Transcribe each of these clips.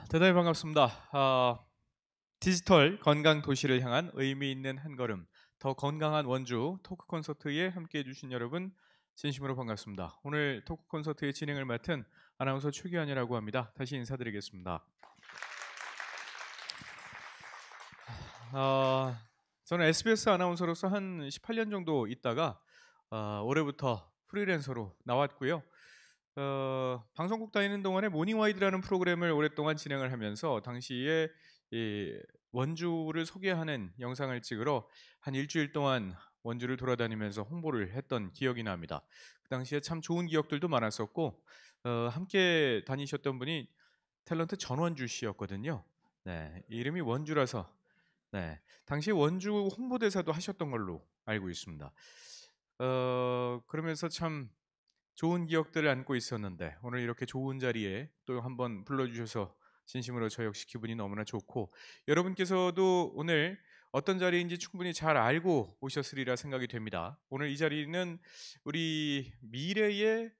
대단히 반갑습니다. 디지털 건강 도시를 향한 의미 있는 한 걸음, 더 건강한 원주 토크 콘서트에 함께해 주신 여러분 진심으로 반갑습니다. 오늘 토크 콘서트의 진행을 맡은 아나운서 최기환이라고 합니다. 다시 인사드리겠습니다. 어, 저는 SBS 아나운서로서 한 18년 정도 있다가 올해부터 프리랜서로 나왔고요. 방송국 다니는 동안에 모닝와이드라는 프로그램을 오랫동안 진행을 하면서 당시에 이 원주를 소개하는 영상을 찍으러 한 일주일 동안 원주를 돌아다니면서 홍보를 했던 기억이 납니다. 그 당시에 참 좋은 기억들도 많았었고 함께 다니셨던 분이 탤런트 전원주 씨였거든요. 네, 이름이 원주라서 당시 원주 홍보대사도 하셨던 걸로 알고 있습니다. 그러면서 참 좋은 기억들을 안고 있었는데 오늘 이렇게 좋은 자리에 또 한번 불러주셔서 진심으로 저 역시 기분이 너무나 좋고, 여러분께서도 오늘 어떤 자리인지 충분히 잘 알고 오셨으리라 생각이 됩니다. 오늘 이 자리는 우리 미래의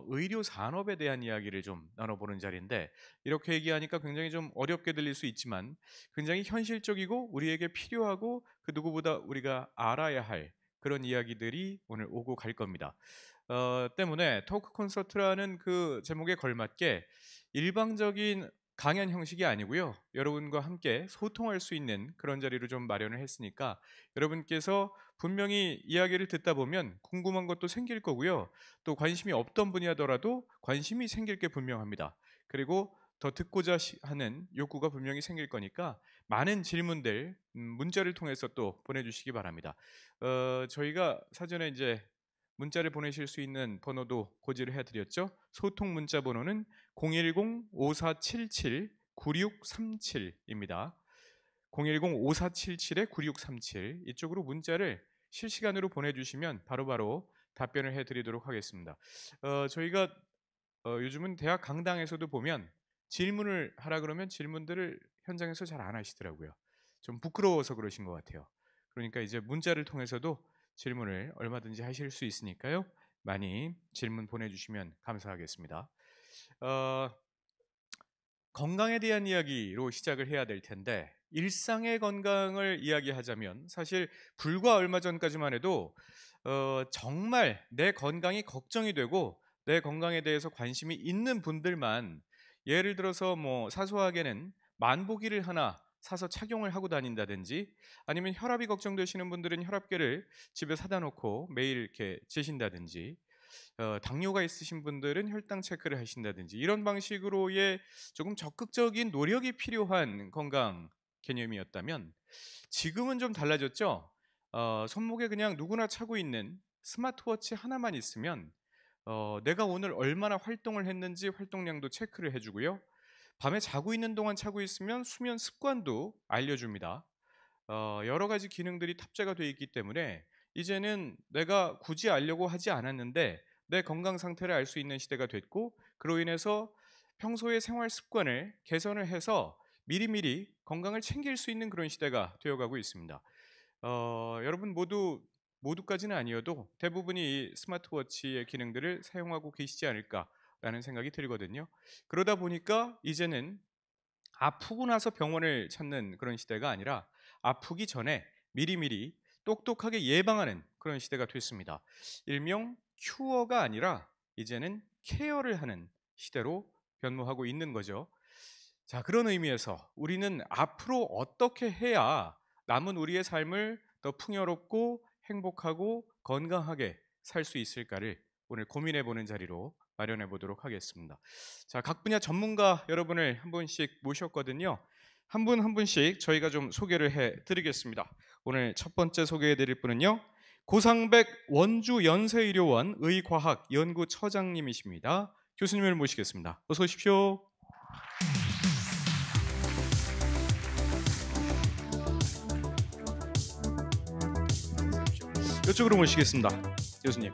의료 산업에 대한 이야기를 좀 나눠보는 자리인데, 이렇게 얘기하니까 굉장히 좀 어렵게 들릴 수 있지만 굉장히 현실적이고 우리에게 필요하고 그 누구보다 우리가 알아야 할 그런 이야기들이 오늘 오고 갈 겁니다. 때문에 토크 콘서트라는 그 제목에 걸맞게 일방적인 강연 형식이 아니고요, 여러분과 함께 소통할 수 있는 그런 자리로 좀 마련을 했으니까 여러분께서 분명히 이야기를 듣다 보면 궁금한 것도 생길 거고요, 또 관심이 없던 분야더라도 관심이 생길 게 분명합니다. 그리고 더 듣고자 하는 욕구가 분명히 생길 거니까 많은 질문들 문자를 통해서 또 보내주시기 바랍니다. 저희가 사전에 이제 문자를 보내실 수 있는 번호도 고지를 해드렸죠. 소통 문자 번호는 010-5477-9637입니다. 010-5477-9637, 이쪽으로 문자를 실시간으로 보내주시면 바로바로 답변을 해드리도록 하겠습니다. 저희가 요즘은 대학 강당에서도 보면 질문을 하라 그러면 질문들을 현장에서 잘 안 하시더라고요. 좀 부끄러워서 그러신 것 같아요. 그러니까 이제 문자를 통해서도 질문을 얼마든지 하실 수 있으니까요, 많이 질문 보내주시면 감사하겠습니다. 건강에 대한 이야기로 시작을 해야 될 텐데, 일상의 건강을 이야기하자면 사실 불과 얼마 전까지만 해도 정말 내 건강이 걱정이 되고 내 건강에 대해서 관심이 있는 분들만, 예를 들어서 뭐 사소하게는 만보기를 하나 사서 착용을 하고 다닌다든지, 아니면 혈압이 걱정되시는 분들은 혈압계를 집에 사다 놓고 매일 이렇게 재신다든지, 당뇨가 있으신 분들은 혈당 체크를 하신다든지, 이런 방식으로의 조금 적극적인 노력이 필요한 건강 개념이었다면, 지금은 좀 달라졌죠. 손목에 그냥 누구나 차고 있는 스마트워치 하나만 있으면 내가 오늘 얼마나 활동을 했는지 활동량도 체크를 해주고요, 밤에 자고 있는 동안 차고 있으면 수면 습관도 알려줍니다. 여러 가지 기능들이 탑재가 되어 있기 때문에 이제는 내가 굳이 알려고 하지 않았는데 내 건강 상태를 알 수 있는 시대가 됐고, 그로 인해서 평소의 생활 습관을 개선을 해서 미리미리 건강을 챙길 수 있는 그런 시대가 되어가고 있습니다. 여러분 모두까지는 아니어도 대부분이 이 스마트워치의 기능들을 사용하고 계시지 않을까라는 생각이 들거든요. 그러다 보니까 이제는 아프고 나서 병원을 찾는 그런 시대가 아니라 아프기 전에 미리미리 똑똑하게 예방하는 그런 시대가 됐습니다. 일명 큐어가 아니라 이제는 케어를 하는 시대로 변모하고 있는 거죠. 자, 그런 의미에서 우리는 앞으로 어떻게 해야 남은 우리의 삶을 더 풍요롭고 행복하고 건강하게 살 수 있을까를 오늘 고민해 보는 자리로 마련해 보도록 하겠습니다. 자, 각 분야 전문가 여러분을 한 분씩 모셨거든요. 한 분 한 분씩 저희가 좀 소개를 해 드리겠습니다. 오늘 첫 번째 소개해 드릴 분은요, 고상백 원주연세의료원 의과학연구처장님이십니다. 교수님을 모시겠습니다. 어서 오십시오. 이쪽으로 모시겠습니다. 교수님,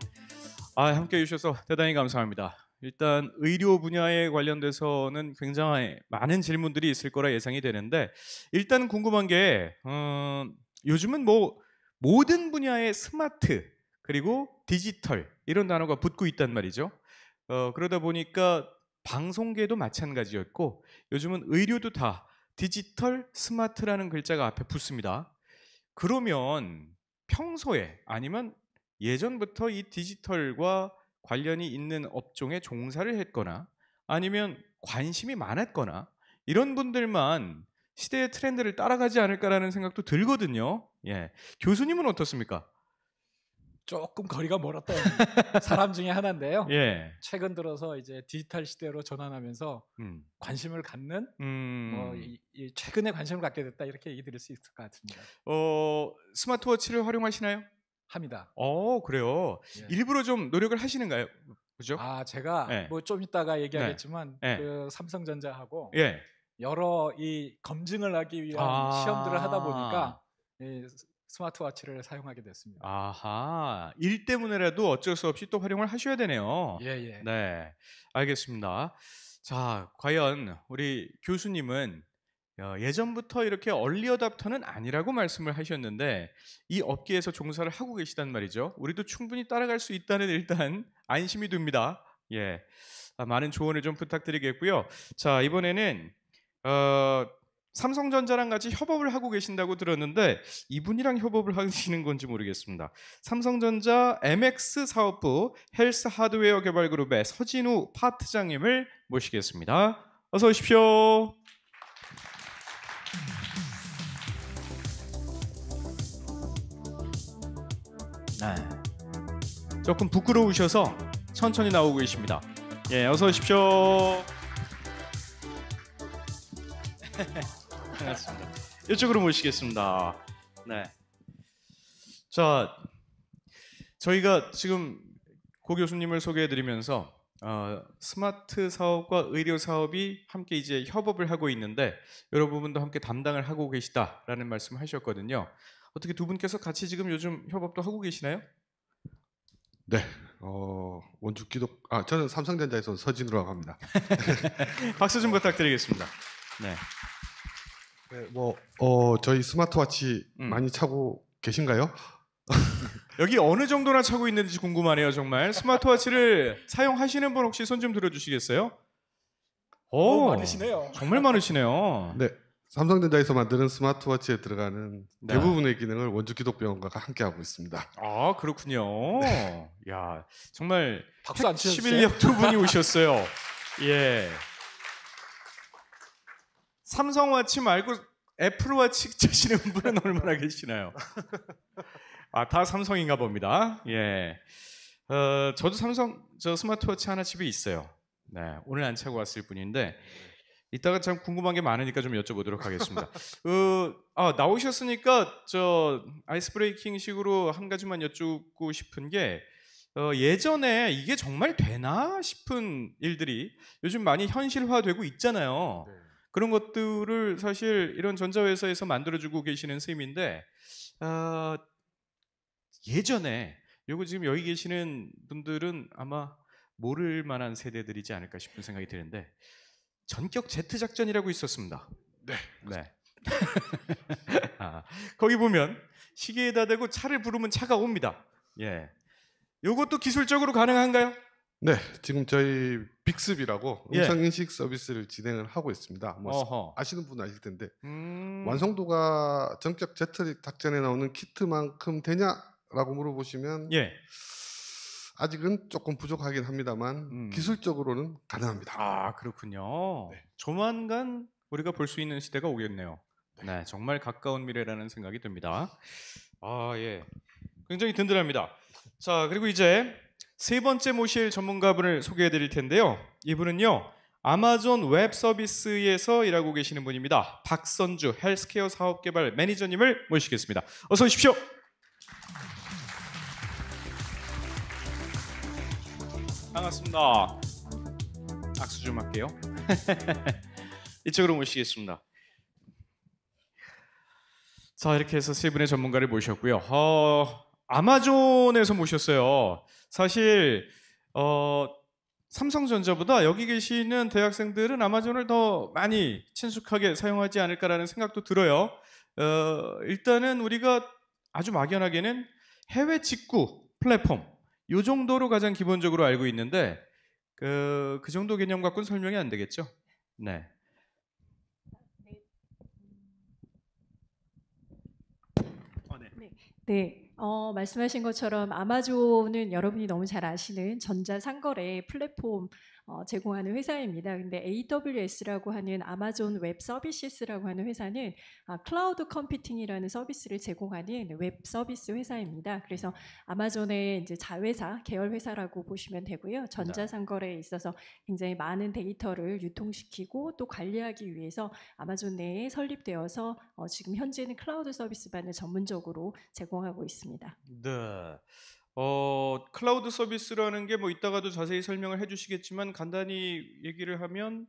함께 해주셔서 대단히 감사합니다. 일단 의료 분야에 관련돼서는 굉장히 많은 질문들이 있을 거라 예상이 되는데, 일단 궁금한 게 요즘은 뭐 모든 분야에 스마트 그리고 디지털 이런 단어가 붙고 있단 말이죠. 그러다 보니까 방송계도 마찬가지였고 요즘은 의료도 다 디지털 스마트라는 글자가 앞에 붙습니다. 그러면 평소에 아니면 예전부터 이 디지털과 관련이 있는 업종에 종사를 했거나 아니면 관심이 많았거나 이런 분들만 시대의 트렌드를 따라가지 않을까라는 생각도 들거든요. 예. 교수님은 어떻습니까? 조금 거리가 멀었던 사람 중에 하나인데요. 예. 최근 들어서 이제 디지털 시대로 전환하면서 음. 관심을 갖는 뭐 음. 최근에 관심을 갖게 됐다 이렇게 얘기 드릴 수 있을 것 같습니다. 스마트워치를 활용하시나요? 합니다. 그래요. 예. 일부러 좀 노력을 하시는가요? 그죠? 제가 예. 뭐 좀 이따가 네. 얘기하겠지만 예. 그 삼성전자하고 예. 여러 이 검증을 하기 위한 시험들을 하다 보니까 이 스마트워치를 사용하게 됐습니다. 아하. 일 때문에라도 어쩔 수 없이 또 활용을 하셔야 되네요. 예. 네. 알겠습니다. 자, 과연 우리 교수님은 예전부터 이렇게 얼리 어답터는 아니라고 말씀을 하셨는데 이 업계에서 종사를 하고 계시단 말이죠. 우리도 충분히 따라갈 수 있다는 일단 안심이 듭니다. 예. 많은 조언을 좀 부탁드리겠고요. 자, 이번에는 삼성전자랑 같이 협업을 하고 계신다고 들었는데 이분이랑 협업을 하시는 건지 모르겠습니다. 삼성전자 MX 사업부 헬스 하드웨어 개발 그룹의 서진우 파트장님을 모시겠습니다. 어서 오십시오. 네. 조금 부끄러우셔서 천천히 나오고 계십니다. 예, 어서 오십시오. 반갑습니다. 이쪽으로 모시겠습니다. 네. 자, 저희가 지금 고 교수님을 소개해드리면서 스마트 사업과 의료 사업이 함께 이제 협업을 하고 있는데 여러 부분도 함께 담당을 하고 계시다라는 말씀하셨거든요. 어떻게 두 분께서 같이 지금 요즘 협업도 하고 계시나요? 네, 저는 삼성전자에서 서진우라고 합니다. 박수 좀 부탁드리겠습니다. 네. 네, 저희 스마트워치 많이 차고 계신가요? 여기 어느 정도나 차고 있는지 궁금하네요, 정말. 스마트워치를 사용하시는 분 혹시 손 좀 들어주시겠어요? 많으시네요. 정말 많으시네요. 네, 삼성전자에서 만드는 스마트워치에 들어가는 네. 대부분의 기능을 원주기독병원과 함께 하고 있습니다. 아, 그렇군요. 네. 야, 정말 박수 안 치셨어요? 11력 두 분이 오셨어요. 예. 삼성워치 말고 애플워치 차시는 분은 얼마나 계시나요? 다 삼성인가 봅니다. 예. 저도 저 스마트워치 하나 집에 있어요. 네, 오늘 안 차고 왔을 뿐인데 이따가 참 궁금한 게 많으니까 좀 여쭤보도록 하겠습니다. 나오셨으니까 저 아이스 브레이킹 식으로 한 가지만 여쭙고 싶은 게 예전에 이게 정말 되나 싶은 일들이 요즘 많이 현실화되고 있잖아요. 네. 그런 것들을 사실 이런 전자회사에서 만들어주고 계시는 셈인데 예전에 요거 지금 여기 계시는 분들은 아마 모를 만한 세대들이지 않을까 싶은 생각이 드는데 전격 제트 작전이라고 있었습니다. 네. 거기 보면 시계에다 대고 차를 부르면 차가 옵니다. 예. 요것도 기술적으로 가능한가요? 네, 지금 저희 빅스비라고 예. 음성인식 서비스를 진행을 하고 있습니다. 아시는 분은 아실 텐데 완성도가 전격 제트 작전에 나오는 키트만큼 되냐라고 물어보시면 예. 아직은 조금 부족하긴 합니다만 기술적으로는 가능합니다. 아, 그렇군요. 네. 조만간 우리가 볼 수 있는 시대가 오겠네요. 네, 정말 가까운 미래라는 생각이 듭니다. 예. 굉장히 든든합니다. 자, 그리고 이제 세 번째 모실 전문가분을 소개해 드릴 텐데요. 이분은요, 아마존 웹 서비스에서 일하고 계시는 분입니다. 박선주 헬스케어 사업개발 매니저님을 모시겠습니다. 어서 오십시오. 반갑습니다. 악수 좀 할게요. 이쪽으로 모시겠습니다. 자, 이렇게 해서 세 분의 전문가를 모셨고요. 아마존에서 모셨어요. 사실 삼성전자보다 여기 계시는 대학생들은 아마존을 더 많이 친숙하게 사용하지 않을까라는 생각도 들어요. 일단은 우리가 아주 막연하게는 해외 직구 플랫폼 이 정도로 가장 기본적으로 알고 있는데 그 정도 개념 갖고는 설명이 안 되겠죠? 네. 네, 말씀하신 것처럼 아마존은 여러분이 너무 잘 아시는 전자상거래 플랫폼 제공하는 회사입니다. 근데 AWS라고 하는 아마존 웹 서비스라고 하는 회사는 클라우드 컴퓨팅이라는 서비스를 제공하는 웹 서비스 회사입니다. 그래서 아마존의 이제 자회사, 계열 회사라고 보시면 되고요. 전자상거래에 있어서 굉장히 많은 데이터를 유통시키고 또 관리하기 위해서 아마존 내에 설립되어서 지금 현재는 클라우드 서비스만을 전문적으로 제공하고 있습니다. 네. 클라우드 서비스라는 게 뭐 이따가도 자세히 설명을 해주시겠지만 간단히 얘기를 하면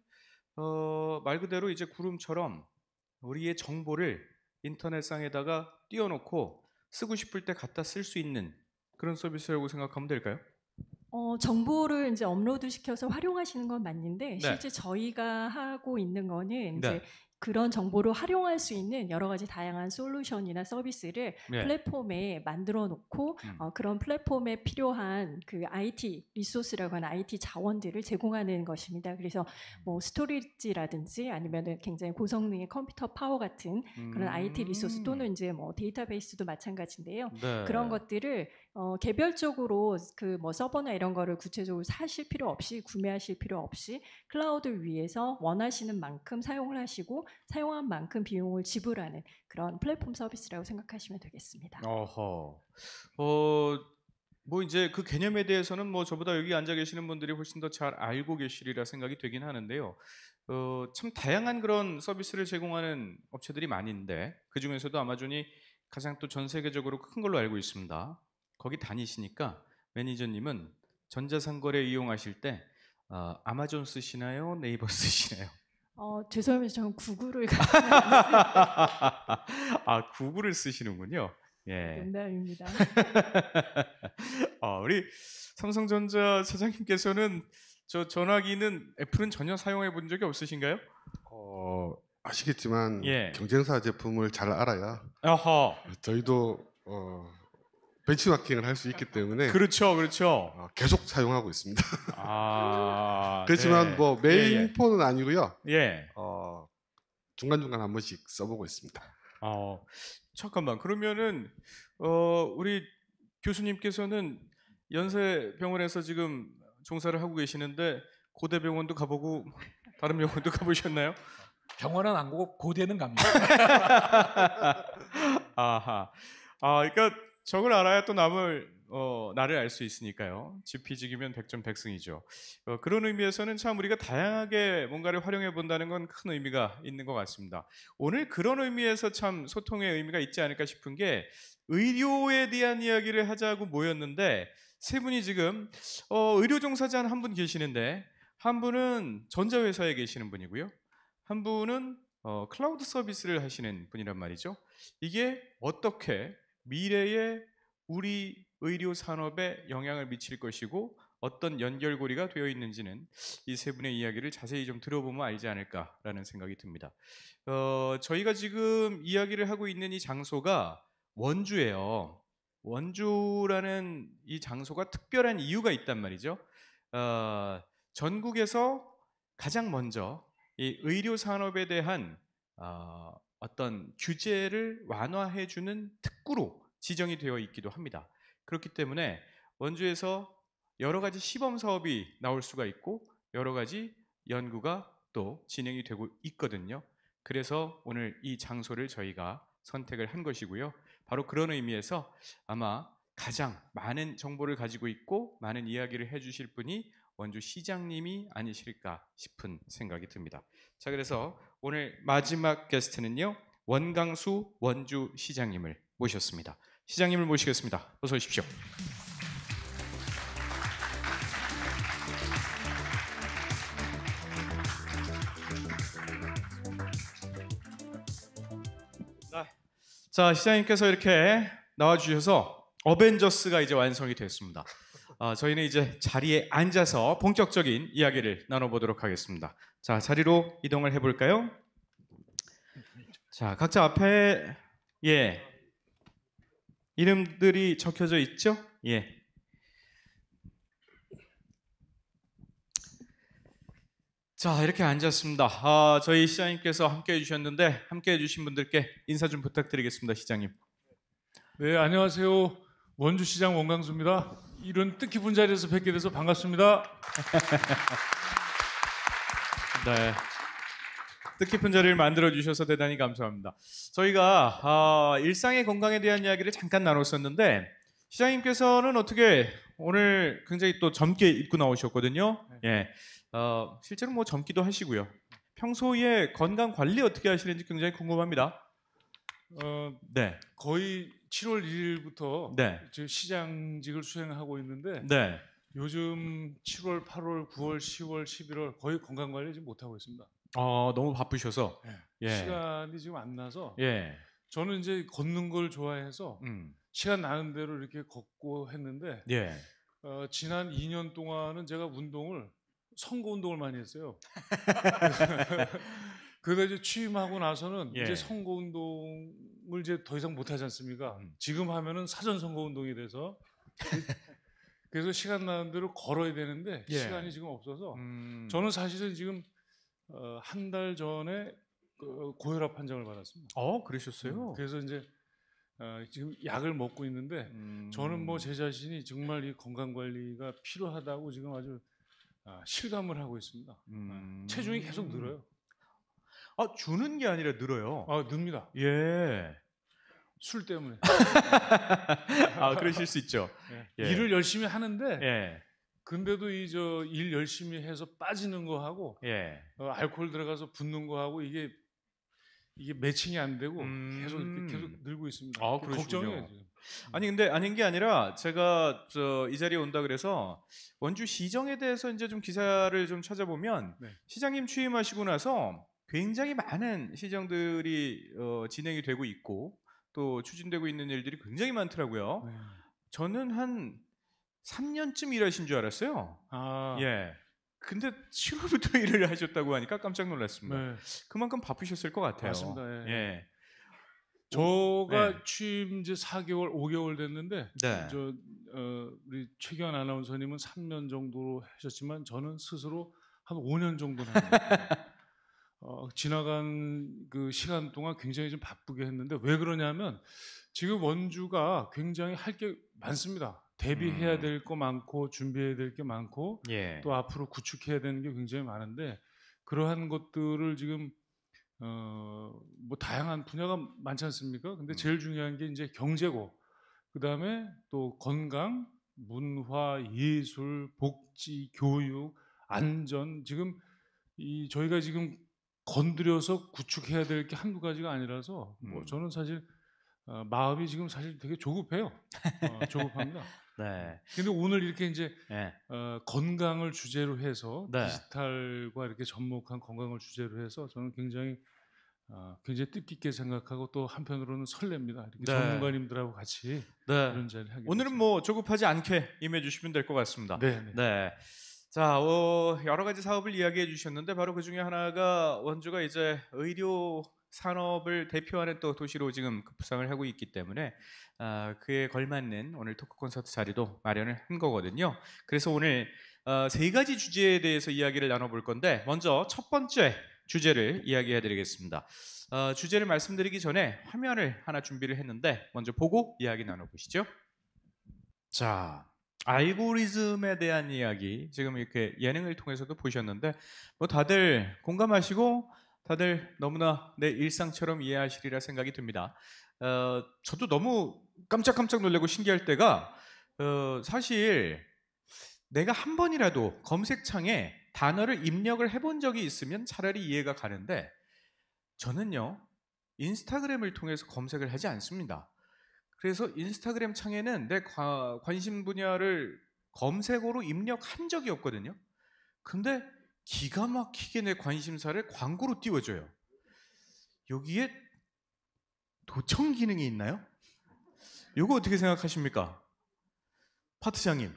말 그대로 이제 구름처럼 우리의 정보를 인터넷상에다가 띄워놓고 쓰고 싶을 때 갖다 쓸 수 있는 그런 서비스라고 생각하면 될까요? 정보를 이제 업로드 시켜서 활용하시는 건 맞는데 네. 실제 저희가 하고 있는 거는 이제 네. 그런 정보를 활용할 수 있는 여러 가지 다양한 솔루션이나 서비스를 네. 플랫폼에 만들어 놓고 그런 플랫폼에 필요한 그 IT 리소스라고 하는 IT 자원들을 제공하는 것입니다. 그래서 뭐 스토리지라든지 아니면은 굉장히 고성능의 컴퓨터 파워 같은 그런 IT 리소스 또는 이제 뭐 데이터베이스도 마찬가지인데요. 네. 그런 것들을 개별적으로 그 뭐 서버나 이런 거를 구체적으로 사실 필요 없이 구매하실 필요 없이 클라우드 위에서 원하시는 만큼 사용을 하시고 사용한 만큼 비용을 지불하는 그런 플랫폼 서비스라고 생각하시면 되겠습니다. 어허. 뭐 이제 그 개념에 대해서는 뭐 저보다 여기 앉아 계시는 분들이 훨씬 더 잘 알고 계시리라 생각이 되긴 하는데요. 참 다양한 그런 서비스를 제공하는 업체들이 많은데 그 중에서도 아마존이 가장 또 전 세계적으로 큰 걸로 알고 있습니다. 거기 다니시니까 매니저님은 전자상거래 이용하실 때 아마존 쓰시나요? 네이버 쓰시나요? 죄송합니다. 저는 구글을 구글을 쓰시는군요. 예. 농담입니다. 우리 삼성전자 사장님께서는 저 전화기는 애플은 전혀 사용해 본 적이 없으신가요? 아시겠지만 예. 경쟁사 제품을 잘 알아야 아하. 저희도 벤치마킹을 할 수 있기 때문에 그렇죠, 그렇죠. 계속 사용하고 있습니다. 네. 그렇지만 뭐 메인 예. 폰은 아니고요. 예. 중간중간 한 번씩 써보고 있습니다. 잠깐만. 그러면은 우리 교수님께서는 연세병원에서 지금 종사를 하고 계시는데 고대병원도 가보고 다른 병원도 가보셨나요? 병원은 안 가고 고대는 갑니다. 아하. 그러니까 저걸 알아야 또 나를 알 수 있으니까요. 지피지기면 백전백승이죠. 그런 의미에서는 참 우리가 다양하게 뭔가를 활용해 본다는 건 큰 의미가 있는 것 같습니다. 오늘 그런 의미에서 참 소통의 의미가 있지 않을까 싶은 게 의료에 대한 이야기를 하자고 모였는데 세 분이 지금 의료 종사자 한 분 계시는데 한 분은 전자회사에 계시는 분이고요. 한 분은 클라우드 서비스를 하시는 분이란 말이죠. 이게 어떻게 미래의 우리 의료 산업에 영향을 미칠 것이고 어떤 연결고리가 되어 있는지는 이 세 분의 이야기를 자세히 좀 들어보면 알지 않을까라는 생각이 듭니다. 저희가 지금 이야기를 하고 있는 이 장소가 원주예요. 원주라는 이 장소가 특별한 이유가 있단 말이죠. 전국에서 가장 먼저 이 의료 산업에 대한 어떤 규제를 완화해주는 특구로 지정이 되어 있기도 합니다. 그렇기 때문에 원주에서 여러 가지 시범 사업이 나올 수가 있고 여러 가지 연구가 또 진행이 되고 있거든요. 그래서 오늘 이 장소를 저희가 선택을 한 것이고요. 바로 그런 의미에서 아마 가장 많은 정보를 가지고 있고 많은 이야기를 해주실 분이 원주 시장님이 아니실까 싶은 생각이 듭니다. 자, 그래서 오늘 마지막 게스트는요, 원강수 원주 시장님을 모셨습니다. 시장님을 모시겠습니다. 어서 오십시오. 자, 시장님께서 이렇게 나와주셔서 어벤져스가 이제 완성이 됐습니다. 저희는 이제 자리에 앉아서 본격적인 이야기를 나눠보도록 하겠습니다. 자, 자리로 이동을 해볼까요? 자, 각자 앞에 이름들이 적혀져 있죠? 예. 자, 이렇게 앉았습니다. 저희 시장님께서 함께해 주셨는데 함께해 주신 분들께 인사 좀 부탁드리겠습니다. 시장님. 네, 안녕하세요. 원주시장 원광수입니다. 이런 뜻깊은 자리에서 뵙게 돼서 반갑습니다. 네. 뜻깊은 자리를 만들어 주셔서 대단히 감사합니다. 저희가 일상의 건강에 대한 이야기를 잠깐 나눴었는데 시장님께서는 어떻게 오늘 굉장히 또 젊게 입고 나오셨거든요. 예. 실제로 뭐 젊기도 하시고요. 평소에 건강 관리 어떻게 하시는지 굉장히 궁금합니다. 네. 거의 7월 1일부터 네. 지금 시장직을 수행하고 있는데 네. 요즘 7월, 8월, 9월, 10월, 11월 거의 건강 관리 지금 못 하고 있습니다. 너무 바쁘셔서. 네. 예. 시간이 지금 안 나서. 예. 저는 이제 걷는 걸 좋아해서 시간 나는 대로 이렇게 걷고 했는데 예. 지난 2년 동안은 제가 운동을 선거 운동을 많이 했어요. 그러다 이제 취임하고 나서는 예. 이제 선거 운동을 이제 더 이상 못 하지 않습니까? 지금 하면은 사전 선거 운동이 돼서 그래서 시간 나는 대로 걸어야 되는데 예. 시간이 지금 없어서 저는 사실은 지금 한 달 전에 고혈압 판정을 받았습니다. 그러셨어요? 그래서 이제 지금 약을 먹고 있는데 저는 뭐 제 자신이 정말 이 건강 관리가 필요하다고 지금 아주 실감을 하고 있습니다. 체중이 계속 늘어요. 주는 게 아니라 늘어요. 늡니다. 예. 술 때문에. 그러실 수 있죠. 예. 일을 열심히 하는데 예. 근데도 일 열심히 해서 빠지는 거 하고 예. 알코올 들어가서 붓는 거 하고 이게 매칭이 안 되고 계속 늘고 있습니다. 걱정이에요 지금. 아니 근데 아닌 게 아니라 제가 이 자리에 온다 그래서 원주 시정에 대해서 이제 좀 기사를 좀 찾아보면 네. 시장님 취임하시고 나서 굉장히 많은 시정들이 진행이 되고 있고 또 추진되고 있는 일들이 굉장히 많더라고요. 네. 저는 한 3년쯤 일하신 줄 알았어요. 예. 근데 7월부터 일을 하셨다고 하니까 깜짝 놀랐습니다. 네. 그만큼 바쁘셨을 것 같아요. 맞습니다. 예. 저가 취임 이제 4개월, 5개월 됐는데 네. 우리 최기환 아나운서님은 3년 정도 하셨지만 저는 스스로 한 5년 정도는 합니다. 지나간 그 시간 동안 굉장히 좀 바쁘게 했는데 왜 그러냐면 지금 원주가 굉장히 할 게 많습니다. 대비해야 될 거 많고 준비해야 될 게 많고 예. 또 앞으로 구축해야 되는 게 굉장히 많은데 그러한 것들을 지금 뭐 다양한 분야가 많지 않습니까? 근데 제일 중요한 게 이제 경제고 그다음에 또 건강, 문화, 예술, 복지, 교육, 안전 지금 저희가 지금 건드려서 구축해야 될 게 한두 가지가 아니라서 뭐 저는 사실 마음이 지금 사실 되게 조급해요. 조급합니다. 네. 근데 오늘 이렇게 이제 네. 건강을 주제로 해서 네. 디지털과 이렇게 접목한 건강을 주제로 해서 저는 굉장히 뜻깊게 생각하고 또 한편으로는 설렙니다. 이렇게 네. 전문가님들하고 같이 이런 자리를 하게 오늘은 돼서. 뭐 조급하지 않게 임해주시면 될 것 같습니다. 네. 네. 자, 여러 가지 사업을 이야기해 주셨는데 바로 그 중에 하나가 원주가 이제 의료 산업을 대표하는 또 도시로 지금 급부상을 하고 있기 때문에 그에 걸맞는 오늘 토크 콘서트 자리도 마련을 한 거거든요. 그래서 오늘 세 가지 주제에 대해서 이야기를 나눠볼 건데 먼저 첫 번째 주제를 이야기해 드리겠습니다. 주제를 말씀드리기 전에 화면을 하나 준비를 했는데 먼저 보고 이야기 나눠보시죠. 자, 알고리즘에 대한 이야기 지금 이렇게 예능을 통해서도 보셨는데 뭐 다들 공감하시고 다들 너무나 내 일상처럼 이해하시리라 생각이 듭니다. 저도 너무 깜짝깜짝 놀라고 신기할 때가 사실 내가 한 번이라도 검색창에 단어를 입력을 해본 적이 있으면 차라리 이해가 가는데 저는요 인스타그램을 통해서 검색을 하지 않습니다. 그래서 인스타그램 창에는 내 관심 분야를 검색어로 입력한 적이 없거든요. 근데 기가 막히게 내 관심사를 광고로 띄워줘요. 여기에 도청 기능이 있나요? 이거 어떻게 생각하십니까? 파트장님.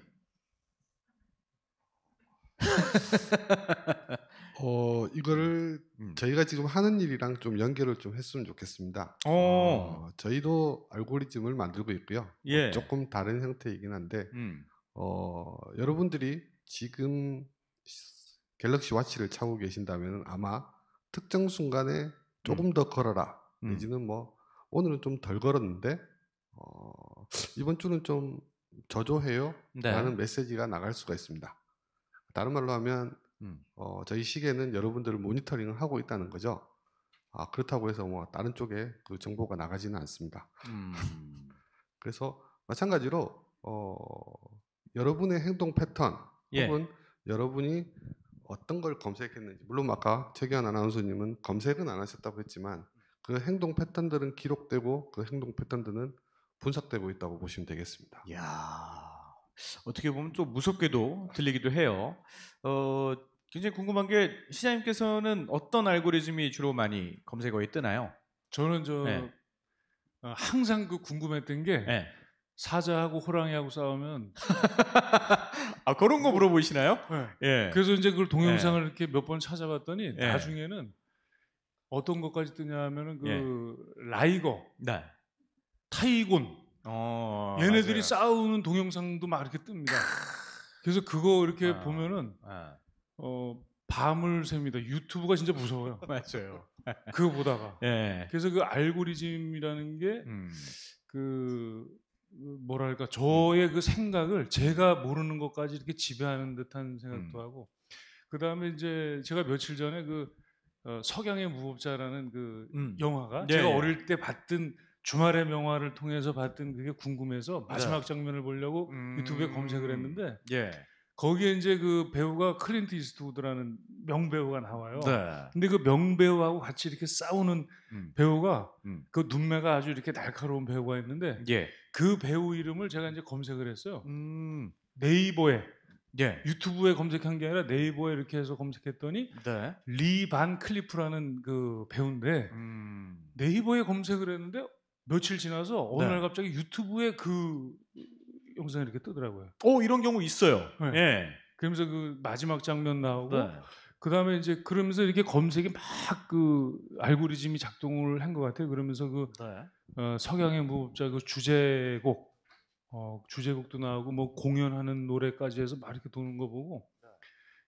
이거를 저희가 지금 하는 일이랑 좀 연결을 좀 했으면 좋겠습니다. 저희도 알고리즘을 만들고 있고요. 예. 조금 다른 형태이긴 한데 여러분들이 지금 갤럭시 워치를 차고 계신다면 아마 특정 순간에 조금 더 걸어라. 내지는 뭐 오늘은 좀 덜 걸었는데 이번 주는 좀 저조해요. 네. 라는 메시지가 나갈 수가 있습니다. 다른 말로 하면 저희 시계는 여러분들을 모니터링을 하고 있다는 거죠. 그렇다고 해서 뭐 다른 쪽에 그 정보가 나가지는 않습니다. 그래서 마찬가지로 여러분의 행동 패턴 혹은 여러분이 어떤 걸 검색했는지, 물론 아까 최기환 아나운서님은 검색은 안 하셨다고 했지만 그 행동 패턴들은 기록되고 그 행동 패턴들은 분석되고 있다고 보시면 되겠습니다. 이야, 어떻게 보면 또 무섭게도 들리기도 해요. 굉장히 궁금한 게 시장님께서는 어떤 알고리즘이 주로 많이 검색어에 뜨나요? 저는 네. 항상 그 궁금했던 게 네. 사자하고 호랑이하고 싸우면 그런 거 물어보시나요? 네. 예. 그래서 이제 그걸 동영상을 이렇게 몇 번 찾아봤더니 네. 나중에는 어떤 것까지 뜨냐면은 그 예. 라이거, 네. 타이곤 얘네들이 맞아요. 싸우는 동영상도 막 이렇게 뜹니다. 그래서 그거 이렇게 보면은 밤을 샙니다. 유튜브가 진짜 무서워요. 맞아요. 그거 보다가. 예. 그래서 그 알고리즘이라는 게 뭐랄까 저의 그 생각을 제가 모르는 것까지 이렇게 지배하는 듯한 생각도 하고, 그 다음에 이제 제가 며칠 전에 그 석양의 무법자라는 그 영화가 제가 어릴 때 봤던 주말의 명화를 통해서 봤던 그게 궁금해서 마지막 장면을 보려고 유튜브에 검색을 했는데 거기에 이제 그 배우가 클린트 이스트우드라는 명배우가 나와요. 근데 그 명배우하고 같이 이렇게 싸우는 배우가 그 눈매가 아주 이렇게 날카로운 배우가 있는데 그 배우 이름을 제가 이제 검색을 했어요. 네이버에 유튜브에 검색한 게 아니라 네이버에 이렇게 해서 검색했더니 리 반 클리프라는 그 배우인데 네이버에 검색을 했는데 며칠 지나서 어느 날 갑자기 유튜브에 그 영상이 이렇게 뜨더라고요. 이런 경우 있어요. 네. 예. 그러면서 그 마지막 장면 나오고 그 다음에 이제 그러면서 이렇게 검색이 막 그 알고리즘이 작동을 한 것 같아요. 그러면서 그 석양의 무법자 그 주제곡도 나오고 뭐 공연하는 노래까지 해서 막 이렇게 도는 거 보고,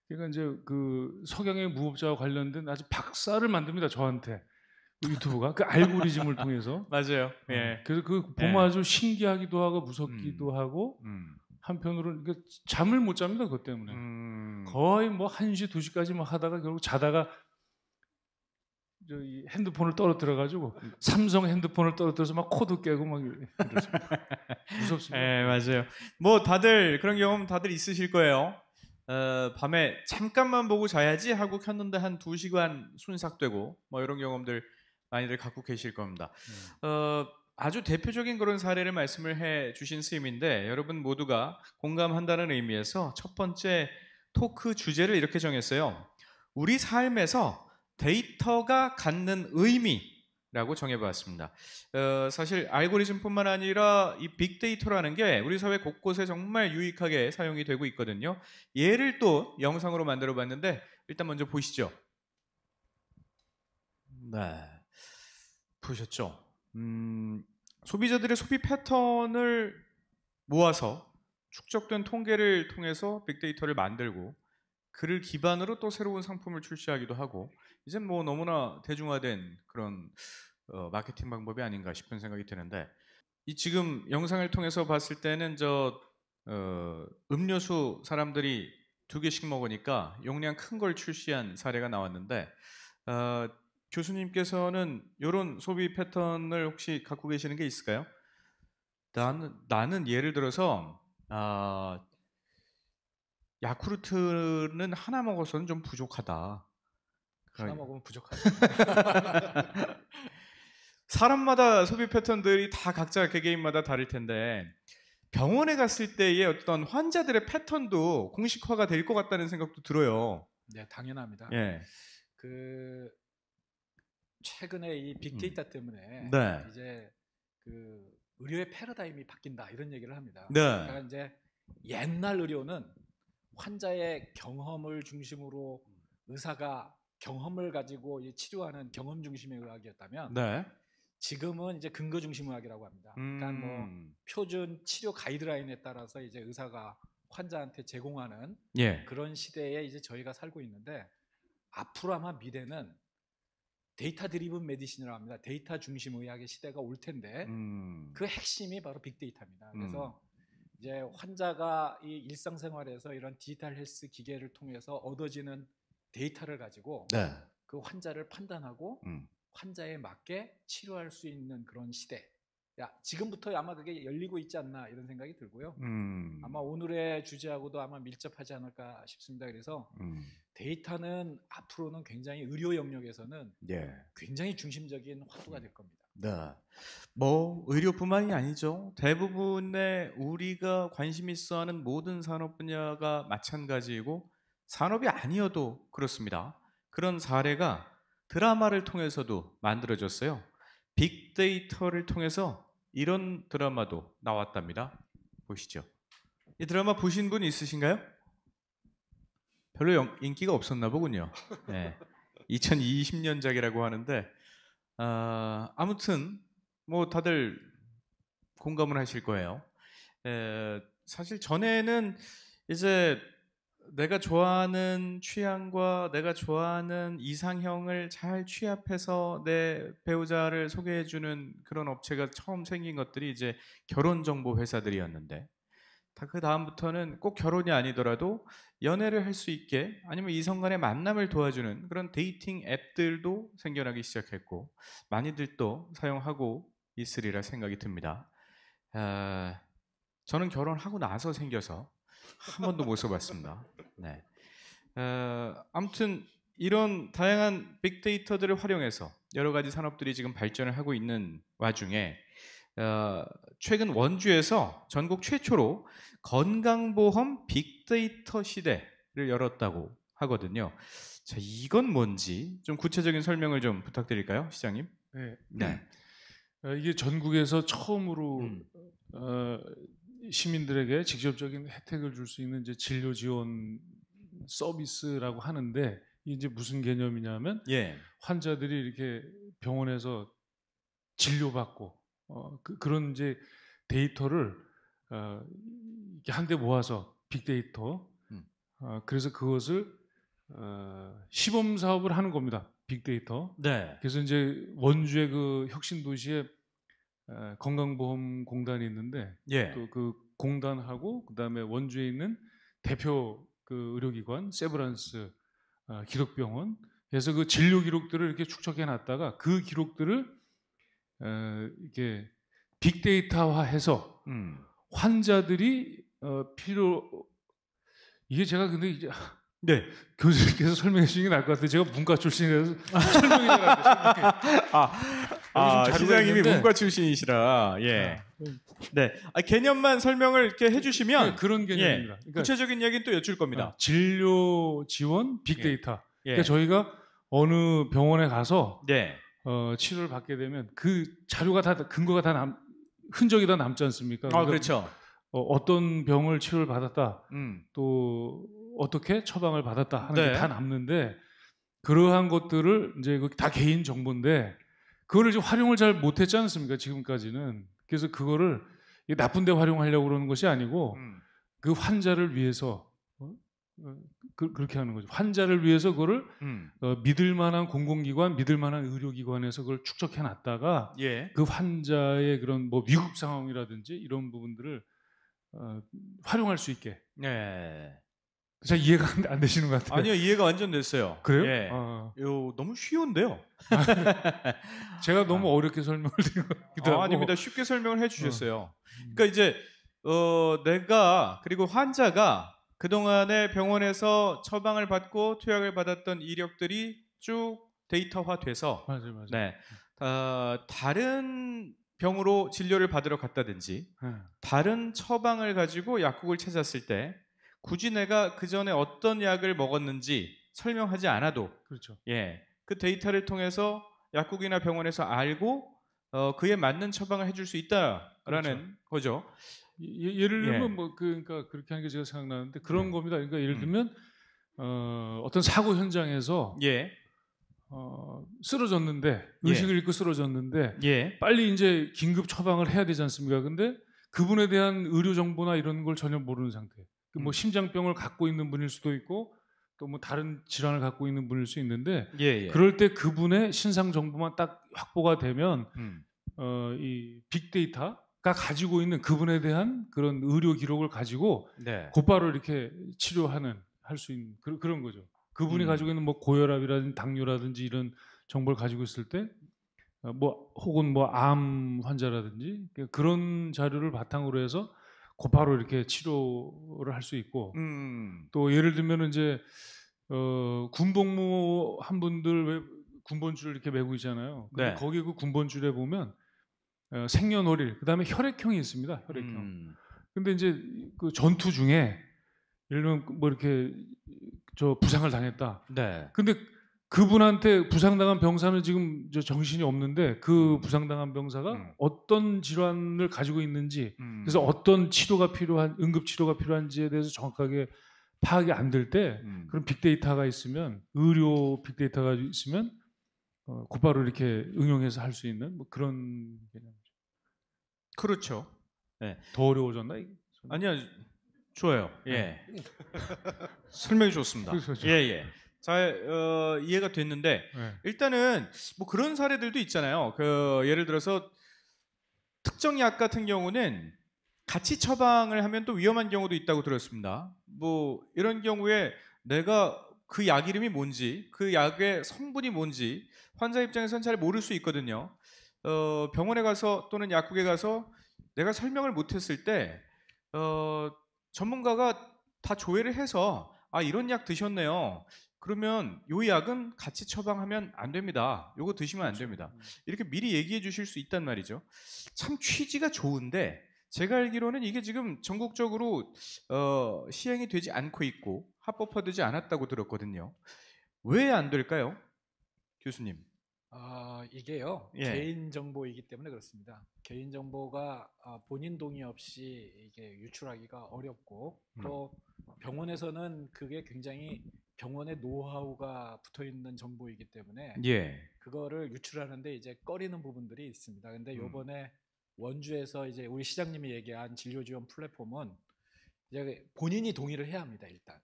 그러니까 이제 그 석양의 무법자와 관련된 아주 박사를 만듭니다. 저한테 그 유튜브가 그 알고리즘을 통해서. 맞아요. 예. 그래서 그 보면 아주 신기하기도 하고 무섭기도 하고 한편으로는 잠을 못 잡니다. 그것 때문에 거의 뭐 1시 2시까지 막 하다가 결국 자다가 이 핸드폰을 떨어뜨려 가지고 삼성 핸드폰을 떨어뜨려서 막 코도 깨고 막 이러죠. 무섭습니다. 네, 맞아요. 뭐 다들 그런 경험 다들 있으실 거예요. 밤에 잠깐만 보고 자야지 하고 켰는데 한 2시간 순삭되고 뭐 이런 경험들 많이들 갖고 계실 겁니다. 아주 대표적인 그런 사례를 말씀을 해 주신 스님인데 여러분 모두가 공감한다는 의미에서 첫 번째 토크 주제를 이렇게 정했어요. 우리 삶에서 데이터가 갖는 의미라고 정해봤습니다. 사실 알고리즘뿐만 아니라 이 빅데이터라는 게 우리 사회 곳곳에 정말 유익하게 사용이 되고 있거든요. 예를 또 영상으로 만들어봤는데 일단 먼저 보시죠. 네, 보셨죠? 소비자들의 소비 패턴을 모아서 축적된 통계를 통해서 빅데이터를 만들고 그를 기반으로 또 새로운 상품을 출시하기도 하고 이제 뭐 너무나 대중화된 그런 마케팅 방법이 아닌가 싶은 생각이 드는데 이 지금 영상을 통해서 봤을 때는 음료수 사람들이 2개씩 먹으니까 용량 큰 걸 출시한 사례가 나왔는데 교수님께서는 이런 소비 패턴을 혹시 갖고 계시는 게 있을까요? 나는 예를 들어서 야쿠르트는 하나 먹어서는 좀 부족하다. 하나 먹으면 부족하다. 사람마다 소비 패턴들이 다 각자 개개인마다 다를 텐데 병원에 갔을 때의 어떤 환자들의 패턴도 공식화가 될 것 같다는 생각도 들어요. 네, 당연합니다. 예. 그 최근에 이 빅데이터 때문에 이제 그 의료의 패러다임이 바뀐다 이런 얘기를 합니다. 그러니까 이제 옛날 의료는 환자의 경험을 중심으로 의사가 경험을 가지고 치료하는 경험 중심의 의학이었다면 지금은 이제 근거 중심 의학이라고 합니다. 그러니까 뭐 표준 치료 가이드라인에 따라서 이제 의사가 환자한테 제공하는 예. 그런 시대에 이제 저희가 살고 있는데 앞으로 아마 미래는 데이터 드리븐 메디신이라고 합니다. 데이터 중심 의학의 시대가 올 텐데 그 핵심이 바로 빅데이터입니다. 그래서 이제 환자가 이 일상생활에서 이런 디지털 헬스 기계를 통해서 얻어지는 데이터를 가지고 네. 그 환자를 판단하고 환자에 맞게 치료할 수 있는 그런 시대. 지금부터 아마 그게 열리고 있지 않나 이런 생각이 들고요. 아마 오늘의 주제하고도 아마 밀접하지 않을까 싶습니다. 그래서 데이터는 앞으로는 굉장히 의료 영역에서는 예. 굉장히 중심적인 화두가 될 겁니다. 네. 뭐 의료뿐만이 아니죠. 대부분의 우리가 관심 있어하는 모든 산업 분야가 마찬가지이고 산업이 아니어도 그렇습니다. 그런 사례가 드라마를 통해서도 만들어졌어요. 빅데이터를 통해서 이런 드라마도 나왔답니다. 보시죠. 이 드라마 보신 분 있으신가요? 별로 인기가 없었나 보군요. 네. 2020년작이라고 하는데 아무튼 뭐 다들 공감을 하실 거예요. 사실 전에는 이제 내가 좋아하는 취향과 내가 좋아하는 이상형을 잘 취합해서 내 배우자를 소개해주는 그런 업체가 처음 생긴 것들이 이제 결혼정보 회사들이었는데 그 다음부터는 꼭 결혼이 아니더라도 연애를 할 수 있게 아니면 이성 간의 만남을 도와주는 그런 데이팅 앱들도 생겨나기 시작했고 많이들 또 사용하고 있으리라 생각이 듭니다. 저는 결혼하고 나서 생겨서 한 번도 못 써봤습니다. 네. 아무튼 이런 다양한 빅데이터들을 활용해서 여러 가지 산업들이 지금 발전을 하고 있는 와중에 최근 원주에서 전국 최초로 건강보험 빅데이터 시대를 열었다고 하거든요. 자, 이건 뭔지 좀 구체적인 설명을 좀 부탁드릴까요, 시장님? 네. 네. 이게 전국에서 처음으로 시민들에게 직접적인 혜택을 줄 수 있는 이제 진료 지원 서비스라고 하는데 이제 무슨 개념이냐면 예. 환자들이 이렇게 병원에서 진료받고 그런 이제 데이터를 이렇게 한데 모아서 빅데이터 그래서 그것을 시범 사업을 하는 겁니다. 빅데이터. 네. 그래서 이제 원주의 그 혁신도시에 건강보험공단이 있는데 예. 또 그 공단하고 그다음에 원주에 있는 대표 그 의료기관 세브란스 기독병원 그래서 그 진료 기록들을 이렇게 축적해 놨다가 그 기록들을 이렇게 빅데이터화해서 환자들이 이게 제가 근데 이제 네. 교수님께서 설명해 주시는 게 나을 것 같아요. 제가 문과 출신이라서 설명이 잘 안 돼요. 시장님이 문과 출신이시라. 예. 네. 개념만 설명을 이렇게 해주시면 네, 그런 개념입니다. 예, 구체적인 이야기는 또 여쭐 겁니다. 진료 지원 빅데이터. 예. 그러니까 저희가 어느 병원에 가서 네. 치료를 받게 되면 그 자료가 다 근거가 다 흔적이 다 남지 않습니까? 그러니까 그렇죠. 어떤 병을 치료를 받았다. 또 어떻게 처방을 받았다 하는 게 다 남는데 그러한 것들을 이제 다 개인 정보인데 그거를 지금 활용을 잘 못했지 않습니까? 지금까지는. 그래서 그거를 나쁜 데 활용하려고 그러는 것이 아니고 그 환자를 위해서 그렇게 하는 거죠. 환자를 위해서 그거를 믿을 만한 공공기관, 믿을 만한 의료기관에서 그걸 축적해 놨다가 예. 그 환자의 그런 뭐 위급 상황이라든지 이런 부분들을 활용할 수 있게. 네. 잘 이해가 안 되시는 것 같아요. 아니요, 이해가 완전 됐어요. 그래요? 예. 너무 쉬운데요. 제가 너무 어렵게 설명을 드린 것 같기도 하고. 아닙니다. 쉽게 설명을 해주셨어요. 그러니까 이제 내가 그리고 환자가 그동안에 병원에서 처방을 받고 투약을 받았던 이력들이 쭉 데이터화돼서 맞아요. 네, 다른 병으로 진료를 받으러 갔다든지 다른 처방을 가지고 약국을 찾았을 때 굳이 내가 그 전에 어떤 약을 먹었는지 설명하지 않아도 그렇죠. 예, 그 데이터를 통해서 약국이나 병원에서 알고 그에 맞는 처방을 해줄 수 있다라는 그렇죠. 거죠. 예를 들면 뭐 그러니까 그렇게 하는 게 제가 생각나는데 그런 겁니다. 그러니까 예를 들면 어떤 사고 현장에서 쓰러졌는데 의식을 잃고 쓰러졌는데 빨리 이제 긴급 처방을 해야 되지 않습니까? 근데 그분에 대한 의료 정보나 이런 걸 전혀 모르는 상태. 뭐 심장병을 갖고 있는 분일 수도 있고 또 뭐 다른 질환을 갖고 있는 분일 수 있는데 그럴 때 그분의 신상 정보만 딱 확보가 되면 이 빅데이터가 가지고 있는 그분에 대한 그런 의료 기록을 가지고 곧바로 이렇게 할 수 있는 그런 거죠. 그분이 가지고 있는 뭐 고혈압이라든지 당뇨라든지 이런 정보를 가지고 있을 때 뭐 혹은 뭐 암 환자라든지 그런 자료를 바탕으로 해서 곧바로 이렇게 치료를 할 수 있고 또 예를 들면 이제 군복무 한 분들 왜 군번줄을 이렇게 메고 있잖아요. 근데 거기 그 군번줄에 보면 생년월일 그다음에 혈액형이 있습니다. 혈액형. 근데 이제 그 전투 중에 예를 들면 뭐 이렇게 저 부상을 당했다. 근데 그분한테 부상당한 병사는 지금 정신이 없는데 그 부상당한 병사가 어떤 질환을 가지고 있는지 그래서 어떤 치료가 필요한 응급 치료가 필요한지에 대해서 정확하게 파악이 안 될 때 그런 빅데이터가 있으면 의료 빅데이터가 있으면 곧바로 이렇게 응용해서 할 수 있는 뭐 그런 개념이죠. 그렇죠. 네. 더 어려워졌나? 아니요, 좋아요. 예. 설명이 좋습니다. 그렇죠. 예. 잘 이해가 됐는데 일단은 뭐 그런 사례들도 있잖아요. 예를 들어서 특정 약 같은 경우는 같이 처방을 하면 또 위험한 경우도 있다고 들었습니다. 뭐 이런 경우에 내가 그 약 이름이 뭔지, 그 약의 성분이 뭔지 환자 입장에서는 잘 모를 수 있거든요. 병원에 가서 또는 약국에 가서 내가 설명을 못했을 때 전문가가 다 조회를 해서 이런 약 드셨네요. 그러면 요 약은 같이 처방하면 안 됩니다. 요거 드시면 안 됩니다. 이렇게 미리 얘기해 주실 수 있단 말이죠. 참 취지가 좋은데 제가 알기로는 이게 지금 전국적으로 시행이 되지 않고 있고 합법화되지 않았다고 들었거든요. 왜 안 될까요? 교수님. 이게요. 개인정보이기 때문에 그렇습니다. 개인정보가 본인 동의 없이 이게 유출하기가 어렵고 또 병원에서는 그게 굉장히 병원의 노하우가 붙어 있는 정보이기 때문에 그거를 유출하는데 이제 꺼리는 부분들이 있습니다. 근데 요번에 원주에서 이제 우리 시장님이 얘기한 진료지원 플랫폼은 이제 본인이 동의를 해야 합니다. 일단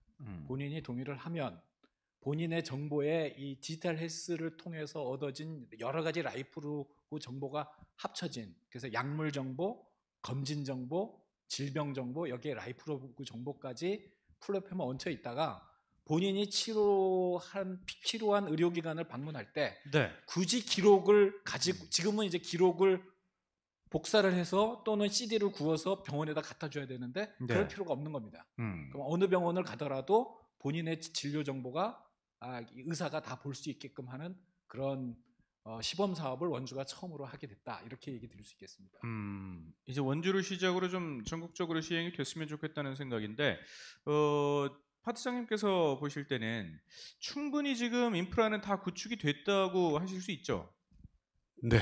본인이 동의를 하면 본인의 정보에 이 디지털 헬스를 통해서 얻어진 여러 가지 라이프로 정보가 합쳐진 그래서 약물 정보, 검진 정보, 질병 정보 여기에 라이프로 정보까지 플랫폼에 얹혀 있다가 본인이 치료한 의료기관을 방문할 때 굳이 기록을 가지고 지금은 이제 기록을 복사를 해서 또는 CD를 구워서 병원에다 갖다 줘야 되는데 그럴 필요가 없는 겁니다. 그럼 어느 병원을 가더라도 본인의 진료 정보가 의사가 다 볼 수 있게끔 하는 그런 시범 사업을 원주가 처음으로 하게 됐다. 이렇게 얘기 드릴 수 있겠습니다. 이제 원주를 시작으로 좀 전국적으로 시행이 됐으면 좋겠다는 생각인데 파트장님께서 보실 때는 충분히 지금 인프라는 다 구축이 됐다고 하실 수 있죠? 네.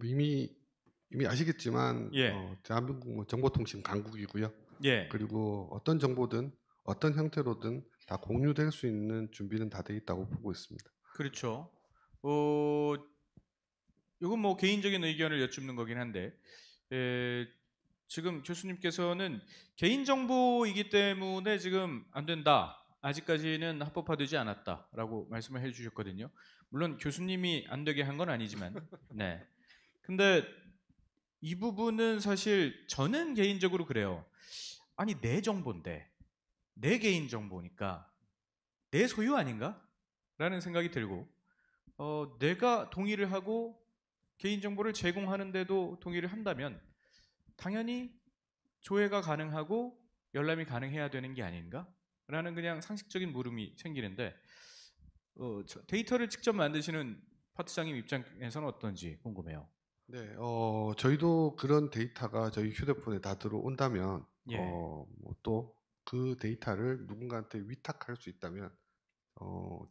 이미 아시겠지만 대한민국 뭐 정보통신 강국이고요. 그리고 어떤 정보든 어떤 형태로든 다 공유될 수 있는 준비는 다 돼 있다고 보고 있습니다. 그렇죠. 이건 뭐 개인적인 의견을 여쭙는 거긴 한데 지금 교수님께서는 개인정보이기 때문에 지금 안 된다. 아직까지는 합법화되지 않았다라고 말씀을 해주셨거든요. 물론 교수님이 안 되게 한 건 아니지만 근데 이 부분은 사실 저는 개인적으로 그래요. 아니 내 정보인데 내 개인 정보니까 내 소유 아닌가? 라는 생각이 들고 내가 동의를 하고 개인정보를 제공하는데도 동의를 한다면 당연히 조회가 가능하고 열람이 가능해야 되는 게 아닌가? 라는 그냥 상식적인 물음이 생기는데 데이터를 직접 만드시는 파트장님 입장에서는 어떤지 궁금해요. 네, 저희도 그런 데이터가 저희 휴대폰에 다 들어온다면 또 그 데이터를 누군가한테 위탁할 수 있다면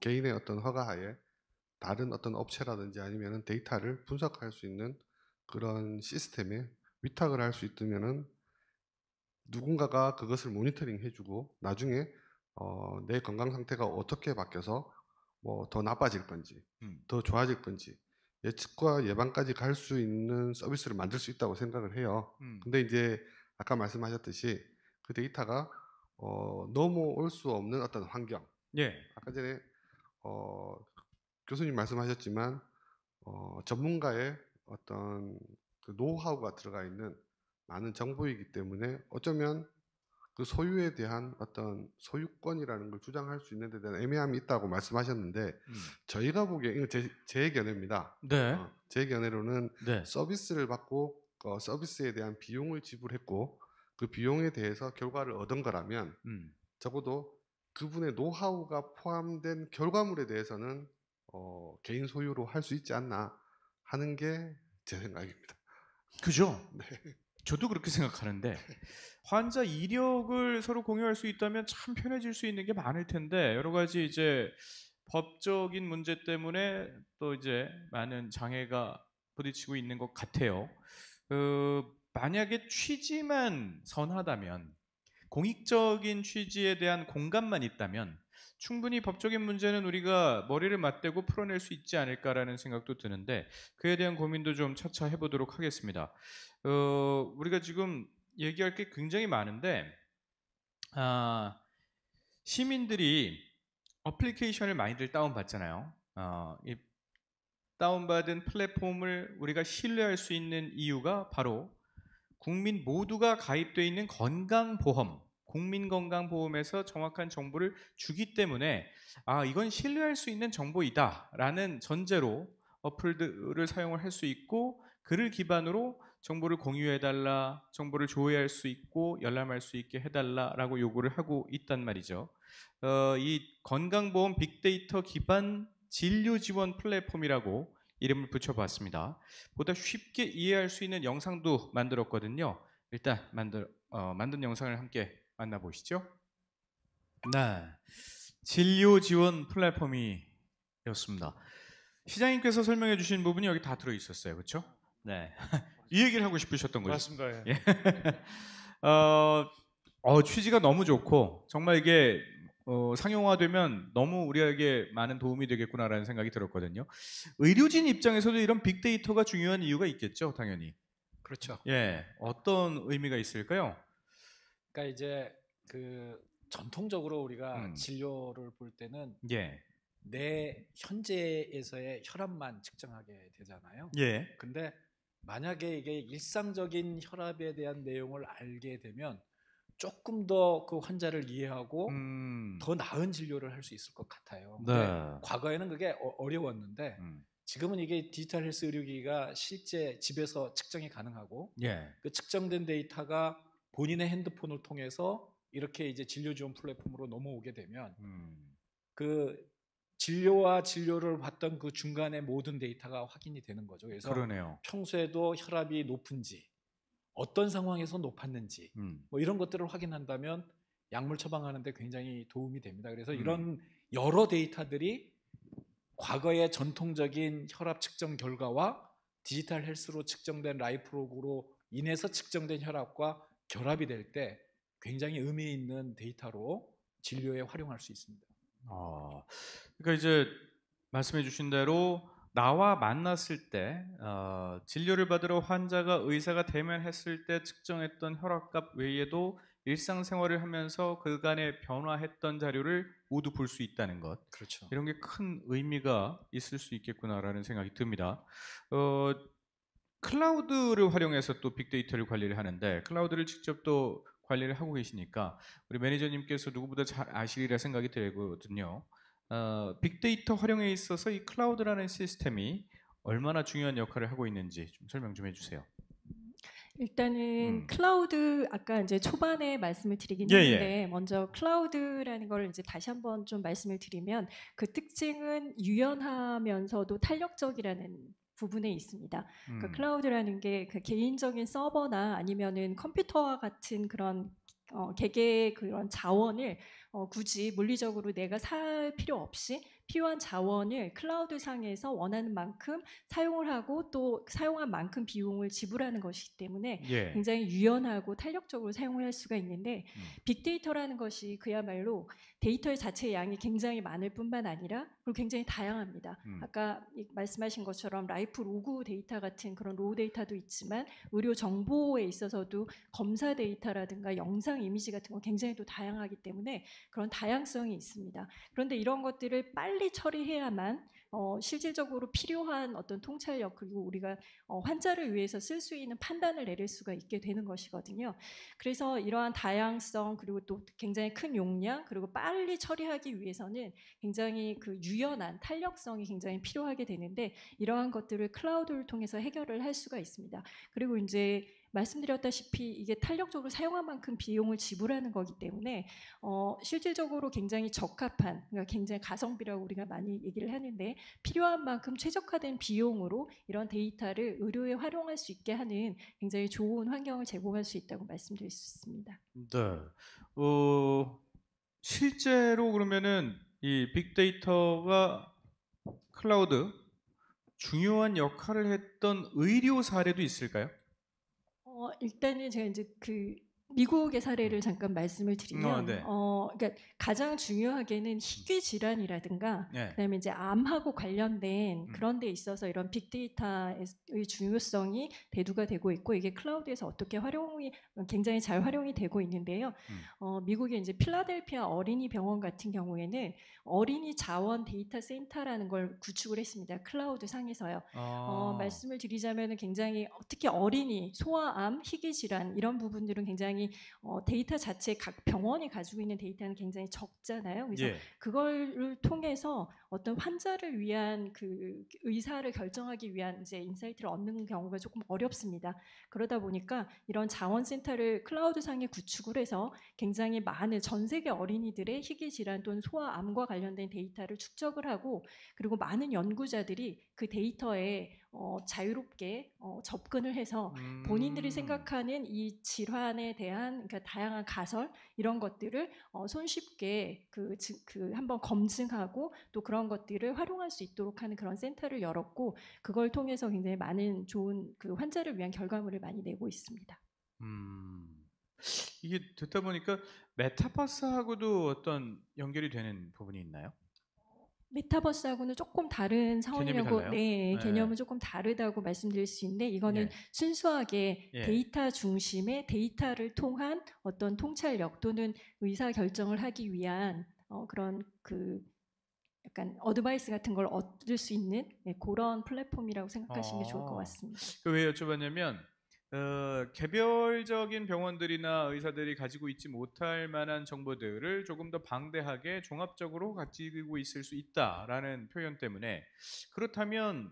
개인의 어떤 허가하에 다른 어떤 업체라든지 아니면 데이터를 분석할 수 있는 그런 시스템에 위탁을 할 수 있다면은 누군가가 그것을 모니터링 해주고 나중에 내 건강 상태가 어떻게 바뀌어서 뭐 더 나빠질 건지 더 좋아질 건지 예측과 예방까지 갈 수 있는 서비스를 만들 수 있다고 생각을 해요. 근데 이제 아까 말씀하셨듯이 그 데이터가 넘어올 수 없는 어떤 환경. 예. 아까 전에 교수님 말씀하셨지만 전문가의 어떤 그 노하우가 들어가 있는 많은 정보이기 때문에 어쩌면 그 소유에 대한 어떤 소유권이라는 걸 주장할 수 있는 데 대한 애매함이 있다고 말씀하셨는데 저희가 보기에 이거 제 견해입니다. 네. 제 견해로는 네. 서비스를 받고 서비스에 대한 비용을 지불했고 그 비용에 대해서 결과를 얻은 거라면 적어도 그분의 노하우가 포함된 결과물에 대해서는 개인 소유로 할 수 있지 않나 하는 게 제 생각입니다. 그죠? 네. 저도 그렇게 생각하는데 환자 이력을 서로 공유할 수 있다면 참 편해질 수 있는 게 많을 텐데 여러 가지 이제 법적인 문제 때문에 또 이제 많은 장애가 부딪히고 있는 것 같아요. 만약에 취지만 선하다면 공익적인 취지에 대한 공감만 있다면 충분히 법적인 문제는 우리가 머리를 맞대고 풀어낼 수 있지 않을까라는 생각도 드는데 그에 대한 고민도 좀 차차 해보도록 하겠습니다. 우리가 지금 얘기할 게 굉장히 많은데 시민들이 어플리케이션을 많이들 다운받잖아요. 이 다운받은 플랫폼을 우리가 신뢰할 수 있는 이유가 바로 국민 모두가 가입되어 있는 건강보험, 국민건강보험에서 정확한 정보를 주기 때문에 이건 신뢰할 수 있는 정보이다라는 전제로 어플들을 사용을 할 수 있고 그를 기반으로 정보를 공유해달라, 정보를 조회할 수 있고 열람할 수 있게 해달라라고 요구를 하고 있단 말이죠. 이 건강보험 빅데이터 기반 진료 지원 플랫폼이라고 이름을 붙여봤습니다. 보다 쉽게 이해할 수 있는 영상도 만들었거든요. 일단 만든 영상을 함께 만나보시죠. 네, 진료 지원 플랫폼이었습니다. 시장님께서 설명해 주신 부분이 여기 다 들어있었어요. 그렇죠? 네, 이 얘기를 하고 싶으셨던 거죠? 맞습니다. 예. 취지가 너무 좋고 정말 이게 상용화되면 너무 우리에게 많은 도움이 되겠구나라는 생각이 들었거든요. 의료진 입장에서도 이런 빅데이터가 중요한 이유가 있겠죠, 당연히. 그렇죠. 예, 어떤 의미가 있을까요? 그러니까 이제 그 전통적으로 우리가 진료를 볼 때는 예. 내 현재에서의 혈압만 측정하게 되잖아요. 예. 근데 만약에 이게 일상적인 혈압에 대한 내용을 알게 되면 조금 더 그 환자를 이해하고 더 나은 진료를 할 수 있을 것 같아요. 네. 근데 과거에는 그게 어려웠는데 지금은 이게 디지털 헬스 의료기기가 실제 집에서 측정이 가능하고 예. 그 측정된 데이터가 본인의 핸드폰을 통해서 이렇게 이제 진료 지원 플랫폼으로 넘어오게 되면 그 진료와 진료를 받던 그 중간에 모든 데이터가 확인이 되는 거죠. 그래서 그러네요. 평소에도 혈압이 높은지 어떤 상황에서 높았는지 뭐 이런 것들을 확인한다면 약물 처방하는데 굉장히 도움이 됩니다. 그래서 이런 여러 데이터들이 과거의 전통적인 혈압 측정 결과와 디지털 헬스로 측정된 라이프로그로 인해서 측정된 혈압과 결합이 될 때 굉장히 의미 있는 데이터로 진료에 활용할 수 있습니다. 그러니까 이제 말씀해 주신 대로 나와 만났을 때 진료를 받으러 환자가 의사가 대면했을 때 측정했던 혈압값 외에도 일상생활을 하면서 그간의 변화했던 자료를 모두 볼 수 있다는 것. 그렇죠. 이런 게 큰 의미가 있을 수 있겠구나라는 생각이 듭니다. 클라우드를 활용해서 또 빅데이터를 관리를 하는데 클라우드를 직접 또 관리를 하고 계시니까 우리 매니저님께서 누구보다 잘 아시리라 생각이 들거든요. 빅데이터 활용에 있어서 이 클라우드라는 시스템이 얼마나 중요한 역할을 하고 있는지 좀 설명 좀 해주세요. 일단은 클라우드 아까 이제 초반에 말씀을 드리긴 예, 했는데 예. 먼저 클라우드라는 걸 이제 다시 한번 좀 말씀을 드리면 그 특징은 유연하면서도 탄력적이라는 부분에 있습니다. 그러니까 클라우드라는 게 그 개인적인 서버나 아니면은 컴퓨터와 같은 그런 개개의 그런 자원을 굳이 물리적으로 내가 살 필요 없이 필요한 자원을 클라우드 상에서 원하는 만큼 사용을 하고 또 사용한 만큼 비용을 지불하는 것이기 때문에 예. 굉장히 유연하고 탄력적으로 사용을 할 수가 있는데 빅데이터라는 것이 그야말로 데이터의 자체의 양이 굉장히 많을 뿐만 아니라 그리고 굉장히 다양합니다. 아까 말씀하신 것처럼 라이프 로그 데이터 같은 그런 로우 데이터도 있지만 의료 정보에 있어서도 검사 데이터라든가 영상 이미지 같은 거 굉장히 또 다양하기 때문에 그런 다양성이 있습니다. 그런데 이런 것들을 빨리 처리해야만 실질적으로 필요한 어떤 통찰력 그리고 우리가 환자를 위해서 쓸 수 있는 판단을 내릴 수가 있게 되는 것이거든요. 그래서 이러한 다양성 그리고 또 굉장히 큰 용량 그리고 빨리 처리하기 위해서는 굉장히 그 유연한 탄력성이 굉장히 필요하게 되는데 이러한 것들을 클라우드를 통해서 해결을 할 수가 있습니다. 그리고 이제 말씀드렸다시피 이게 탄력적으로 사용한 만큼 비용을 지불하는 거기 때문에 실질적으로 굉장히 적합한 그러니까 굉장히 가성비라고 우리가 많이 얘기를 하는데 필요한 만큼 최적화된 비용으로 이런 데이터를 의료에 활용할 수 있게 하는 굉장히 좋은 환경을 제공할 수 있다고 말씀드릴 수 있습니다. 네. 실제로 그러면은 이 빅데이터가 클라우드 중요한 역할을 했던 의료 사례도 있을까요? 일단은 제가 이제 그 미국의 사례를 잠깐 말씀을 드리면, 네. 그러니까 가장 중요하게는 희귀 질환이라든가, 네. 그다음에 이제 암하고 관련된 그런 데 있어서 이런 빅데이터의 중요성이 대두가 되고 있고, 이게 클라우드에서 어떻게 활용이 굉장히 잘 활용이 되고 있는데요. 미국의 이제 필라델피아 어린이 병원 같은 경우에는 어린이 자원 데이터 센터라는 걸 구축을 했습니다. 클라우드 상에서요. 말씀을 드리자면은 굉장히 특히 어린이, 소아암, 희귀 질환 이런 부분들은 굉장히 데이터 자체 각 병원이 가지고 있는 데이터는 굉장히 적잖아요. 그래서 예. 그걸 통해서 어떤 환자를 위한 그 의사를 결정하기 위한 이제 인사이트를 얻는 경우가 조금 어렵습니다. 그러다 보니까 이런 자원센터를 클라우드 상에 구축을 해서 굉장히 많은 전 세계 어린이들의 희귀 질환 또는 소아암과 관련된 데이터를 축적을 하고 그리고 많은 연구자들이 그 데이터에 자유롭게 접근을 해서 본인들이 생각하는 이 질환에 대한 그러니까 다양한 가설 이런 것들을 손쉽게 한번 검증하고 또 그런 것들을 활용할 수 있도록 하는 그런 센터를 열었고 그걸 통해서 굉장히 많은 좋은 그 환자를 위한 결과물을 많이 내고 있습니다. 이게 듣다 보니까 메타버스하고도 어떤 연결이 되는 부분이 있나요? 메타버스하고는 조금 다른 차원이라고 네. 개념은 조금 다르다고 말씀드릴 수 있는데 이거는 순수하게 데이터 중심의 데이터를 통한 어떤 통찰력 또는 의사 결정을 하기 위한 그런 그 약간 어드바이스 같은 걸 얻을 수 있는 그런 플랫폼이라고 생각하시는 게 좋을 것 같습니다. 왜 여쭤봤냐면 개별적인 병원들이나 의사들이 가지고 있지 못할 만한 정보들을 조금 더 방대하게 종합적으로 가지고 있을 수 있다라는 표현 때문에 그렇다면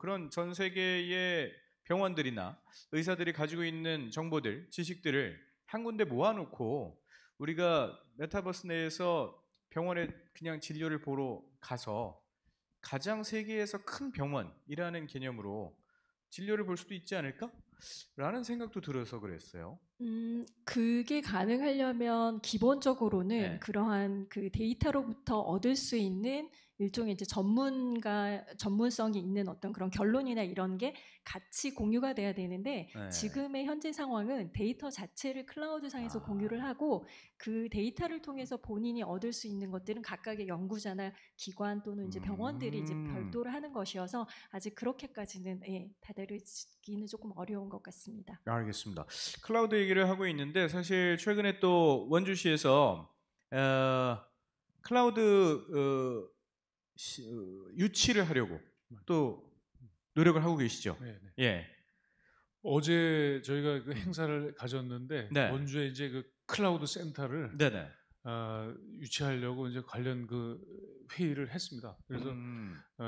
그런 전 세계의 병원들이나 의사들이 가지고 있는 정보들, 지식들을 한 군데 모아놓고 우리가 메타버스 내에서 병원에 그냥 진료를 보러 가서 가장 세계에서 큰 병원이라는 개념으로 진료를 볼 수도 있지 않을까? 라는 생각도 들어서 그랬어요. 그게 가능하려면 기본적으로는 그러한 그 데이터로부터 얻을 수 있는 일종의 이제 전문성이 있는 어떤 그런 결론이나 이런 게 같이 공유가 돼야 되는데 지금의 현재 상황은 데이터 자체를 클라우드 상에서 공유를 하고 그 데이터를 통해서 본인이 얻을 수 있는 것들은 각각의 연구자나 기관 또는 이제 병원들이 이제 별도로 하는 것이어서 아직 그렇게까지는 다다르기는 조금 어려운 것 같습니다. 알겠습니다. 클라우드 얘기를 하고 있는데 사실 최근에 또 원주시에서 클라우드 유치를 하려고 또 노력을 하고 계시죠. 예. 어제 저희가 그 행사를 가졌는데 원주에 이제 그 클라우드 센터를 유치하려고 이제 관련 그 회의를 했습니다. 그래서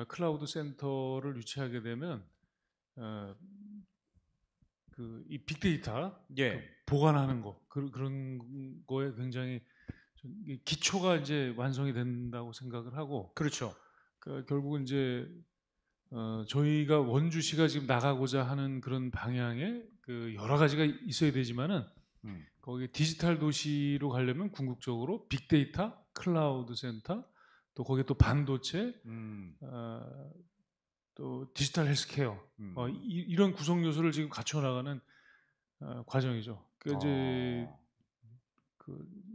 클라우드 센터를 유치하게 되면 그 이 빅데이터 그 보관하는 거 그런 거에 굉장히 기초가 이제 완성이 된다고 생각을 하고 그렇죠. 결국은 이제 저희가 원주시가 지금 나가고자 하는 그런 방향에 그 여러 가지가 있어야 되지만은 거기 디지털 도시로 가려면 궁극적으로 빅데이터, 클라우드 센터, 또 거기에 또 반도체, 또 디지털 헬스케어 이런 구성 요소를 지금 갖춰 나가는 과정이죠. 그 이제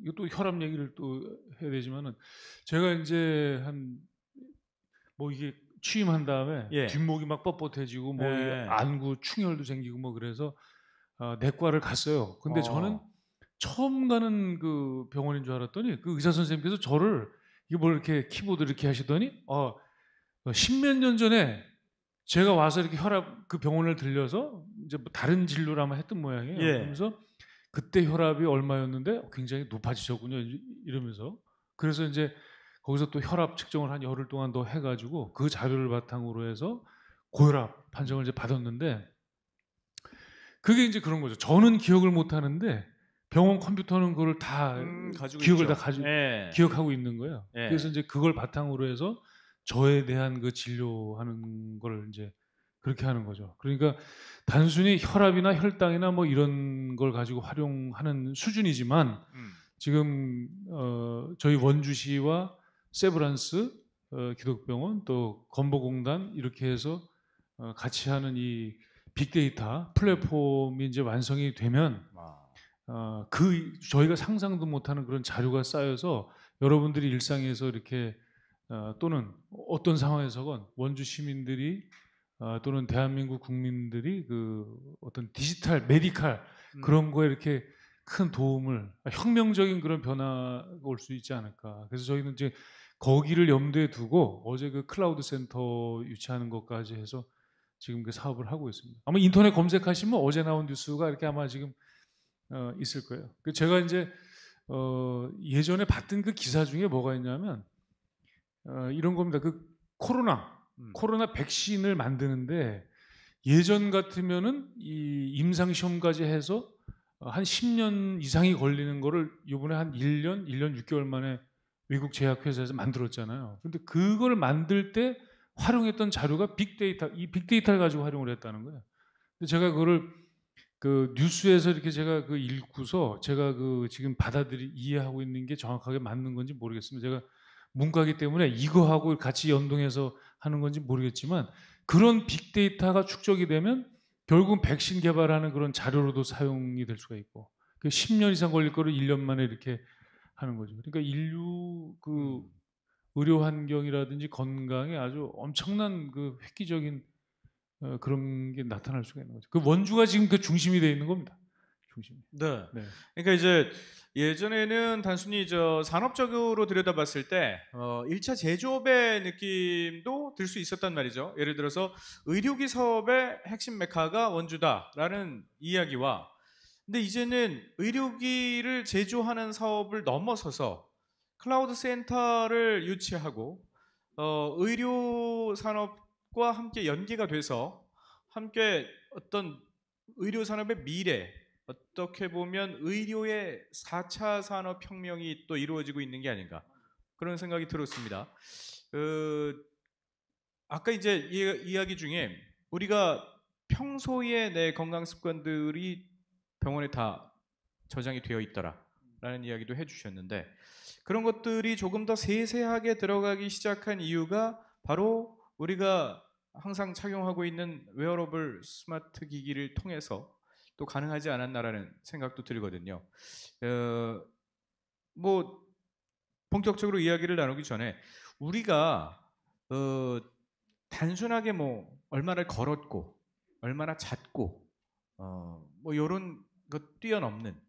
이것도 혈압 얘기를 또 해야 되지만은 제가 이제 뭐 이게 취임한 다음에 뒷목이 막 뻣뻣해지고 뭐 안구 충혈도 생기고 뭐 그래서 내과를 갔어요. 근데 저는 처음 가는 그 병원인 줄 알았더니 그 의사 선생님께서 저를 이게 뭘 이렇게 키보드 이렇게 하시더니 10몇 년 전에 제가 와서 이렇게 혈압 그 병원을 들려서 이제 뭐 다른 진료를 아마 했던 모양이에요. 그러면서 그때 혈압이 얼마였는데 굉장히 높아지셨군요. 이러면서 그래서 이제 거기서 또 혈압 측정을 한 열흘 동안 더 해가지고 그 자료를 바탕으로 해서 고혈압 판정을 이제 받았는데 그게 이제 그런 거죠. 저는 기억을 못 하는데 병원 컴퓨터는 그걸 다 기억을 다 기억하고 있는 거예요. 그래서 이제 그걸 바탕으로 해서 저에 대한 그 진료하는 걸 이제 그렇게 하는 거죠. 그러니까 단순히 혈압이나 혈당이나 뭐 이런 걸 가지고 활용하는 수준이지만 지금 저희 원주시와 세브란스 기독병원 또 건보공단 이렇게 해서 같이 하는 이 빅데이터 플랫폼이 이제 완성이 되면 저희가 상상도 못하는 그런 자료가 쌓여서 여러분들이 일상에서 이렇게 또는 어떤 상황에서건 원주 시민들이 또는 대한민국 국민들이 그 어떤 디지털 메디칼 그런 거에 이렇게 큰 도움을 혁명적인 그런 변화가 올 수 있지 않을까. 그래서 저희는 이제 거기를 염두에 두고 어제 그 클라우드 센터 유치하는 것까지 해서 지금 그 사업을 하고 있습니다. 아마 인터넷 검색하시면 어제 나온 뉴스가 이렇게 아마 지금 있을 거예요. 제가 이제 예전에 봤던 그 기사 중에 뭐가 있냐면 이런 겁니다. 그 코로나 백신을 만드는데 예전 같으면은 이 임상 시험까지 해서 한 10년 이상이 걸리는 거를 이번에 한 1년 6개월 만에 외국 제약회사에서 만들었잖아요. 근데 그걸 만들 때 활용했던 자료가 빅데이터, 이 빅데이터를 가지고 활용을 했다는 거예요. 근데 제가 그거를 그 뉴스에서 이렇게 제가 그 읽고서 제가 그 지금 이해하고 있는 게 정확하게 맞는 건지 모르겠습니다. 제가 문과이기 때문에 이거하고 같이 연동해서 하는 건지 모르겠지만 그런 빅데이터가 축적이 되면 결국은 백신 개발하는 그런 자료로도 사용이 될 수가 있고 10년 이상 걸릴 거를 1년 만에 이렇게 하는 거죠. 그러니까 인류 그 의료 환경이라든지 건강에 아주 엄청난 그 획기적인 그런 게 나타날 수가 있는 거죠. 그 원주가 지금 그 중심이 되어 있는 겁니다. 중심. 네. 그러니까 이제 예전에는 단순히 산업적으로 들여다봤을 때 1차 제조업의 느낌도 들 수 있었단 말이죠. 예를 들어서 의료기 사업의 핵심 메카가 원주다라는 이야기와 근데 이제는 의료기를 제조하는 사업을 넘어서서 클라우드 센터를 유치하고 의료 산업과 함께 연계가 돼서 함께 어떤 의료 산업의 미래 어떻게 보면 의료의 4차 산업혁명이 또 이루어지고 있는 게 아닌가 그런 생각이 들었습니다. 아까 이제 이야기 중에 우리가 평소에 내 건강 습관들이 병원에 다 저장이 되어 있더라라는 이야기도 해주셨는데 그런 것들이 조금 더 세세하게 들어가기 시작한 이유가 바로 우리가 항상 착용하고 있는 웨어러블 스마트 기기를 통해서 또 가능하지 않았나라는 생각도 들거든요. 뭐 본격적으로 이야기를 나누기 전에 우리가 단순하게 뭐 얼마나 걸었고 얼마나 잤고 뭐 이런 것 뛰어넘는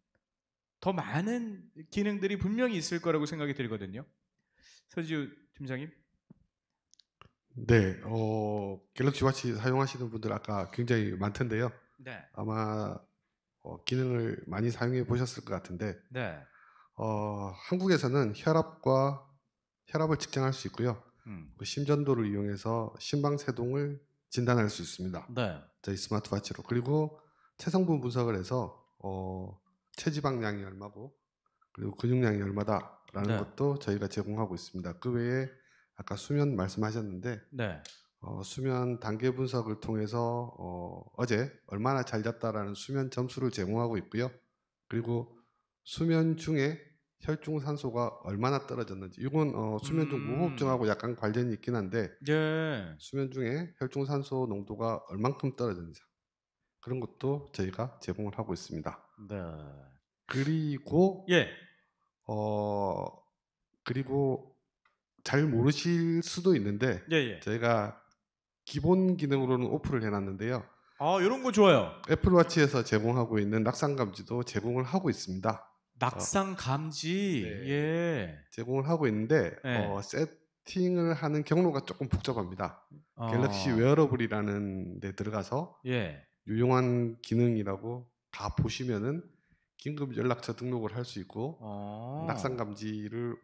더 많은 기능들이 분명히 있을 거라고 생각이 들거든요. 서지우 팀장님. 네, 갤럭시 워치 사용하시는 분들 아까 굉장히 많던데요. 네. 아마 기능을 많이 사용해 보셨을 것 같은데 네. 한국에서는 혈압을 측정할 수 있고요. 그 심전도를 이용해서 심방세동을 진단할 수 있습니다. 네. 저희 스마트워치로. 그리고 체성분 분석을 해서 체지방량이 얼마고 그리고 근육량이 얼마다라는 네. 것도 저희가 제공하고 있습니다. 그 외에 아까 수면 말씀하셨는데 네. 수면 단계 분석을 통해서 어제 얼마나 잘 잤다라는 수면 점수를 제공하고 있고요. 그리고 수면 중에 혈중 산소가 얼마나 떨어졌는지. 이건 수면 중 무호흡증하고 약간 관련이 있긴 한데 예. 수면 중에 혈중 산소 농도가 얼만큼 떨어졌는지 그런 것도 저희가 제공을 하고 있습니다. 네. 그리고 예. 그리고 잘 모르실 수도 있는데 예. 저희가 기본 기능으로는 오프를 해놨는데요. 이런 거 좋아요. 애플워치에서 제공하고 있는 낙상 감지도 제공을 하고 있습니다. 낙상 감지. 네. 예. 제공을 하고 있는데 네. 세팅을 하는 경로가 조금 복잡합니다. 갤럭시 웨어러블이라는 데 들어가서 예. 유용한 기능이라고 다 보시면은 긴급 연락처 등록을 할 수 있고 낙상 감지를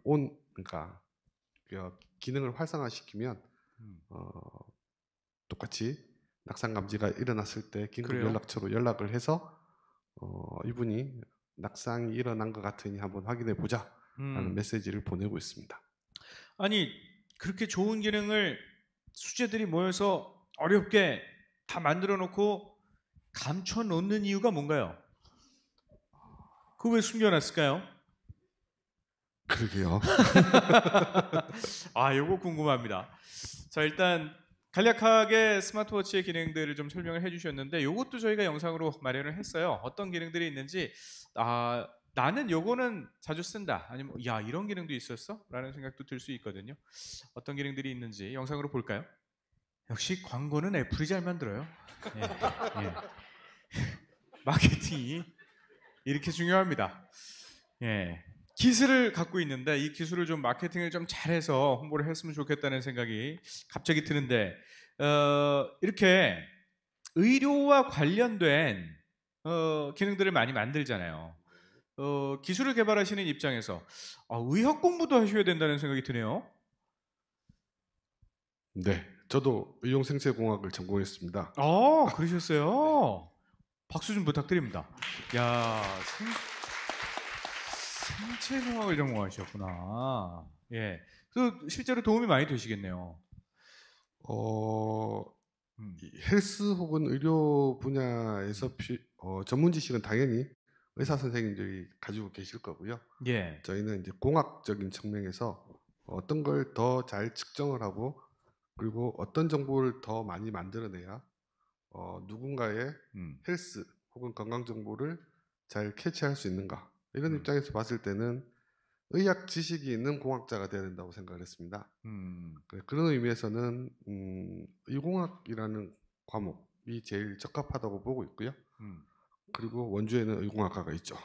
그러니까 기능을 활성화시키면 똑같이 낙상 감지가 일어났을 때 긴급 그래요? 연락처로 연락을 해서 이분이 낙상이 일어난 것 같으니 한번 확인해 보자 라는 메시지를 보내고 있습니다. 아니 그렇게 좋은 기능을 수재들이 모여서 어렵게 다 만들어 놓고 감춰 놓는 이유가 뭔가요? 그거 왜 숨겨놨을까요? 그러게요. 요거 궁금합니다. 자, 일단 간략하게 스마트워치의 기능들을 좀 설명을 해주셨는데 요것도 저희가 영상으로 마련을 했어요. 어떤 기능들이 있는지 나는 요거는 자주 쓴다. 아니면 야 이런 기능도 있었어? 라는 생각도 들 수 있거든요. 어떤 기능들이 있는지 영상으로 볼까요? 역시 광고는 애플이 잘 만들어요. 예. 마케팅이 이렇게 중요합니다. 예. 기술을 갖고 있는데 이 기술을 좀 마케팅을 좀 잘해서 홍보를 했으면 좋겠다는 생각이 갑자기 드는데 이렇게 의료와 관련된 기능들을 많이 만들잖아요. 기술을 개발하시는 입장에서 의학 공부도 하셔야 된다는 생각이 드네요. 네, 저도 의용생체공학을 전공했습니다. 그러셨어요? 박수 좀 부탁드립니다. 야, 생체공학을 전공하셨구나. 예, 그 실제로 도움이 많이 되시겠네요. 헬스 혹은 의료 분야에서 전문 지식은 당연히 의사 선생님들이 가지고 계실 거고요. 예. 저희는 이제 공학적인 측면에서 어떤 걸 더 잘 측정을 하고 그리고 어떤 정보를 더 많이 만들어내야 누군가의 헬스 혹은 건강 정보를 잘 캐치할 수 있는가 이런 입장에서 봤을 때는 의학 지식이 있는 공학자가 돼야 된다고 생각을 했습니다. 그런 의미에서는 의공학이라는 과목이 제일 적합하다고 보고 있고요. 그리고 원주에는 의공학과가 있죠.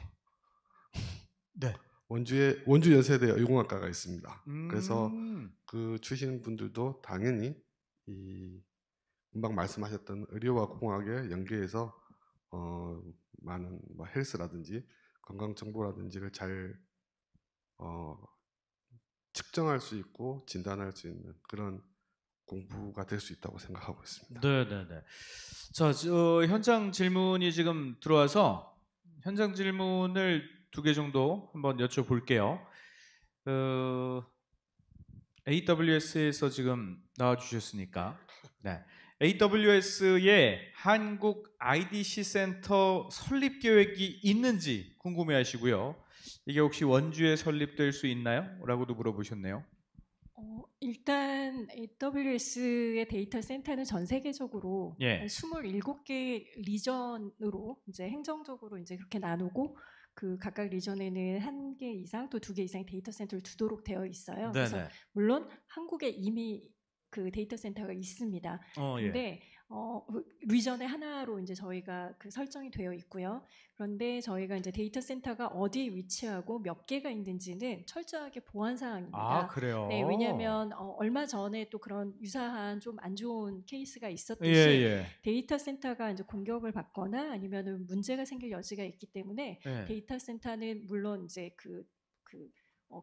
네. 원주 연세대 의공학과가 있습니다. 그래서 그 출신 분들도 당연히 이 금방 말씀하셨던 의료와 공학에 연계해서 많은 헬스라든지 건강 정보라든지를 잘 측정할 수 있고 진단할 수 있는 그런 공부가 될 수 있다고 생각하고 있습니다. 네네네. 자, 현장 질문이 지금 들어와서 현장 질문을 2개 정도 한번 여쭤볼게요. AWS에서 지금 나와주셨으니까 네. AWS에 한국 IDC 센터 설립 계획이 있는지 궁금해하시고요. 이게 혹시 원주에 설립될 수 있나요? 라고도 물어보셨네요. 일단 AWS의 데이터 센터는 전 세계적으로 예. 27개 리전으로 이제 행정적으로 이제 그렇게 나누고 그 각각 리전에는 1개 이상 또 2개 이상의 데이터 센터를 두도록 되어 있어요. 네네. 그래서 물론 한국에 이미 그 데이터 센터가 있습니다. 근데 리전의 하나로 이제 저희가 그 설정이 되어 있고요. 그런데 저희가 이제 데이터 센터가 어디에 위치하고 몇 개가 있는지는 철저하게 보안 사항입니다. 그래요? 네, 왜냐하면 얼마 전에 또 그런 유사한 좀 안 좋은 케이스가 있었듯이 데이터 센터가 이제 공격을 받거나 아니면은 문제가 생길 여지가 있기 때문에 데이터 센터는 물론 이제 그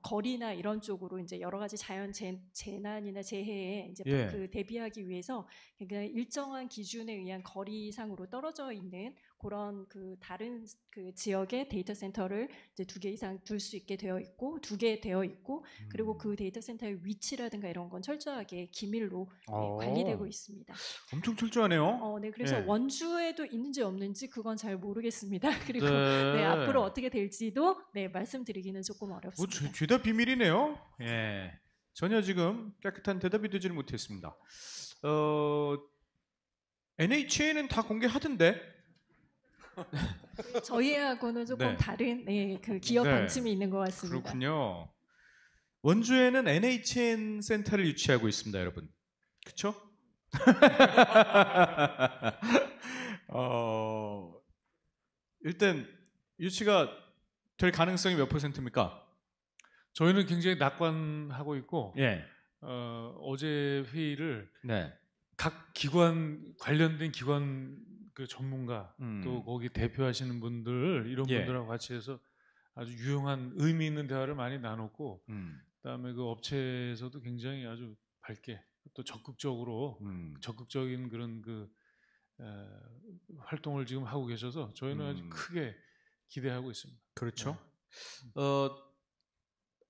거리나 이런 쪽으로 이제 여러 가지 자연 재난이나 재해에 이제 그 대비하기 위해서 그러니까 일정한 기준에 의한 거리상으로 떨어져 있는 그런 그 다른 그 지역의 데이터 센터를 이제 2개 이상 둘 수 있게 되어 있고 2개 되어 있고 그리고 그 데이터 센터의 위치라든가 이런 건 철저하게 기밀로 관리되고 있습니다. 엄청 철저하네요. 네, 그래서 예. 원주에도 있는지 없는지 그건 잘 모르겠습니다. 그리고 네. 네, 앞으로 어떻게 될지도 네, 말씀드리기는 조금 어렵습니다. 뭐 죄다 비밀이네요. 예. 전혀 지금 깨끗한 대답이 되지를 못했습니다. NHA는 다 공개하던데. 저희하고는 조금 네. 다른 그 기업 네. 방침이 있는 것 같습니다. 그렇군요. 원주에는 NHN 센터를 유치하고 있습니다, 여러분. 그렇죠? 일단 유치가 될 가능성이 몇 %입니까? 저희는 굉장히 낙관하고 있고 예. 어제 회의를 네. 각 기관 관련된 기관 그 전문가 또 거기 대표하시는 분들 이런 예. 분들하고 같이 해서 아주 유용한 의미 있는 대화를 많이 나눴고 그다음에 그 업체에서도 굉장히 아주 밝게 또 적극적으로 적극적인 그런 그 활동을 지금 하고 계셔서 저희는 아주 크게 기대하고 있습니다. 그렇죠.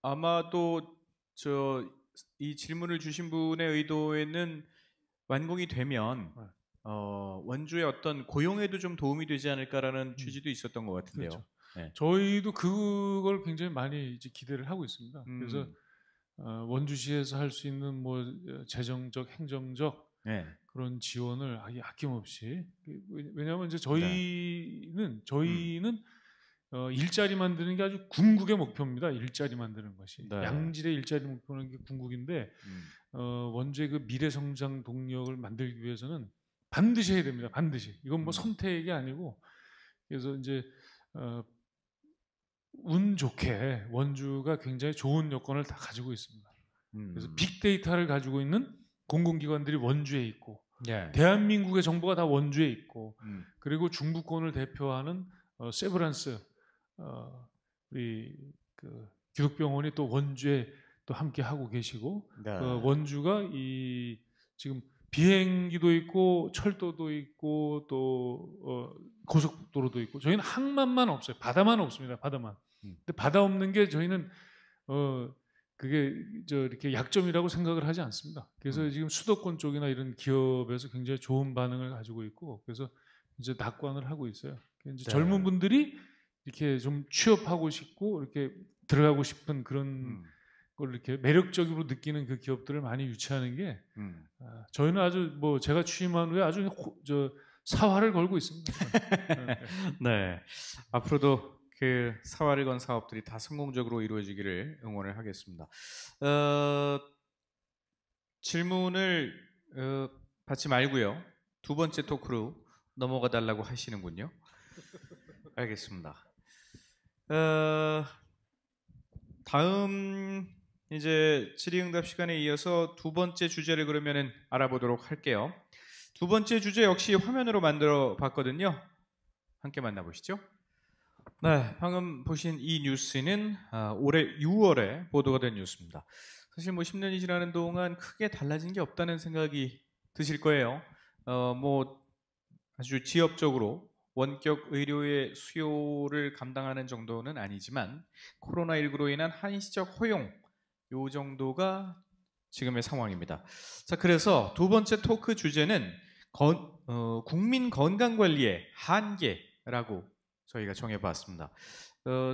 아마도 이 질문을 주신 분의 의도에는 완공이 되면 원주의 어떤 고용에도 좀 도움이 되지 않을까라는 취지도 있었던 것 같은데요. 그렇죠. 네. 저희도 그걸 굉장히 많이 이제 기대를 하고 있습니다. 그래서 원주시에서 할 수 있는 뭐 재정적, 행정적 네. 그런 지원을 아낌없이 왜냐하면 이제 저희는 일자리 만드는 게 아주 궁극의 목표입니다. 일자리 만드는 것이 네. 양질의 일자리 목표는 게 궁극인데 원주의 그 미래 성장 동력을 만들기 위해서는 반드시 해야 됩니다. 반드시 이건 뭐 선택이 아니고 그래서 이제 운 좋게 원주가 굉장히 좋은 여건을 다 가지고 있습니다. 그래서 빅데이터를 가지고 있는 공공기관들이 원주에 있고 예. 대한민국의 정보가 다 원주에 있고 그리고 중부권을 대표하는 세브란스 우리 그 기독병원이 또 원주에 또 함께 하고 계시고 네. 원주가 이 지금 비행기도 있고 철도도 있고 또 고속도로도 있고 저희는 항만만 없어요. 바다만 없습니다. 바다만. 근데 바다 없는 게 저희는 그게 이렇게 약점이라고 생각을 하지 않습니다. 그래서 지금 수도권 쪽이나 이런 기업에서 굉장히 좋은 반응을 가지고 있고 그래서 이제 낙관을 하고 있어요. 이제 네. 젊은 분들이 이렇게 좀 취업하고 싶고 이렇게 들어가고 싶은 그런 걸 이렇게 매력적으로 느끼는 그 기업들을 많이 유치하는 게 저희는 아주 뭐 제가 취임한 후에 아주 사활을 걸고 있습니다. 네. 앞으로도 그 사활을 건 사업들이 다 성공적으로 이루어지기를 응원을 하겠습니다. 질문을 받지 말고요. 두 번째 토크로 넘어가 달라고 하시는군요. 알겠습니다. 다음 이제 질의응답 시간에 이어서 두 번째 주제를 그러면은 알아보도록 할게요. 두 번째 주제 역시 화면으로 만들어 봤거든요. 함께 만나보시죠. 네, 방금 보신 이 뉴스는 올해 6월에 보도가 된 뉴스입니다. 사실 뭐 10년이 지나는 동안 크게 달라진 게 없다는 생각이 드실 거예요. 뭐 아주 지역적으로 원격 의료의 수요를 감당하는 정도는 아니지만 코로나19로 인한 한시적 허용 요 정도가 지금의 상황입니다. 자, 그래서 두 번째 토크 주제는 국민 건강관리의 한계라고 저희가 정해봤습니다.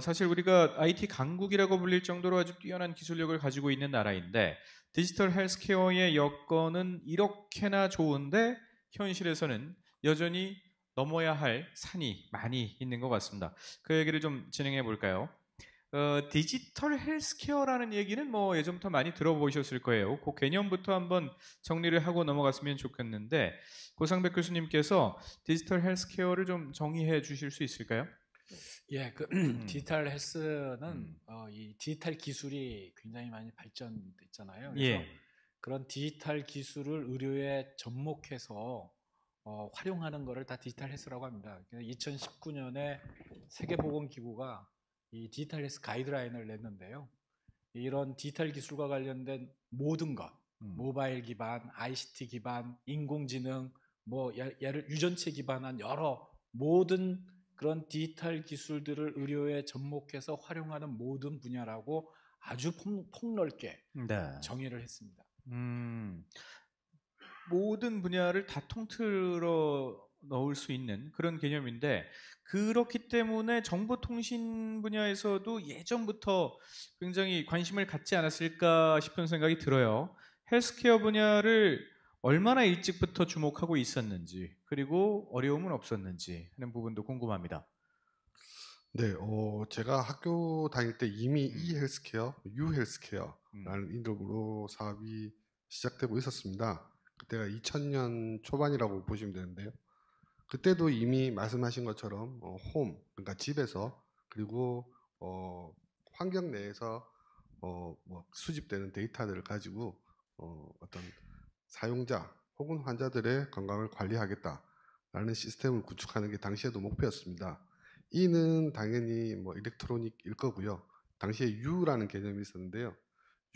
사실 우리가 IT 강국이라고 불릴 정도로 아주 뛰어난 기술력을 가지고 있는 나라인데 디지털 헬스케어의 여건은 이렇게나 좋은데 현실에서는 여전히 넘어야 할 산이 많이 있는 것 같습니다. 그 얘기를 좀 진행해 볼까요? 디지털 헬스케어라는 얘기는 뭐 예전부터 많이 들어보셨을 거예요. 그 개념부터 한번 정리를 하고 넘어갔으면 좋겠는데 고상백 교수님께서 디지털 헬스케어를 좀 정의해 주실 수 있을까요? 예, 디지털 헬스는 이 디지털 기술이 굉장히 많이 발전됐잖아요. 그래서 예. 그런 디지털 기술을 의료에 접목해서 활용하는 것을 다 디지털 헬스라고 합니다. 2019년에 세계보건기구가 이 디지털 헬스 가이드라인을 냈는데요. 이런 디지털 기술과 관련된 모든 것, 모바일 기반, ICT 기반, 인공지능, 뭐 예를 유전체 기반한 여러 모든 그런 디지털 기술들을 의료에 접목해서 활용하는 모든 분야라고 아주 폭넓게 네. 정의를 했습니다. 모든 분야를 다 통틀어 넣을 수 있는 그런 개념인데, 그렇기 때문에 정보통신 분야에서도 예전부터 굉장히 관심을 갖지 않았을까 싶은 생각이 들어요. 헬스케어 분야를 얼마나 일찍부터 주목하고 있었는지, 그리고 어려움은 없었는지 하는 부분도 궁금합니다. 네, 제가 학교 다닐 때 이미 이헬스케어, 유헬스케어라는 이름으로 사업이 시작되고 있었습니다. 그때가 2000년 초반이라고 보시면 되는데요. 그때도 이미 말씀하신 것처럼 홈, 그러니까 집에서, 그리고 환경 내에서 뭐 수집되는 데이터들을 가지고 어떤 사용자 혹은 환자들의 건강을 관리하겠다라는 시스템을 구축하는 게 당시에도 목표였습니다. E는 당연히 뭐 일렉트로닉일 거고요. 당시에 U라는 개념이 있었는데요.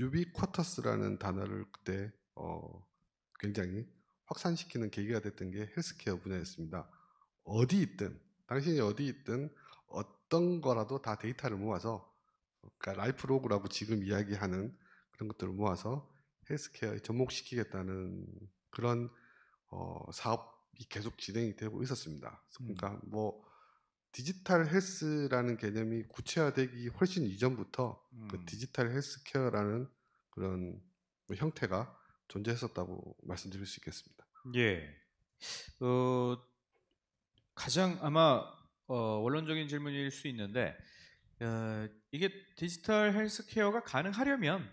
유비쿼터스라는 단어를 그때 굉장히 확산시키는 계기가 됐던 게 헬스케어 분야였습니다. 어디 있든, 당신이 어디 있든 어떤 거라도 다 데이터를 모아서, 그러니까 라이프로그라고 지금 이야기하는 그런 것들을 모아서 헬스케어에 접목시키겠다는 그런 사업이 계속 진행이 되고 있었습니다. 그러니까 뭐 디지털 헬스라는 개념이 구체화되기 훨씬 이전부터 그 디지털 헬스케어라는 그런 형태가 존재했었다고 말씀드릴 수 있겠습니다. 예. 가장 아마 원론적인 질문일 수 있는데, 이게 디지털 헬스케어가 가능하려면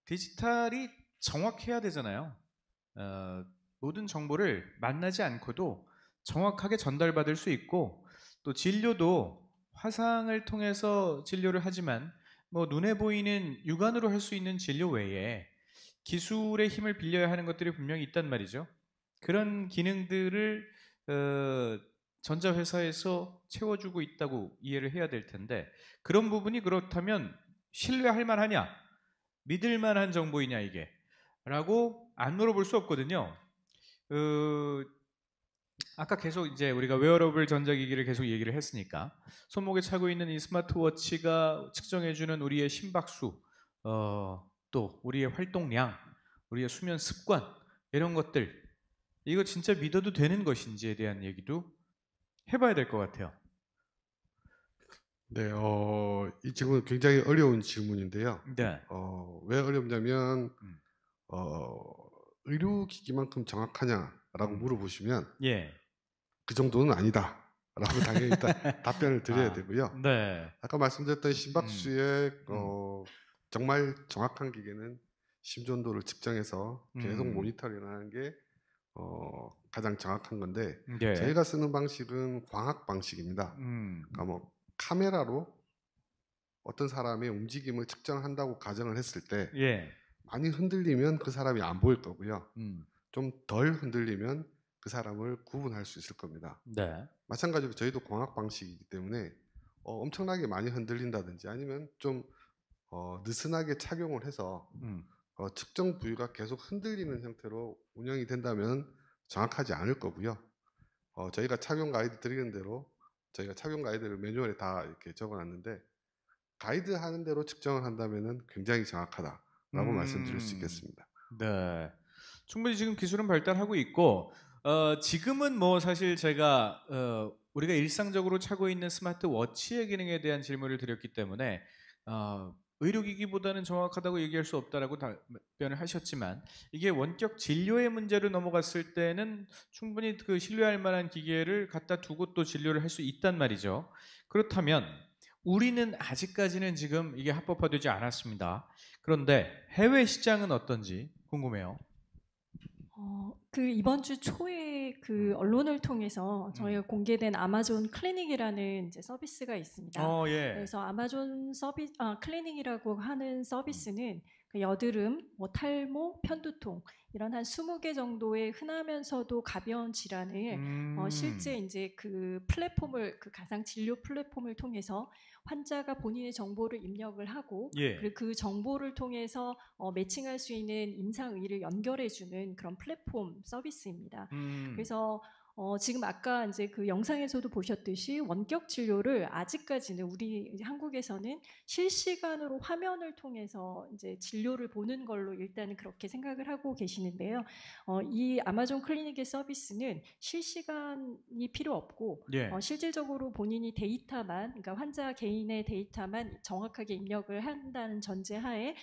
디지털이 정확해야 되잖아요. 모든 정보를 만나지 않고도 정확하게 전달받을 수 있고, 또 진료도 화상을 통해서 진료를 하지만 뭐 눈에 보이는 육안으로 할 수 있는 진료 외에 기술의 힘을 빌려야 하는 것들이 분명히 있단 말이죠. 그런 기능들을 전자회사에서 채워주고 있다고 이해를 해야 될 텐데, 그런 부분이 그렇다면 신뢰할 만하냐, 믿을 만한 정보이냐 이게 라고 안 물어볼 수 없거든요. 아까 계속 이제 우리가 웨어러블 전자기기를 계속 얘기를 했으니까, 손목에 차고 있는 이 스마트워치가 측정해주는 우리의 심박수, 또 우리의 활동량, 우리의 수면 습관, 이런 것들, 이거 진짜 믿어도 되는 것인지에 대한 얘기도 해봐야 될 것 같아요. 네, 이 질문은 굉장히 어려운 질문인데요. 네. 왜 어렵냐면 의료기기만큼 정확하냐라고 물어보시면 예. 그 정도는 아니다라고 당연히 일단 답변을 드려야 되고요. 네. 아까 말씀드렸던 심박수의 정말 정확한 기계는 심전도를 측정해서 계속 모니터링하는 게 가장 정확한 건데, 예. 저희가 쓰는 방식은 광학 방식입니다. 그러니까 뭐 카메라로 어떤 사람의 움직임을 측정한다고 가정을 했을 때 예. 많이 흔들리면 그 사람이 안 보일 거고요. 좀 덜 흔들리면 그 사람을 구분할 수 있을 겁니다. 네. 마찬가지로 저희도 광학 방식이기 때문에 엄청나게 많이 흔들린다든지 아니면 좀 느슨하게 착용을 해서 측정 부위가 계속 흔들리는 형태로 운영이 된다면 정확하지 않을 거고요. 저희가 착용 가이드 드리는 대로, 저희가 착용 가이드를 매뉴얼에 다 이렇게 적어놨는데, 가이드 하는 대로 측정을 한다면은 굉장히 정확하다라고 말씀드릴 수 있겠습니다. 네. 충분히 지금 기술은 발달하고 있고, 지금은 뭐 사실 제가 우리가 일상적으로 차고 있는 스마트워치의 기능에 대한 질문을 드렸기 때문에 의료기기보다는 정확하다고 얘기할 수 없다라고 답변을 하셨지만, 이게 원격 진료의 문제로 넘어갔을 때는 충분히 그 신뢰할 만한 기계를 갖다 두고 또 진료를 할 수 있단 말이죠. 그렇다면 우리는 아직까지는 지금 이게 합법화되지 않았습니다. 그런데 해외 시장은 어떤지 궁금해요. 그 이번 주 초에 그 언론을 통해서 저희가 공개된 아마존 클리닉이라는 이제 서비스가 있습니다. 예. 그래서 아마존 클리닉이라고 하는 서비스는 그 여드름, 뭐 탈모, 편두통 이런 한 20개 정도의 흔하면서도 가벼운 질환을 실제 이제 그 플랫폼을, 그 가상 진료 플랫폼을 통해서 환자가 본인의 정보를 입력을 하고 그리고 그 정보를 통해서 매칭할 수 있는 임상의를 연결해주는 그런 플랫폼 서비스입니다. 그래서 지금 아까 이제 그 영상에서도 보셨듯이 원격 진료를 아직까지는 우리 한국에서는 실시간으로 화면을 통해서 이제 진료를 보는 걸로 일단은 그렇게 생각을 하고 계시는데요. 이 아마존 클리닉의 서비스는 실시간이 필요 없고 예. 실질적으로 본인이 데이터만, 그러니까 환자 개인의 데이터만 정확하게 입력을 한다는 전제하에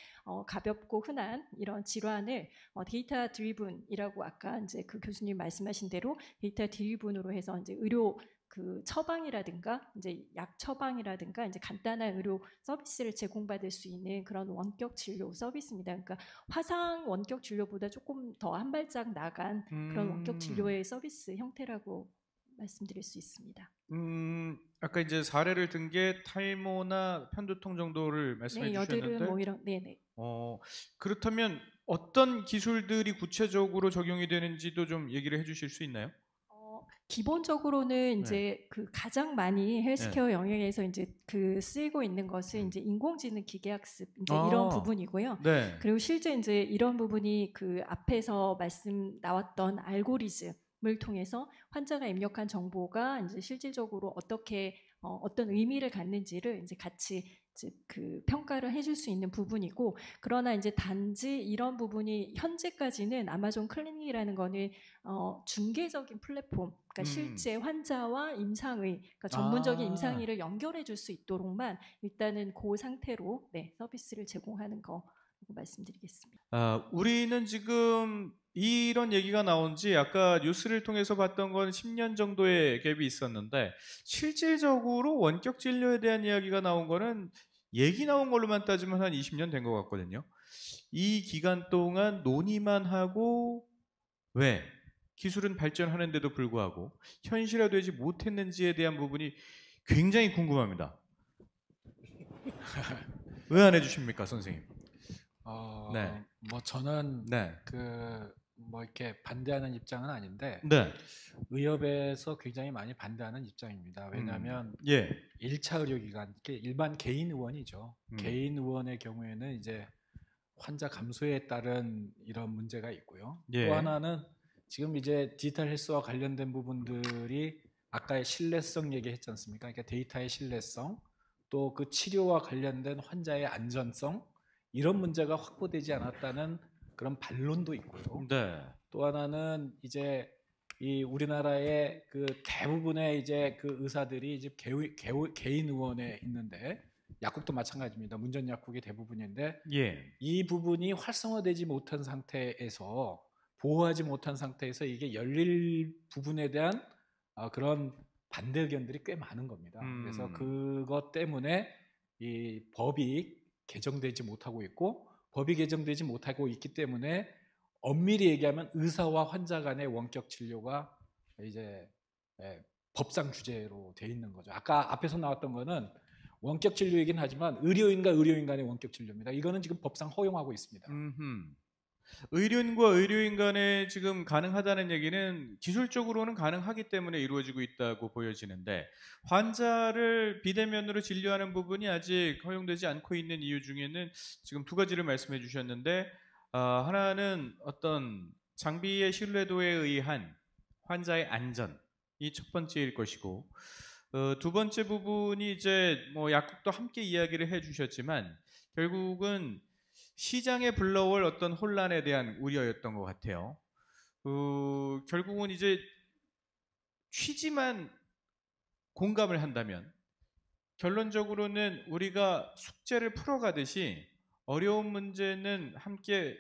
가볍고 흔한 이런 질환을 데이터 드리븐이라고 아까 이제 그 교수님 말씀하신 대로 데이터 드리븐으로 해서 이제 의료 그 처방이라든가 이제 약 처방이라든가 이제 간단한 의료 서비스를 제공받을 수 있는 그런 원격 진료 서비스입니다. 그러니까 화상 원격 진료보다 조금 더 한 발짝 나간 그런 원격 진료의 서비스 형태라고 말씀드릴 수 있습니다. 아까 이제 사례를 든 게 탈모나 편두통 정도를 말씀해 주셨는데, 여드름 뭐 이런, 네네. 그렇다면 어떤 기술들이 구체적으로 적용이 되는지도 좀 얘기를 해주실 수 있나요? 기본적으로는 이제 그 가장 많이 헬스케어 영역에서 이제 그 쓰이고 있는 것은 이제 인공지능 기계학습 이제 이런 부분이고요. 네. 그리고 실제 이제 이런 부분이 그 앞에서 말씀 나왔던 알고리즘을 통해서 환자가 입력한 정보가 이제 실질적으로 어떻게 어떤 의미를 갖는지를 이제 같이 그 평가를 해줄 수 있는 부분이고, 그러나 이제 단지 이런 부분이 현재까지는 아마존 클리닉이라는 거는 중개적인 플랫폼, 그러니까 실제 환자와 임상의, 그러니까 전문적인 임상의를 연결해 줄 수 있도록만 일단은 그 상태로 서비스를 제공하는 거 말씀드리겠습니다. 우리는 지금 이런 얘기가 나온 지 아까 뉴스를 통해서 봤던 건 10년 정도의 갭이 있었는데, 실질적으로 원격 진료에 대한 이야기가 나온 거는 얘기 나온 걸로만 따지면 한 20년 된 것 같거든요. 이 기간 동안 논의만 하고 왜 기술은 발전하는데도 불구하고 현실화되지 못했는지에 대한 부분이 굉장히 궁금합니다. 왜 안 해주십니까, 선생님? 네. 뭐 저는 네. 뭐 이렇게 반대하는 입장은 아닌데, 네. 의협에서 굉장히 많이 반대하는 입장입니다. 왜냐하면 1차 의료기관, 일반 개인 의원이죠. 개인 의원의 경우에는 이제 환자 감소에 따른 이런 문제가 있고요. 또 하나는 지금 이제 디지털 헬스와 관련된 부분들이 아까 신뢰성 얘기했지 않습니까? 그러니까 데이터의 신뢰성, 또 그 치료와 관련된 환자의 안전성, 이런 문제가 확보되지 않았다는 그런 반론도 있고요. 네. 또 하나는 이제 이 우리나라의 그 대부분의 이제 그 의사들이 이제 개인 의원에 있는데, 약국도 마찬가지입니다. 문전 약국이 대부분인데 이 부분이 활성화되지 못한 상태에서, 보호하지 못한 상태에서 이게 열릴 부분에 대한 그런 반대 의견들이 꽤 많은 겁니다. 그래서 그것 때문에 이 법이 개정되지 못하고 있고, 법이 개정되지 못하고 있기 때문에 엄밀히 얘기하면 의사와 환자 간의 원격 진료가 이제 법상 규제로 돼 있는 거죠. 아까 앞에서 나왔던 거는 원격 진료이긴 하지만 의료인과 의료인 간의 원격 진료입니다. 이거는 지금 법상 허용하고 있습니다. 의료인과 의료인 간에 지금 가능하다는 얘기는 기술적으로는 가능하기 때문에 이루어지고 있다고 보여지는데, 환자를 비대면으로 진료하는 부분이 아직 허용되지 않고 있는 이유 중에는 지금 두 가지를 말씀해 주셨는데, 하나는 어떤 장비의 신뢰도에 의한 환자의 안전이 첫 번째일 것이고, 두 번째 부분이 이제 뭐 약국도 함께 이야기를 해주셨지만 결국은 시장에 불러올 어떤 혼란에 대한 우려였던 것 같아요. 결국은 이제 취지만 공감을 한다면 결론적으로는 우리가 숙제를 풀어가듯이 어려운 문제는 함께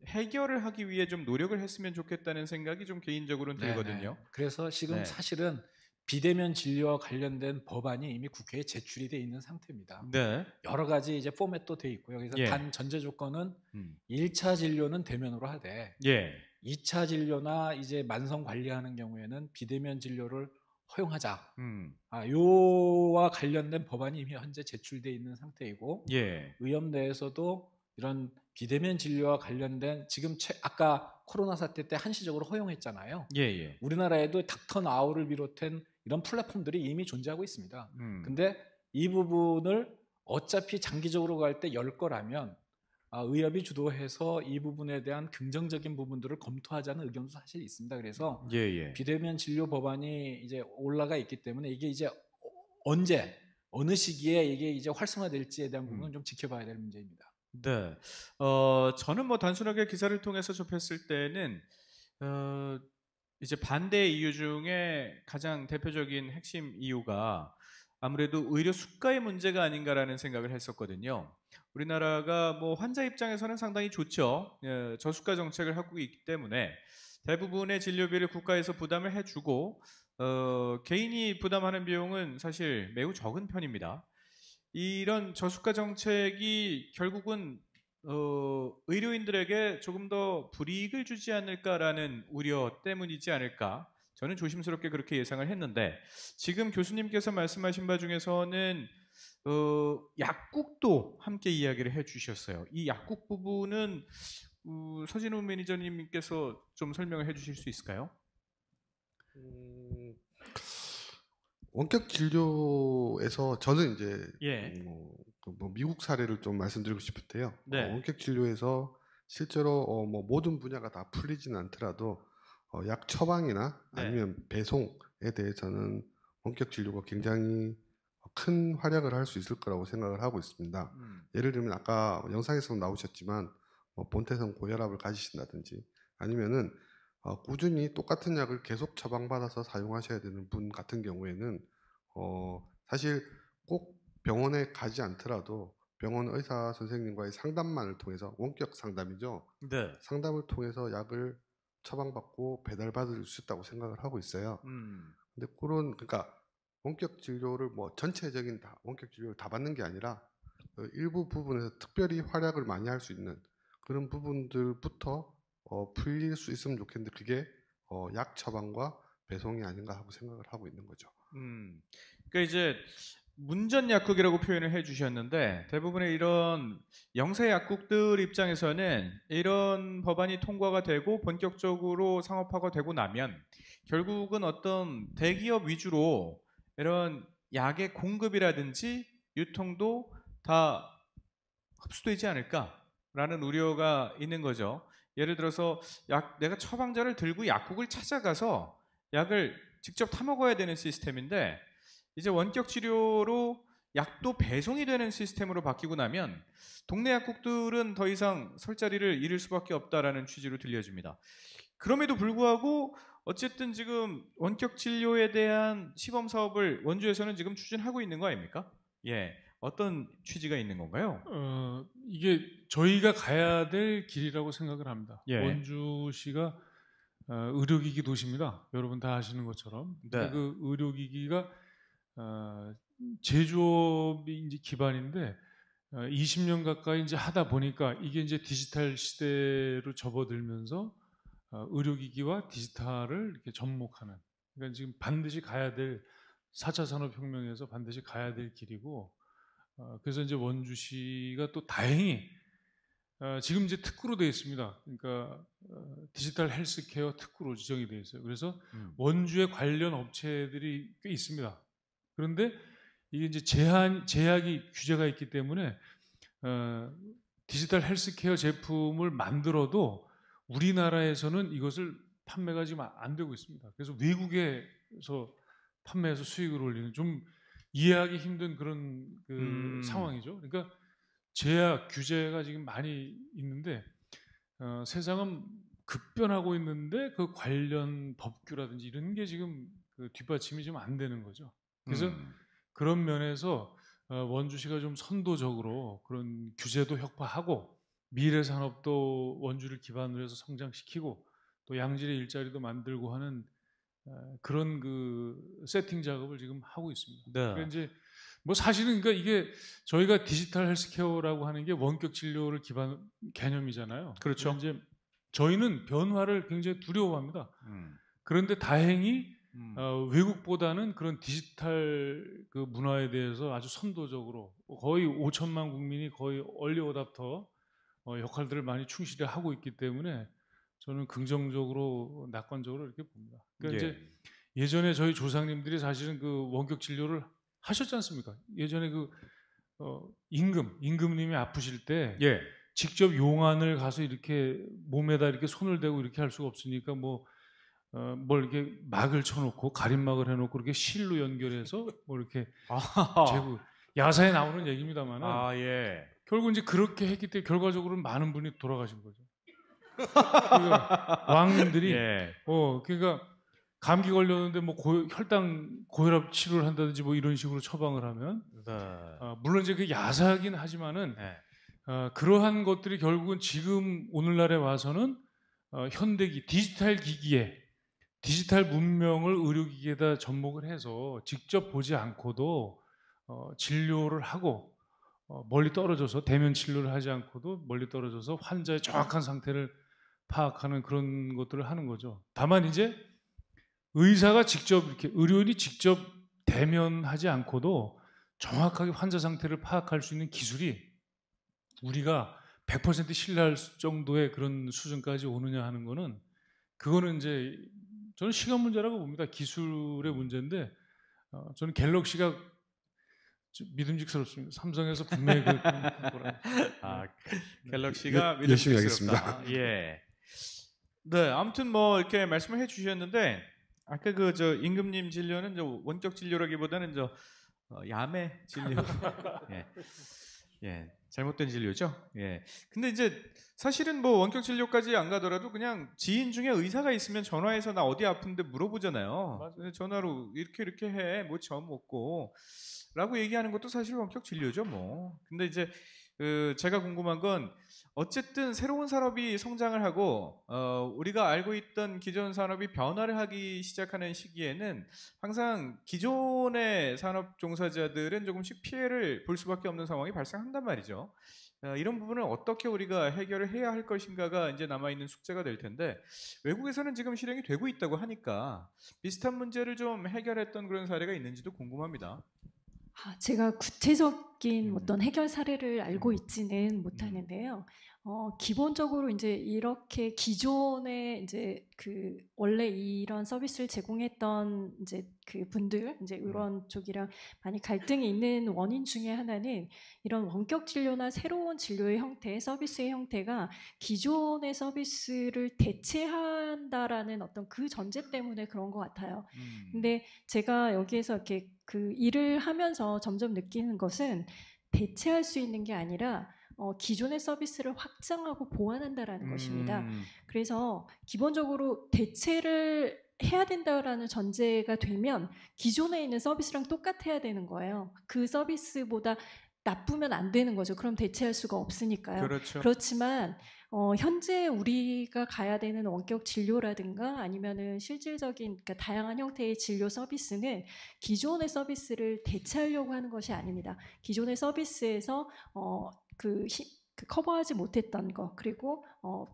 해결을 하기 위해 좀 노력을 했으면 좋겠다는 생각이 좀 개인적으로는 들거든요. 그래서 지금 사실은 비대면 진료와 관련된 법안이 이미 국회에 제출이 돼 있는 상태입니다. 여러 가지 이제 포맷도 돼 있고요. 그래서 단 전제 조건은 1차 진료는 대면으로 하되 2차 진료나 이제 만성 관리하는 경우에는 비대면 진료를 허용하자. 요와 관련된 법안이 이미 현재 제출돼 있는 상태이고, 의협 내에서도 이런 비대면 진료와 관련된, 지금 아까 코로나 사태 때 한시적으로 허용했잖아요. 우리나라에도 닥터나우를 비롯한 이런 플랫폼들이 이미 존재하고 있습니다. 근데 이 부분을 어차피 장기적으로 갈 때 열 거라면 의협이 주도해서 이 부분에 대한 긍정적인 부분들을 검토하자는 의견도 사실 있습니다. 그래서 비대면 진료 법안이 이제 올라가 있기 때문에 이게 이제 언제 어느 시기에 이게 이제 활성화될지에 대한 부분은 좀 지켜봐야 될 문제입니다. 네, 저는 뭐 단순하게 기사를 통해서 접했을 때는 이제 반대 이유 중에 가장 대표적인 핵심 이유가 아무래도 의료 수가의 문제가 아닌가라는 생각을 했었거든요. 우리나라가 뭐 환자 입장에서는 상당히 좋죠. 저수가 정책을 하고 있기 때문에 대부분의 진료비를 국가에서 부담을 해주고 개인이 부담하는 비용은 사실 매우 적은 편입니다. 이런 저수가 정책이 결국은 의료인들에게 조금 더 불이익을 주지 않을까라는 우려 때문이지 않을까, 저는 조심스럽게 그렇게 예상을 했는데, 지금 교수님께서 말씀하신 바 중에서는 약국도 함께 이야기를 해주셨어요. 이 약국 부분은 서진우 매니저님께서 좀 설명을 해주실 수 있을까요? 원격 진료에서 저는 이제 뭐 미국 사례를 좀 말씀드리고 싶은데요. 원격 진료에서 실제로 뭐 모든 분야가 다 풀리지는 않더라도 약 처방이나 아니면 배송에 대해서는 원격 진료가 굉장히 큰 활약을 할 수 있을 거라고 생각을 하고 있습니다. 예를 들면 아까 영상에서 나오셨지만 뭐 본태성 고혈압을 가지신다든지 아니면은 꾸준히 똑같은 약을 계속 처방받아서 사용하셔야 되는 분 같은 경우에는 사실 꼭 병원에 가지 않더라도 병원 의사 선생님과의 상담만을 통해서, 원격 상담이죠. 상담을 통해서 약을 처방받고 배달받을 수 있다고 생각을 하고 있어요. 근데 그러니까 원격 진료를 뭐 전체적인 원격 진료를 다 받는 게 아니라 일부 부분에서 특별히 활약을 많이 할 수 있는 그런 부분들부터 풀릴 수 있으면 좋겠는데, 그게 약 처방과 배송이 아닌가 하고 생각을 하고 있는 거죠. 그러니까 이제 문전 약국이라고 표현을 해주셨는데, 대부분의 이런 영세 약국들 입장에서는 이런 법안이 통과가 되고 본격적으로 상업화가 되고 나면 결국은 어떤 대기업 위주로 이런 약의 공급이라든지 유통도 다 흡수되지 않을까라는 우려가 있는 거죠. 예를 들어서 내가 처방전을 들고 약국을 찾아가서 약을 직접 타 먹어야 되는 시스템인데, 이제 원격 치료로 약도 배송이 되는 시스템으로 바뀌고 나면 동네 약국들은 더 이상 설 자리를 잃을 수밖에 없다라는 취지로 들려집니다. 그럼에도 불구하고 어쨌든 지금 원격 진료에 대한 시범 사업을 원주에서는 지금 추진하고 있는 거 아닙니까? 어떤 취지가 있는 건가요? 이게 저희가 가야 될 길이라고 생각을 합니다. 원주시가 의료기기 도시입니다. 여러분 다 아시는 것처럼. 그 의료기기가 제조업이 이제 기반인데 20년 가까이 이제 하다 보니까 이게 이제 디지털 시대로 접어들면서 의료기기와 디지털을 이렇게 접목하는, 그러니까 지금 반드시 가야 될 4차 산업혁명에서 반드시 가야 될 길이고, 그래서 이제 원주시가 또 다행히 지금 이제 특구로 되어 있습니다. 그러니까 디지털 헬스케어 특구로 지정이 되어 있어요. 그래서 원주에 관련 업체들이 꽤 있습니다. 그런데 이게 이제 제약이 규제가 있기 때문에 디지털 헬스케어 제품을 만들어도 우리나라에서는 이것을 판매가 지금 안 되고 있습니다. 그래서 외국에서 판매해서 수익을 올리는, 좀 이해하기 힘든 그런 상황이죠. 그러니까 제약 규제가 지금 많이 있는데 세상은 급변하고 있는데 그 관련 법규라든지 이런 게 지금 뒷받침이 좀 안 되는 거죠. 그래서 그런 면에서 원주시가 좀 선도적으로 그런 규제도 혁파하고 미래 산업도 원주를 기반으로 해서 성장시키고 또 양질의 일자리도 만들고 하는 그런 세팅 작업을 지금 하고 있습니다. 그러니까 이제 뭐 사실은 그러니까 이게 저희가 디지털 헬스케어라고 하는 게 원격 진료를 기반 개념이잖아요. 그렇죠. 이제 저희는 변화를 굉장히 두려워합니다. 그런데 다행히 외국보다는 그런 디지털 문화에 대해서 아주 선도적으로 거의 5천만 국민이 거의 얼리 어답터 역할들을 많이 충실히 하고 있기 때문에 저는 긍정적으로 낙관적으로 이렇게 봅니다. 그러니까 이제 예전에 저희 조상님들이 사실은 원격 진료를 하셨지 않습니까? 예전에 임금님이 아프실 때 직접 용안을 가서 이렇게 몸에다 이렇게 손을 대고 이렇게 할 수가 없으니까 뭘 이렇게 막을 쳐놓고 가림막을 해놓고 이렇게 실로 연결해서 뭐 이렇게 재고 야사에 나오는 얘기입니다만은 예. 결국 이제 그렇게 했기 때문에 결과적으로 많은 분이 돌아가신 거죠. 그러니까 왕님들이 예. 그러니까 감기 걸렸는데 뭐 혈당 고혈압 치료를 한다든지 뭐 이런 식으로 처방을 하면 물론 이제 그 야사긴 하지만은 그러한 것들이 결국은 지금 오늘날에 와서는 현대기 디지털 기기에 디지털 문명을 의료기기에다 접목을 해서 직접 보지 않고도 진료를 하고 멀리 떨어져서 대면 진료를 하지 않고도 멀리 떨어져서 환자의 정확한 상태를 파악하는 그런 것들을 하는 거죠. 다만 이제 의사가 직접 이렇게 의료인이 직접 대면하지 않고도 정확하게 환자 상태를 파악할 수 있는 기술이 우리가 100% 신뢰할 정도의 그런 수준까지 오느냐 하는 거는 그거는 이제 저는 시간 문제라고 봅니다. 기술의 문제인데 저는 갤럭시가 믿음직스럽습니다. 삼성에서 분명히 갤럭시가 열심히 하겠습니다. 예. 네, 아무튼 뭐 이렇게 말씀을 해주셨는데 아까 임금님 진료는 원격 진료라기보다는 야매 진료. 예, 잘못된 진료죠. 예. 근데 이제 사실은 뭐 원격 진료까지 안 가더라도 그냥 지인 중에 의사가 있으면 전화해서 나 어디 아픈데 물어보잖아요. 전화로 이렇게 해, 뭐 점 없고. 라고 얘기하는 것도 사실 원격 진료죠, 뭐. 근데 이제 제가 궁금한 건 어쨌든 새로운 산업이 성장을 하고 우리가 알고 있던 기존 산업이 변화를 하기 시작하는 시기에는 항상 기존의 산업 종사자들은 조금씩 피해를 볼 수밖에 없는 상황이 발생한단 말이죠. 이런 부분을 어떻게 우리가 해결을 해야 할 것인가가 이제 남아있는 숙제가 될 텐데 외국에서는 지금 실행이 되고 있다고 하니까 비슷한 문제를 좀 해결했던 그런 사례가 있는지도 궁금합니다. 제가 구체적인 어떤 해결 사례를 알고 있지는 못하는데요. 기본적으로 이제 이렇게 기존에 이제 원래 이런 서비스를 제공했던 이제 그 분들, 이제 의료원 쪽이랑 많이 갈등이 있는 원인 중에 하나는 이런 원격 진료나 새로운 진료의 형태, 서비스의 형태가 기존의 서비스를 대체한다라는 어떤 그 전제 때문에 그런 것 같아요. 근데 제가 여기에서 이렇게 그 일을 하면서 점점 느끼는 것은 대체할 수 있는 게 아니라 기존의 서비스를 확장하고 보완한다라는 것입니다. 그래서 기본적으로 대체를 해야 된다라는 전제가 되면 기존에 있는 서비스랑 똑같아야 되는 거예요. 그 서비스보다 나쁘면 안 되는 거죠. 그럼 대체할 수가 없으니까요. 그렇죠. 그렇지만 현재 우리가 가야 되는 원격 진료라든가 아니면은 실질적인 그러니까 다양한 형태의 진료 서비스는 기존의 서비스를 대체하려고 하는 것이 아닙니다. 기존의 서비스에서 커버하지 못했던 것 그리고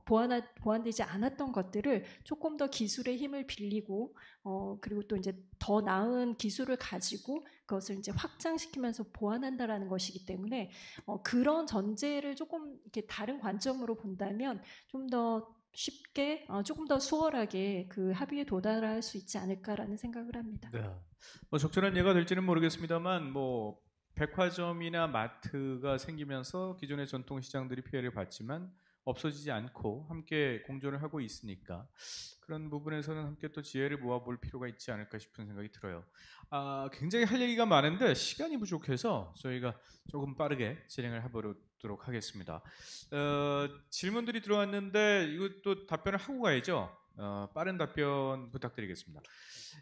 보완되지 않았던 것들을 조금 더 기술의 힘을 빌리고 그리고 또 이제 더 나은 기술을 가지고 그것을 이제 확장시키면서 보완한다라는 것이기 때문에 그런 전제를 조금 이렇게 다른 관점으로 본다면 좀 더 쉽게 조금 더 수월하게 그 합의에 도달할 수 있지 않을까라는 생각을 합니다. 네. 뭐 적절한 예가 될지는 모르겠습니다만 뭐 백화점이나 마트가 생기면서 기존의 전통 시장들이 피해를 봤지만 없어지지 않고 함께 공존을 하고 있으니까 그런 부분에서는 함께 또 지혜를 모아볼 필요가 있지 않을까 싶은 생각이 들어요. 굉장히 할 얘기가 많은데 시간이 부족해서 저희가 조금 빠르게 진행을 해보도록 하겠습니다. 질문들이 들어왔는데 이것도 답변을 하고 가야죠. 빠른 답변 부탁드리겠습니다.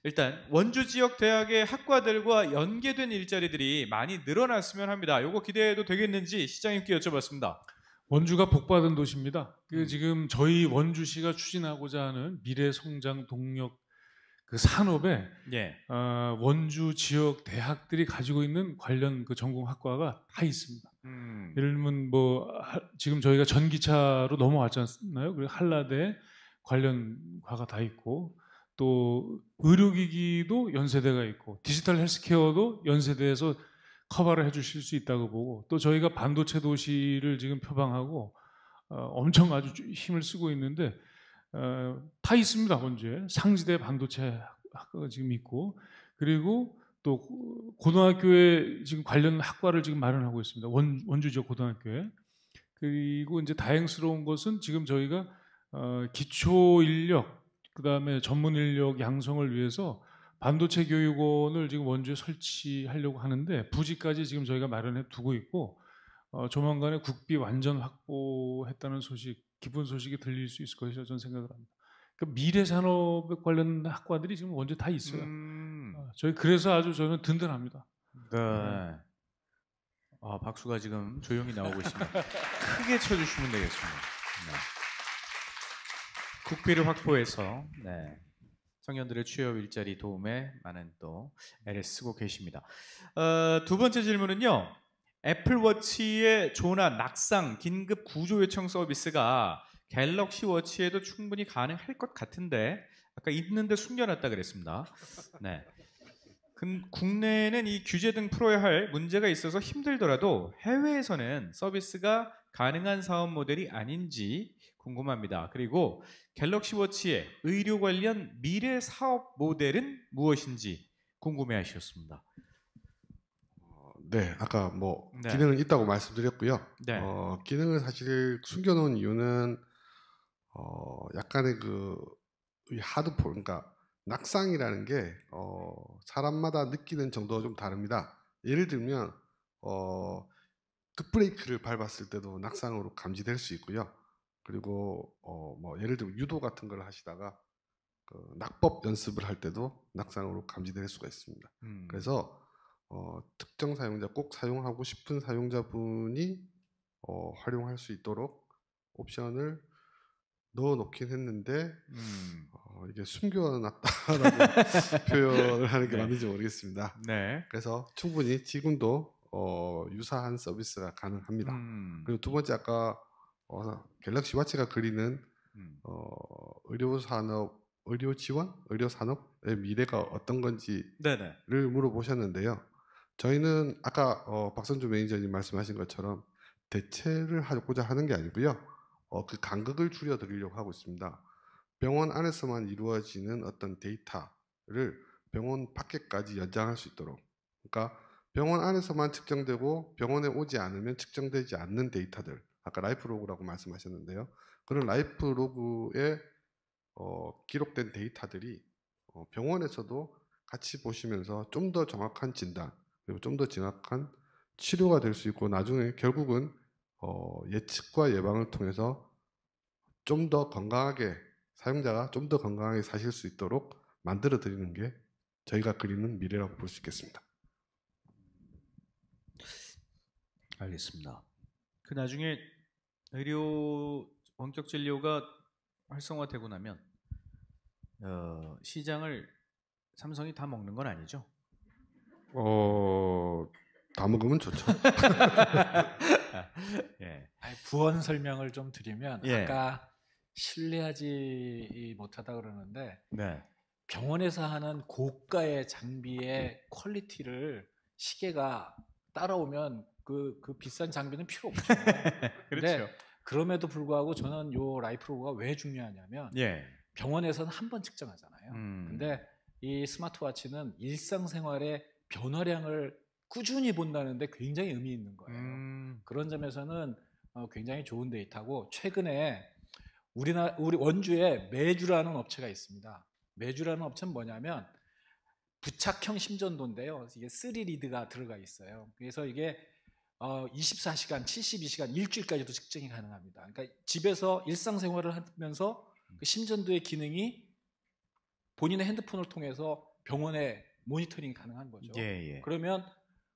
일단 원주 지역 대학의 학과들과 연계된 일자리들이 많이 늘어났으면 합니다. 이거 기대해도 되겠는지 시장님께 여쭤봤습니다. 원주가 복받은 도시입니다. 지금 저희 원주시가 추진하고자 하는 미래 성장 동력 그 산업에 원주 지역 대학들이 가지고 있는 관련 그 전공 학과가 다 있습니다. 예를 들면 뭐 지금 저희가 전기차로 넘어왔잖아요. 그리고 한라대 관련과가 다 있고 또 의료기기도 연세대가 있고 디지털 헬스케어도 연세대에서 커버를 해주실 수 있다고 보고 또 저희가 반도체 도시를 지금 표방하고 엄청 아주 힘을 쓰고 있는데 다 있습니다. 원주에 상지대 반도체 학과가 지금 있고 그리고 또 고등학교에 지금 관련 학과를 지금 마련하고 있습니다. 원주 지역 고등학교에 그리고 이제 다행스러운 것은 지금 저희가 기초 인력, 그다음에 전문 인력 양성을 위해서 반도체 교육원을 지금 원주에 설치하려고 하는데 부지까지 지금 저희가 마련해 두고 있고 조만간에 국비 완전 확보했다는 소식, 기쁜 소식이 들릴 수 있을 것이라고 저는 생각을 합니다. 그러니까 미래 산업 관련 학과들이 지금 원주에 다 있어요. 저희 그래서 아주 저는 든든합니다. 네. 박수가 지금 조용히 나오고 있습니다. 크게 쳐주시면 되겠습니다. 네. 국비를 확보해서 청년들의 취업 일자리 도움에 많은 또 애를 쓰고 계십니다. 두 번째 질문은요. 애플워치의 조나 낙상 긴급 구조 요청 서비스가 갤럭시 워치에도 충분히 가능할 것 같은데 아까 있는데 숨겨놨다 그랬습니다. 네. 국내에는 이 규제 등 풀어야 할 문제가 있어서 힘들더라도 해외에서는 서비스가 가능한 사업 모델이 아닌지 궁금합니다. 그리고 갤럭시 워치의 의료 관련 미래 사업 모델은 무엇인지 궁금해하셨습니다. 네, 아까 뭐 기능은 있다고 말씀드렸고요. 네. 기능을 사실 숨겨놓은 이유는 약간의 그 하드폴, 그러니까 낙상이라는 게 사람마다 느끼는 정도가 좀 다릅니다. 예를 들면 급브레이크를 밟았을 때도 낙상으로 감지될 수 있고요. 그리고 뭐 예를 들면 유도 같은 걸 하시다가 그 낙법 연습을 할 때도 낙상으로 감지될 수가 있습니다. 그래서 특정 사용자, 꼭 사용하고 싶은 사용자분이 활용할 수 있도록 옵션을 넣어놓긴 했는데 이게 숨겨놨다라고 표현을 하는 게 맞는지 모르겠습니다. 네. 그래서 충분히 지금도 유사한 서비스가 가능합니다. 그리고 두 번째 아까 갤럭시 워치가 그리는 의료 산업, 의료 지원, 의료 산업의 미래가 어떤 건지를 물어보셨는데요. 저희는 아까 박선주 매니저님 말씀하신 것처럼 대체를 하고자 하는 게 아니고요. 그 간극을 줄여드리려고 하고 있습니다. 병원 안에서만 이루어지는 어떤 데이터를 병원 밖에까지 연장할 수 있도록, 그러니까 병원 안에서만 측정되고 병원에 오지 않으면 측정되지 않는 데이터들, 아까 라이프 로그라고 말씀하셨는데요. 그런 라이프 로그에 기록된 데이터들이 병원에서도 같이 보시면서 좀 더 정확한 진단, 그리고 좀 더 정확한 치료가 될 수 있고 나중에 결국은 예측과 예방을 통해서 좀 더 건강하게, 사용자가 좀 더 건강하게 사실 수 있도록 만들어 드리는 게 저희가 그리는 미래라고 볼 수 있겠습니다. 알겠습니다. 그 나중에 의료 원격 진료가 활성화되고 나면 시장을 삼성이 다 먹는 건 아니죠? 다 먹으면 좋죠. 예. 부원 설명을 좀 드리면 아까 신뢰하지 못하다 그러는데 병원에서 하는 고가의 장비의 퀄리티를 시계가 따라오면 그 비싼 장비는 필요 없죠. 그렇죠. 그럼에도 불구하고 저는 요 라이프 로그가 왜 중요하냐면 병원에서는 한 번 측정하잖아요. 근데 이 스마트워치는 일상생활의 변화량을 꾸준히 본다는데 굉장히 의미 있는 거예요. 그런 점에서는 굉장히 좋은 데이터고, 최근에 우리 원주에 매주라는 업체가 있습니다. 매주라는 업체는 뭐냐면 부착형 심전도인데요. 이게 3리드가 들어가 있어요. 그래서 이게 24시간, 72시간, 일주일까지도 측정이 가능합니다. 그러니까 집에서 일상생활을 하면서 그 심전도의 기능이 본인의 핸드폰을 통해서 병원에 모니터링이 가능한 거죠. 그러면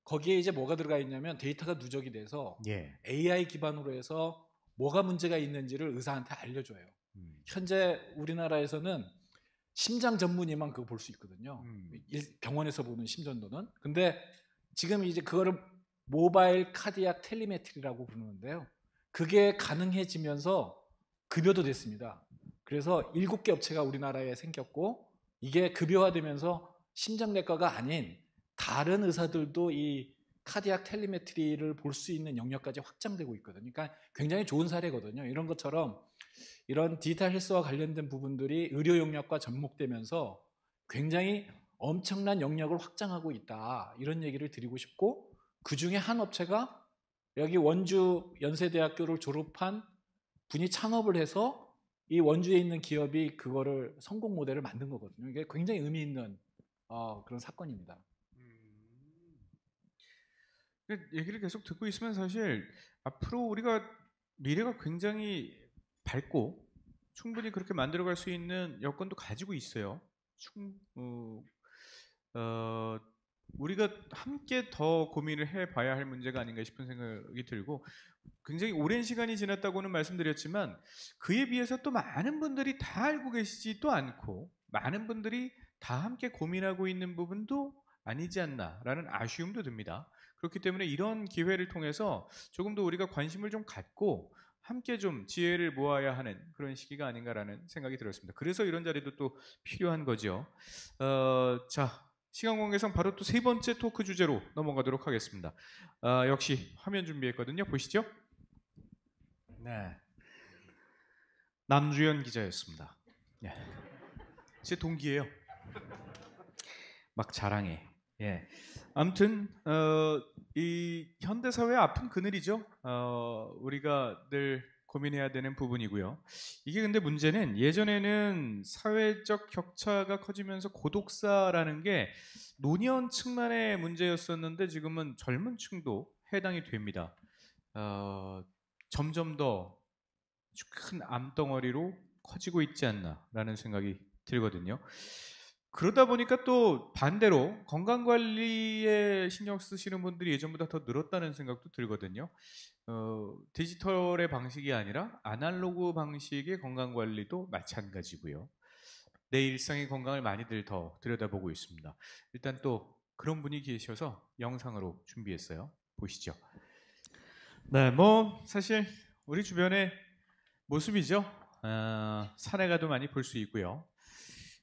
거기에 이제 뭐가 들어가 있냐면 데이터가 누적이 돼서 AI 기반으로 해서 뭐가 문제가 있는지를 의사한테 알려줘요. 현재 우리나라에서는 심장 전문의만 그거 볼 수 있거든요. 병원에서 보는 심전도는. 근데 지금 이제 그거를 모바일 카디악 텔리메트리라고 부르는데요. 그게 가능해지면서 급여도 됐습니다. 그래서 7개 업체가 우리나라에 생겼고, 이게 급여화되면서 심장내과가 아닌 다른 의사들도 이 카디악 텔리메트리를 볼 수 있는 영역까지 확장되고 있거든요. 그러니까 굉장히 좋은 사례거든요. 이런 것처럼 이런 디지털 헬스와 관련된 부분들이 의료 영역과 접목되면서 굉장히 엄청난 영역을 확장하고 있다, 이런 얘기를 드리고 싶고, 그 중에 한 업체가 여기 원주 연세대학교를 졸업한 분이 창업을 해서 이 원주에 있는 기업이 그거를 성공 모델을 만든 거거든요. 이게 굉장히 의미 있는 그런 사건입니다. 얘기를 계속 듣고 있으면 사실 앞으로 우리가 미래가 굉장히 밝고 충분히 그렇게 만들어갈 수 있는 여건도 가지고 있어요. 우리가 함께 더 고민을 해봐야 할 문제가 아닌가 싶은 생각이 들고, 굉장히 오랜 시간이 지났다고는 말씀드렸지만 그에 비해서 또 많은 분들이 다 알고 계시지도 않고 많은 분들이 다 함께 고민하고 있는 부분도 아니지 않나라는 아쉬움도 듭니다. 그렇기 때문에 이런 기회를 통해서 조금 더 우리가 관심을 좀 갖고 함께 좀 지혜를 모아야 하는 그런 시기가 아닌가라는 생각이 들었습니다. 그래서 이런 자리도 또 필요한 거죠. 자, 시간 관계상 바로 또 세 번째 토크 주제로 넘어가도록 하겠습니다. 역시 화면 준비했거든요. 보시죠. 네, 남주현 기자였습니다. 예. 제 동기예요. 막 자랑해. 예. 아무튼 이 현대 사회의 아픈 그늘이죠. 우리가 늘 고민해야 되는 부분이고요. 이게 근데 문제는 예전에는 사회적 격차가 커지면서 고독사라는 게 노년층만의 문제였었는데 지금은 젊은 층도 해당이 됩니다. 점점 더 큰 암덩어리로 커지고 있지 않나라는 생각이 들거든요. 그러다 보니까 또 반대로 건강관리에 신경 쓰시는 분들이 예전보다 더 늘었다는 생각도 들거든요. 디지털의 방식이 아니라 아날로그 방식의 건강관리도 마찬가지고요. 내 일상의 건강을 많이들 더 들여다보고 있습니다. 일단 또 그런 분이 계셔서 영상으로 준비했어요. 보시죠. 네, 뭐 사실 우리 주변의 모습이죠. 산에 가도 많이 볼 수 있고요.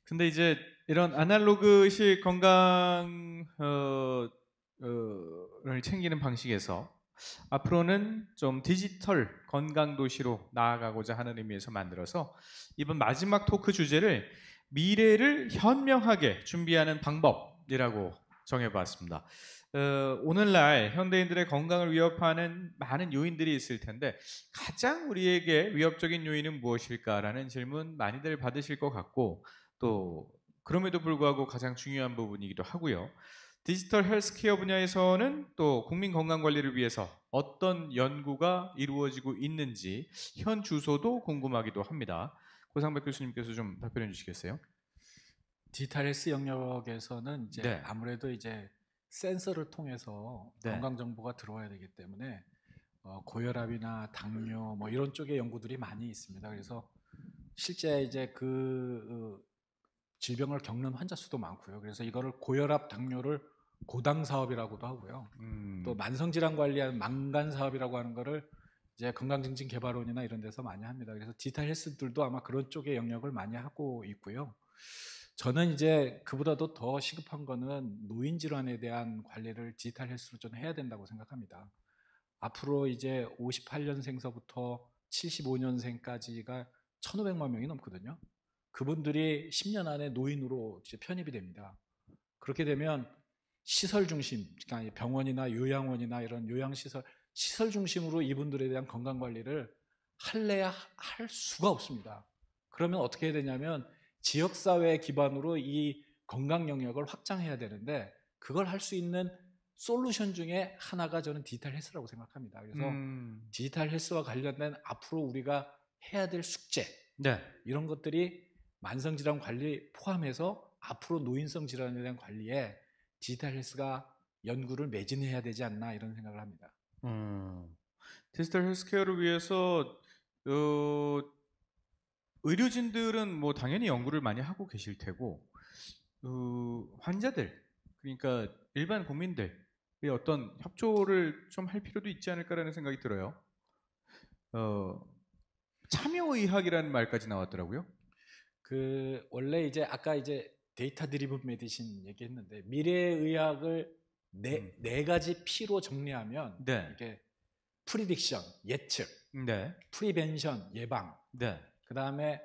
근데 이제 이런 아날로그식 건강을 챙기는 방식에서 앞으로는 좀 디지털 건강 도시로 나아가고자 하는 의미에서 만들어서 이번 마지막 토크 주제를 미래를 현명하게 준비하는 방법이라고 정해봤습니다. 오늘날 현대인들의 건강을 위협하는 많은 요인들이 있을 텐데 가장 우리에게 위협적인 요인은 무엇일까라는 질문 많이들 받으실 것 같고, 또 그럼에도 불구하고 가장 중요한 부분이기도 하고요. 디지털 헬스케어 분야에서는 또 국민 건강 관리를 위해서 어떤 연구가 이루어지고 있는지 현 주소도 궁금하기도 합니다. 고상백 교수님께서 좀 답변해 주시겠어요? 디지털 헬스 영역에서는 이제 네. 아무래도 이제 센서를 통해서 네. 건강 정보가 들어와야 되기 때문에 고혈압이나 당뇨 뭐 이런 쪽의 연구들이 많이 있습니다. 그래서 실제 이제 그 질병을 겪는 환자 수도 많고요. 그래서 이거를 고혈압, 당뇨를 고당 사업이라고도 하고요. 또 만성질환 관리하는 망간 사업이라고 하는 거를 이제 건강증진개발원이나 이런 데서 많이 합니다. 그래서 디지털 헬스들도 아마 그런 쪽의 영역을 많이 하고 있고요. 저는 이제 그보다도 더 시급한 거는 노인 질환에 대한 관리를 디지털 헬스로 좀 해야 된다고 생각합니다. 앞으로 이제 58년생서부터 75년생까지가 1,500만 명이 넘거든요. 그분들이 10년 안에 노인으로 이제 편입이 됩니다. 그렇게 되면 시설 중심, 그러니까 병원이나 요양원이나 이런 요양시설, 시설 중심으로 이분들에 대한 건강관리를 할래야 할 수가 없습니다. 그러면 어떻게 해야 되냐면 지역사회 기반으로 이 건강 영역을 확장해야 되는데 그걸 할 수 있는 솔루션 중에 하나가 저는 디지털 헬스라고 생각합니다. 그래서 디지털 헬스와 관련된 앞으로 우리가 해야 될 숙제, 네. 이런 것들이 만성질환 관리 포함해서 앞으로 노인성 질환에 대한 관리에 디지털 헬스가 연구를 매진해야 되지 않나 이런 생각을 합니다. 디지털 헬스케어를 위해서 의료진들은 뭐 당연히 연구를 많이 하고 계실 테고 환자들, 그러니까 일반 국민들의 어떤 협조를 좀 할 필요도 있지 않을까라는 생각이 들어요. 참여의학이라는 말까지 나왔더라고요. 원래 이제 아까 이제 데이터 드리븐 메디신 얘기했는데 미래의학을 네 가지 P로 정리하면 네. 이게 프리딕션 예측, 네. 프리벤션 예방, 네. 그 다음에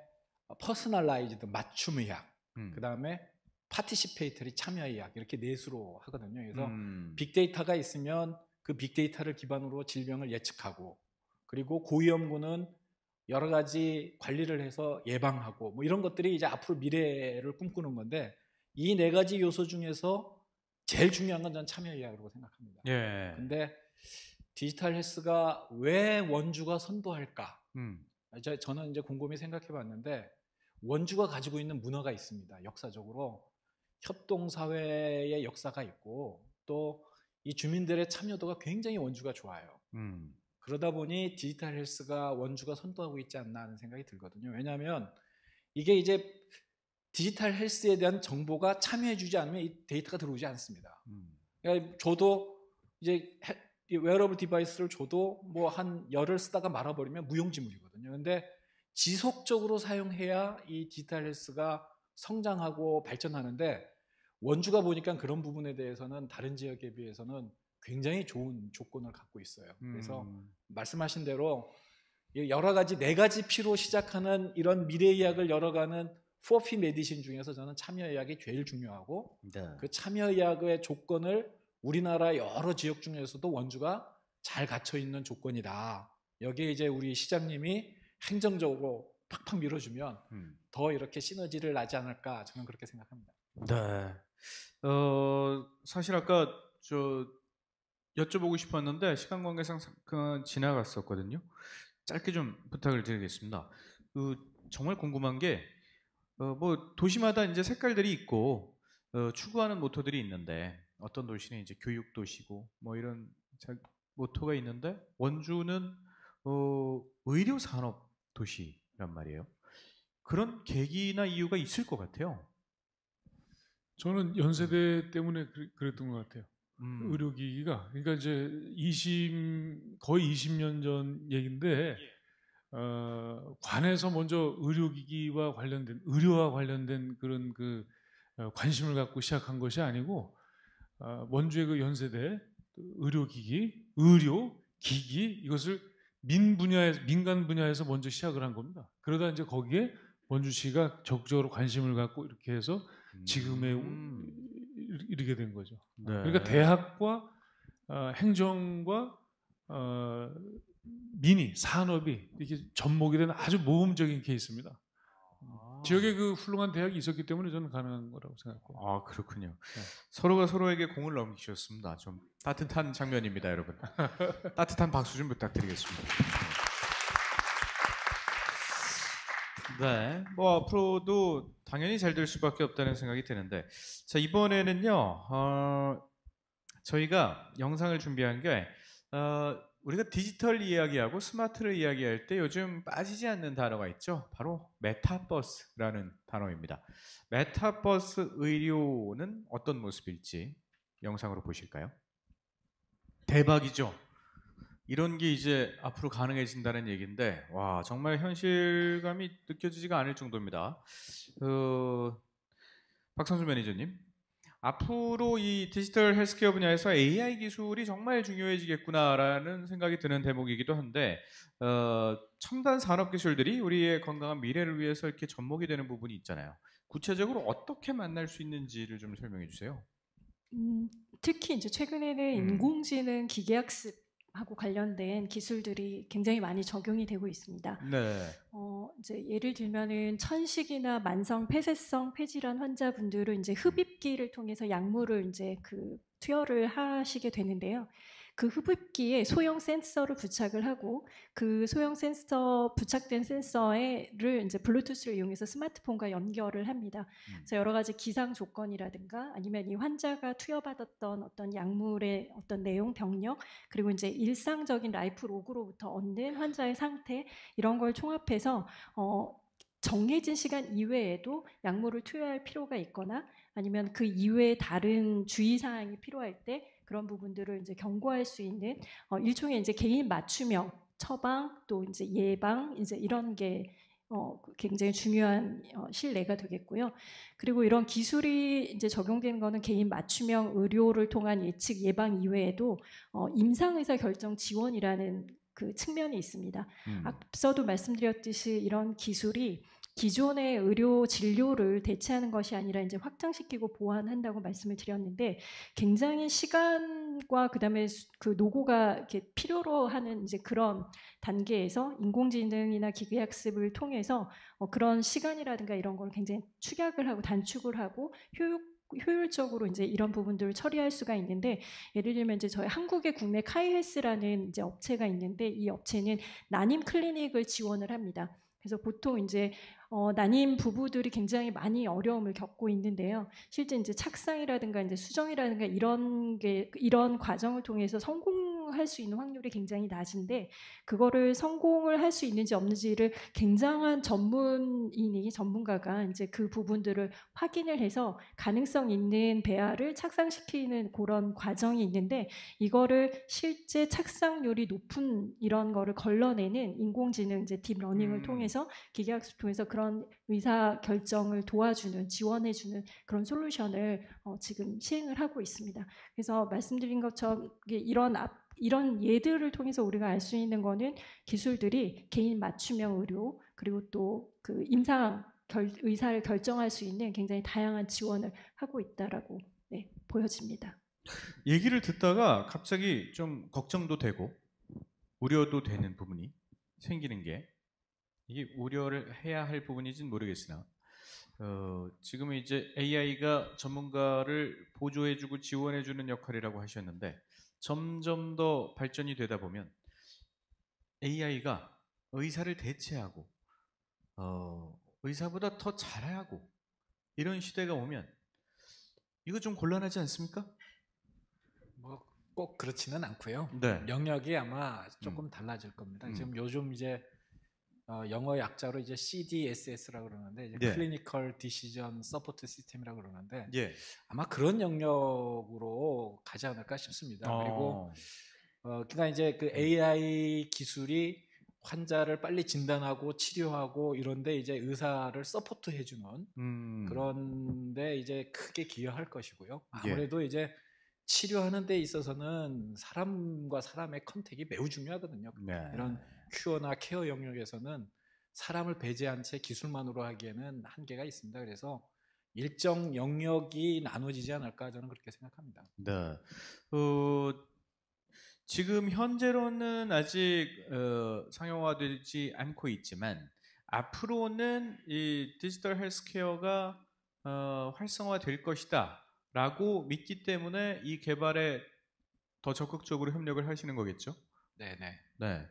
퍼스널라이즈드 맞춤의학, 그 다음에 파티시페이터리 참여의학, 이렇게 네 수로 하거든요. 그래서 빅데이터가 있으면 그 빅데이터를 기반으로 질병을 예측하고, 그리고 고위험군은 여러 가지 관리를 해서 예방하고, 뭐 이런 것들이 이제 앞으로 미래를 꿈꾸는 건데, 이 네 가지 요소 중에서 제일 중요한 건 저는 참여의학이라고 생각합니다. 예. 근데 디지털 헬스가 왜 원주가 선도할까? 저는 이제 곰곰이 생각해 봤는데, 원주가 가지고 있는 문화가 있습니다. 역사적으로 협동사회의 역사가 있고, 또 이 주민들의 참여도가 굉장히 원주가 좋아요. 그러다 보니 디지털 헬스가 원주가 선도하고 있지 않나 하는 생각이 들거든요. 왜냐하면 이게 이제 디지털 헬스에 대한 정보가 참여해주지 않으면 이 데이터가 들어오지 않습니다. 그러니까 저도 이제 웨어러블 디바이스를 줘도 뭐 한 열을 쓰다가 말아버리면 무용지물이거든요. 근데 지속적으로 사용해야 이 디지털 헬스가 성장하고 발전하는데, 원주가 보니까 그런 부분에 대해서는 다른 지역에 비해서는 굉장히 좋은 조건을 갖고 있어요. 그래서 말씀하신 대로 여러 가지, 네 가지 P로 시작하는 이런 미래의학을 열어가는 4P 메디신 중에서 저는 참여의학이 제일 중요하고, 네. 그 참여의학의 조건을 우리나라 여러 지역 중에서도 원주가 잘 갖춰 있는 조건이다. 여기에 이제 우리 시장님이 행정적으로 팍팍 밀어주면 더 이렇게 시너지를 나지 않을까, 저는 그렇게 생각합니다. 네. 사실 아까 여쭤보고 싶었는데 시간 관계상 잠깐 지나갔었거든요. 짧게 좀 부탁을 드리겠습니다. 정말 궁금한 게 뭐 도시마다 이제 색깔들이 있고 추구하는 모토들이 있는데, 어떤 도시는 이제 교육 도시고 뭐 이런 모토가 있는데, 원주는 의료 산업 도시란 말이에요. 그런 계기나 이유가 있을 것 같아요. 저는 연세대 때문에 그랬던 것 같아요. 의료기기가, 그러니까 이제 거의 20년 전 얘기인데, 관에서 먼저 의료기기와 관련된, 의료와 관련된 그런 관심을 갖고 시작한 것이 아니고, 원주의 그 연세대 의료기기, 의료기기, 이것을 민간 분야에서 먼저 시작을 한 겁니다. 그러다 이제 거기에 원주시가 적극적으로 관심을 갖고 이렇게 해서 지금에 이르게 된 거죠. 네. 그러니까 대학과 행정과 민이, 산업이 이렇게 접목이 된 아주 모범적인 케이스입니다. 지역에 그 훌륭한 대학이 있었기 때문에 저는 가능한 거라고 생각하고. 아, 그렇군요. 네. 서로가 서로에게 공을 넘기셨습니다. 좀 따뜻한 장면입니다, 여러분. 따뜻한 박수 좀 부탁드리겠습니다. 네, 뭐 앞으로도 당연히 잘 될 수밖에 없다는 생각이 드는데, 자, 이번에는요, 저희가 영상을 준비한 게 우리가 디지털 이야기하고 스마트를 이야기할 때 요즘 빠지지 않는 단어가 있죠. 바로 메타버스라는 단어입니다. 메타버스 의료는 어떤 모습일지 영상으로 보실까요? 대박이죠. 이런 게 이제 앞으로 가능해진다는 얘기인데, 와, 정말 현실감이 느껴지지가 않을 정도입니다. 박선수 매니저님, 앞으로 이 디지털 헬스케어 분야에서 AI 기술이 정말 중요해지겠구나라는 생각이 드는 대목이기도 한데, 첨단 산업 기술들이 우리의 건강한 미래를 위해서 이렇게 접목이 되는 부분이 있잖아요. 구체적으로 어떻게 만날 수 있는지를 좀 설명해 주세요. 특히 이제 최근에는 인공지능 기계학습하고 관련된 기술들이 굉장히 많이 적용이 되고 있습니다. 네. 이제 예를 들면은 천식이나 만성 폐쇄성 폐질환 환자분들은 이제 흡입기를 통해서 약물을 이제 투여를 하시게 되는데요. 그 흡입기에 소형 센서를 부착을 하고, 그 소형 센서 부착된 센서를 이제 블루투스를 이용해서 스마트폰과 연결을 합니다. 그래서 여러 가지 기상 조건이라든가 아니면 이 환자가 투여받았던 어떤 약물의 어떤 내용, 병력, 그리고 이제 일상적인 라이프 로그로부터 얻는 환자의 상태, 이런 걸 총합해서 정해진 시간 이외에도 약물을 투여할 필요가 있거나 아니면 그 이외에 다른 주의사항이 필요할 때 그런 부분들을 이제 경고할 수 있는 일종의 이제 개인 맞춤형 처방, 또 이제 예방, 이제 이런 게 굉장히 중요한 실내가 되겠고요. 그리고 이런 기술이 이제 적용되는 거는 개인 맞춤형 의료를 통한 예측 예방 이외에도 임상의사 결정 지원이라는 그 측면이 있습니다. 앞서도 말씀드렸듯이 이런 기술이 기존의 의료 진료를 대체하는 것이 아니라 이제 확장시키고 보완한다고 말씀을 드렸는데, 굉장히 시간 사람과 그다음에 그 노고가 이렇게 필요로 하는 이제 그런 단계에서 인공지능이나 기계학습을 통해서 그런 시간이라든가 이런 걸 굉장히 축약을 하고 단축을 하고 효율적으로 이제 이런 부분들을 처리할 수가 있는데, 예를 들면 이제 저희 한국의 국내 카이헬스라는 이제 업체가 있는데, 이 업체는 난임 클리닉을 지원을 합니다. 그래서 보통 이제 난임 부부들이 굉장히 많이 어려움을 겪고 있는데요. 실제 이제 착상이라든가 이제 수정이라든가 이런 과정을 통해서 성공할 수 있는 확률이 굉장히 낮은데, 그거를 성공을 할 수 있는지 없는지를 굉장한 전문가가 이제 그 부분들을 확인을 해서 가능성 있는 배아를 착상시키는 그런 과정이 있는데, 이거를 실제 착상률이 높은 이런 거를 걸러내는 인공지능 이제 딥러닝을 통해서 기계학습 통해서 그런 의사 결정을 도와주는, 지원해주는 그런 솔루션을 지금 시행을 하고 있습니다. 그래서 말씀드린 것처럼 이런 예들을 통해서 우리가 알 수 있는 거는 기술들이 개인 맞춤형 의료, 그리고 또 그 의사를 결정할 수 있는 굉장히 다양한 지원을 하고 있다라고 보여집니다. 얘기를 듣다가 갑자기 좀 걱정도 되고 우려도 되는 부분이 생기는 게, 이게 우려를 해야 할 부분인지는 모르겠으나 지금 이제 AI가 전문가를 보조해주고 지원해주는 역할이라고 하셨는데, 점점 더 발전이 되다 보면 AI가 의사를 대체하고 의사보다 더 잘하고 이런 시대가 오면 이거 좀 곤란하지 않습니까? 뭐 꼭 그렇지는 않고요. 네. 영역이 아마 조금 달라질 겁니다. 지금 요즘 이제 영어 약자로 이제 CDSS라고 그러는데, 이제 Clinical Decision Support System이라고 그러는데, 아마 그런 영역으로 가지 않을까 싶습니다. 그리고 그러니까 이제 그 AI 기술이 환자를 빨리 진단하고 치료하고 이런데 이제 의사를 서포트 해주는 그런데 이제 크게 기여할 것이고요. 아무래도 이제 치료하는 데 있어서는 사람과 사람의 컨택이 매우 중요하거든요. 이런 큐어나 케어 영역에서는 사람을 배제한 채 기술만으로 하기에는 한계가 있습니다. 그래서 일정 영역이 나눠지지 않을까, 저는 그렇게 생각합니다. 네. 지금 현재로는 아직 상용화되지 않고 있지만 앞으로는 이 디지털 헬스케어가 활성화될 것이다 라고 믿기 때문에 이 개발에 더 적극적으로 협력을 하시는 거겠죠? 네네. 네.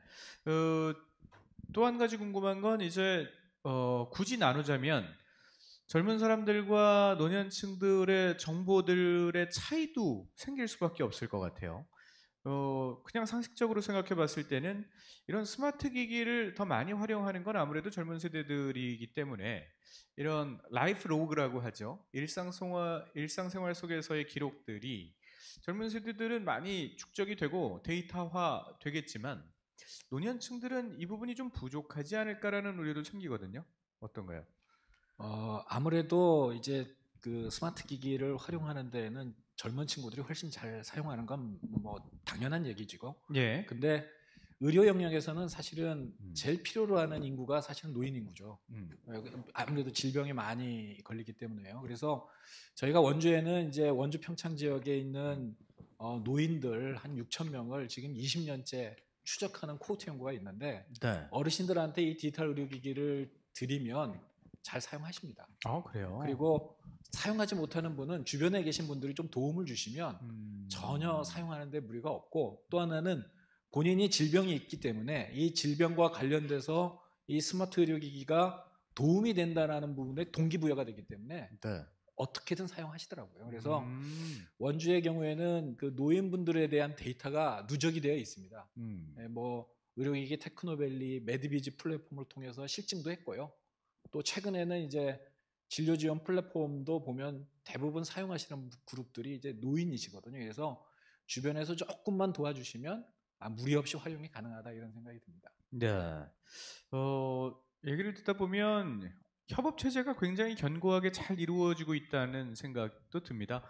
또 한 가지 궁금한 건 이제 굳이 나누자면 젊은 사람들과 노년층들의 정보들의 차이도 생길 수밖에 없을 것 같아요. 그냥 상식적으로 생각해 봤을 때는 이런 스마트 기기를 더 많이 활용하는 건 아무래도 젊은 세대들이기 때문에 이런 라이프 로그라고 하죠. 일상생활 속에서의 기록들이 젊은 세대들은 많이 축적이 되고 데이터화 되겠지만 노년층들은 이 부분이 좀 부족하지 않을까라는 우려도 생기거든요. 어떤가요? 아무래도 이제 그 스마트 기기를 활용하는 데에는 젊은 친구들이 훨씬 잘 사용하는 건 뭐 당연한 얘기지고. 근데 의료 영역에서는 사실은 제일 필요로 하는 인구가 사실은 노인 인구죠. 아무래도 질병에 많이 걸리기 때문에요. 그래서 저희가 원주에는 이제 원주 평창 지역에 있는 노인들 한 6,000명을 지금 20년째 추적하는 코호트 연구가 있는데, 어르신들한테 이 디지털 의료기기를 드리면 잘 사용하십니다. 그래요? 그리고 사용하지 못하는 분은 주변에 계신 분들이 좀 도움을 주시면 전혀 사용하는데 무리가 없고, 또 하나는 본인이 질병이 있기 때문에 이 질병과 관련돼서 이 스마트 의료기기가 도움이 된다는 부분에 동기부여가 되기 때문에 어떻게든 사용하시더라고요. 그래서 원주의 경우에는 그 노인분들에 대한 데이터가 누적이 되어 있습니다. 뭐 의료기기 테크노밸리, 매드비즈 플랫폼을 통해서 실증도 했고요. 또 최근에는 이제 진료 지원 플랫폼도 보면 대부분 사용하시는 그룹들이 이제 노인이시거든요. 그래서 주변에서 조금만 도와주시면 무리 없이 활용이 가능하다, 이런 생각이 듭니다. 네. 얘기를 듣다 보면 협업 체제가 굉장히 견고하게 잘 이루어지고 있다는 생각도 듭니다.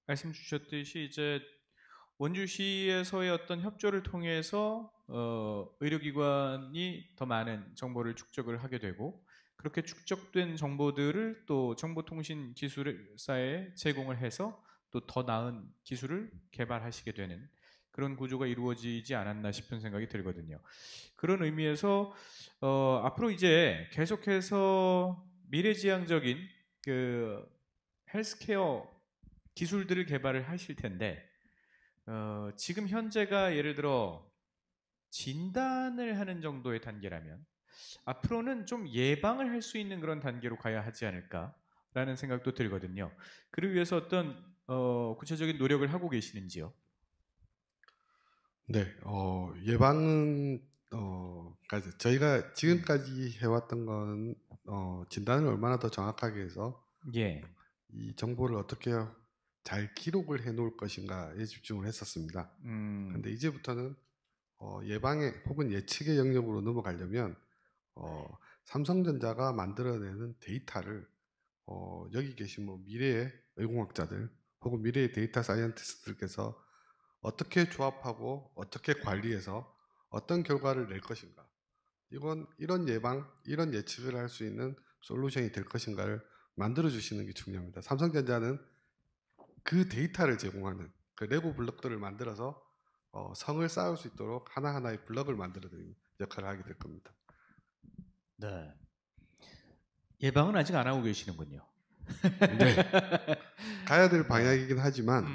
말씀 주셨듯이 이제 원주시에서의 어떤 협조를 통해서 의료기관이 더 많은 정보를 축적을 하게 되고, 그렇게 축적된 정보들을 또 정보통신기술사에 제공을 해서 또 더 나은 기술을 개발하시게 되는 그런 구조가 이루어지지 않았나 싶은 생각이 들거든요. 그런 의미에서 앞으로 이제 계속해서 미래지향적인 그 헬스케어 기술들을 개발을 하실 텐데 지금 현재가 예를 들어 진단을 하는 정도의 단계라면 앞으로는 좀 예방을 할 수 있는 그런 단계로 가야 하지 않을까라는 생각도 들거든요. 그를 위해서 어떤 구체적인 노력을 하고 계시는지요? 네, 예방은 그러니까 저희가 지금까지 해왔던 건 진단을 얼마나 더 정확하게 해서 예. 이 정보를 어떻게 잘 기록을 해놓을 것인가에 집중을 했었습니다. 그런데 이제부터는 예방의 혹은 예측의 영역으로 넘어가려면 삼성전자가 만들어내는 데이터를 여기 계신 뭐 미래의 의공학자들 혹은 미래의 데이터 사이언티스트들께서 어떻게 조합하고 어떻게 관리해서 어떤 결과를 낼 것인가, 이런 예방, 이런 예측을 할 수 있는 솔루션이 될 것인가를 만들어 주시는 게 중요합니다. 삼성전자는 그 데이터를 제공하는 그 레고 블록들을 만들어서 성을 쌓을 수 있도록 하나하나의 블럭을 만들어드리는 역할을 하게 될 겁니다. 네. 예방은 아직 안 하고 계시는군요. 네. 가야 될 방향이긴 하지만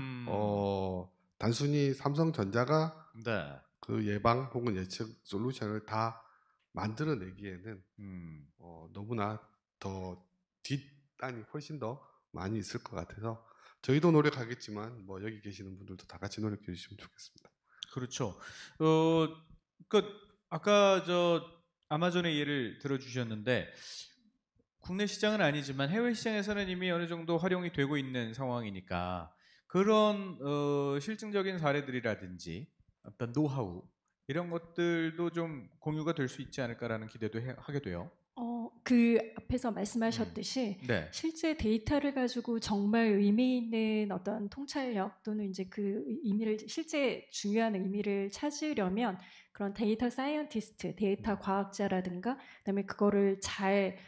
단순히 삼성전자가 네. 그 예방 혹은 예측 솔루션을 다 만들어내기에는 너무나 더 뒷단이 훨씬 더 많이 있을 것 같아서 저희도 노력하겠지만 뭐 여기 계시는 분들도 다 같이 노력해 주시면 좋겠습니다. 그렇죠. 아까 저 아마존의 예를 들어주셨는데 국내 시장은 아니지만 해외 시장에서는 이미 어느 정도 활용이 되고 있는 상황이니까 그런 실증적인 사례들이라든지 어떤 노하우 이런 것들도 좀 공유가 될 수 있지 않을까라는 기대도 하게 돼요. 그 앞에서 말씀하셨듯이 네. 실제 데이터를 가지고 정말 의미 있는 어떤 통찰력 또는 이제 그 의미를 실제 중요한 의미를 찾으려면 그런 데이터 사이언티스트, 데이터 과학자라든가 그다음에 그거를 잘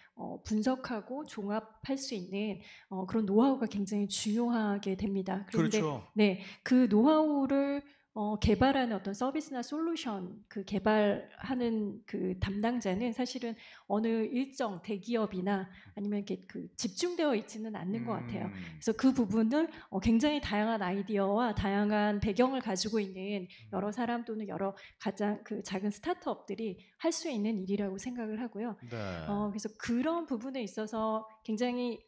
분석하고 종합할 수 있는 그런 노하우가 굉장히 중요하게 됩니다. 그런데 그렇죠. 네, 그 노하우를 개발하는 어떤 서비스나 솔루션 그 개발하는 그 담당자는 사실은 어느 일정 대기업이나 아니면 이렇게 그 집중되어 있지는 않는 것 같아요. 그래서 그 부분을 굉장히 다양한 아이디어와 다양한 배경을 가지고 있는 여러 사람 또는 여러 가장 그 작은 스타트업들이 할 수 있는 일이라고 생각을 하고요. 네. 그래서 그런 부분에 있어서 굉장히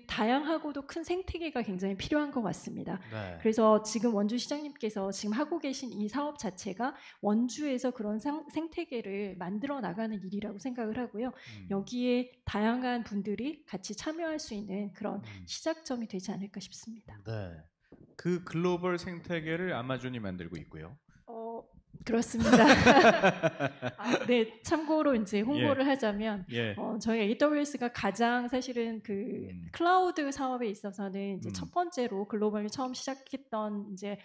다양하고도 큰 생태계가 굉장히 필요한 것 같습니다. 네. 그래서 지금 원주 시장님께서 지금 하고 계신 이 사업 자체가 원주에서 그런 생태계를 만들어 나가는 일이라고 생각을 하고요. 여기에 다양한 분들이 같이 참여할 수 있는 그런 시작점이 되지 않을까 싶습니다. 네. 그 글로벌 생태계를 아마존이 만들고 있고요. 그렇습니다. 네, 참고로 이제 홍보를 하자면 저희 AWS가 가장 사실은 그 클라우드 사업에 있어서는 이제 첫 번째로 글로벌리 처음 시작했던 이제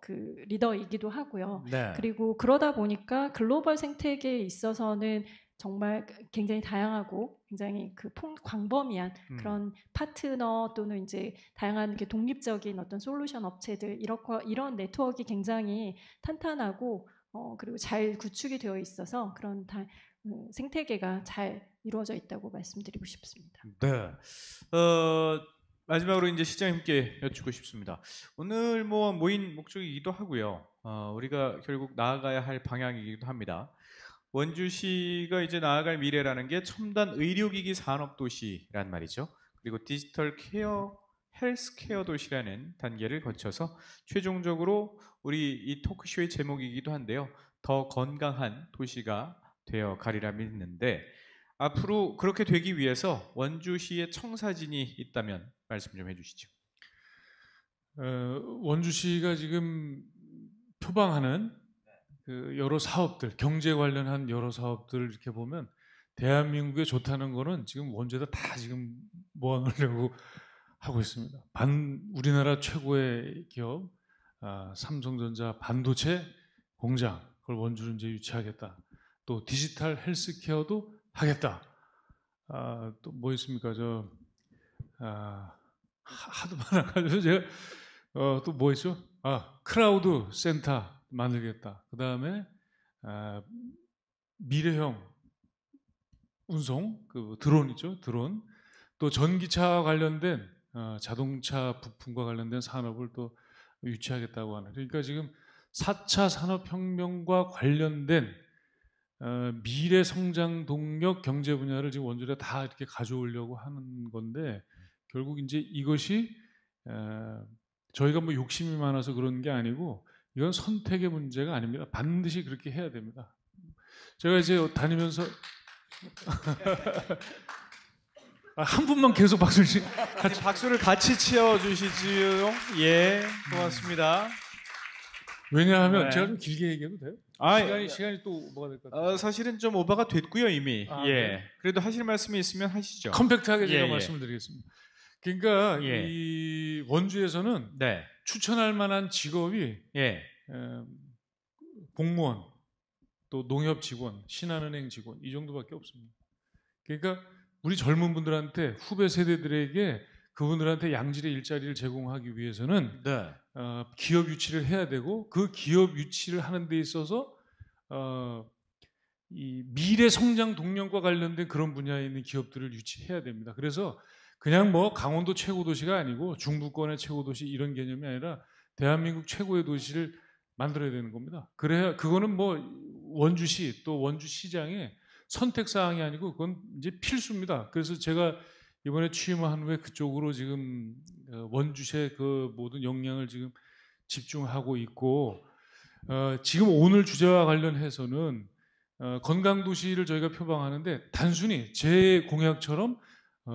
그 리더이기도 하고요. 네. 그리고 그러다 보니까 글로벌 생태계에 있어서는 정말 굉장히 다양하고 굉장히 그 광범위한 그런 파트너 또는 이제 다양한 이렇게 독립적인 어떤 솔루션 업체들 이런 네트워크가 굉장히 탄탄하고 그리고 잘 구축이 되어 있어서 그런 생태계가 잘 이루어져 있다고 말씀드리고 싶습니다. 네. 마지막으로 이제 시장님께 여쭙고 싶습니다. 오늘 모인 목적이기도 하고요. 우리가 결국 나아가야 할 방향이기도 합니다. 원주시가 이제 나아갈 미래라는 게 첨단 의료기기 산업 도시란 말이죠. 그리고 디지털 케어, 헬스케어 도시라는 단계를 거쳐서 최종적으로 우리 이 토크쇼의 제목이기도 한데요. 더 건강한 도시가 되어 가리라 믿는데 앞으로 그렇게 되기 위해서 원주시의 청사진이 있다면 말씀 좀 해주시죠. 원주시가 지금 표방하는 그 여러 사업들, 경제 관련한 여러 사업들을 이렇게 보면 대한민국에 좋다는 거는 지금 원주에다 다 지금 모아놓으려고 하고 있습니다. 우리나라 최고의 기업 삼성전자 반도체 공장 그걸 원주로 이제 유치하겠다. 또 디지털 헬스케어도 하겠다. 또 뭐 있습니까? 하도 많아가지고 제가 또 뭐 있죠? 크라우드 센터 만들겠다. 그 다음에 미래형 운송, 그 드론 있죠? 드론. 또 전기차와 관련된 자동차 부품과 관련된 산업을 또 유치하겠다고 하는. 그러니까 지금 4차 산업혁명과 관련된 미래 성장 동력 경제 분야를 지금 원주에 다 이렇게 가져오려고 하는 건데, 결국 이제 이것이 저희가 뭐 욕심이 많아서 그런 게 아니고 이건 선택의 문제가 아닙니다. 반드시 그렇게 해야 됩니다. 제가 이제 다니면서 한 분만 계속 박수를 박수를 같이 치어주시지요. 예, 고맙습니다. 왜냐하면 네. 제가 좀 길게 얘기해도 돼요? 시간이 또 뭐가 될 것 같아요? 사실은 좀 오버가 됐고요 이미. 예. 네. 그래도 하실 말씀이 있으면 하시죠. 컴팩트하게 제가 예. 말씀을 드리겠습니다. 그러니까 예. 이 원주에서는 네. 추천할 만한 직업이 공무원, 또 농협 직원, 신한은행 직원 이 정도밖에 없습니다. 그러니까 우리 젊은 분들한테, 후배 세대들에게 그분들한테 양질의 일자리를 제공하기 위해서는 네. 기업 유치를 해야 되고, 그 기업 유치를 하는 데 있어서 이 미래 성장 동력과 관련된 그런 분야에 있는 기업들을 유치해야 됩니다. 그래서 그냥 뭐 강원도 최고 도시가 아니고 중부권의 최고 도시 이런 개념이 아니라 대한민국 최고의 도시를 만들어야 되는 겁니다. 그래야 그거는 뭐 원주시 또 원주시장의 선택 사항이 아니고 그건 이제 필수입니다. 그래서 제가 이번에 취임한 후에 그쪽으로 지금 원주시의 그 모든 역량을 지금 집중하고 있고, 지금 오늘 주제와 관련해서는 건강도시를 저희가 표방하는데, 단순히 제 공약처럼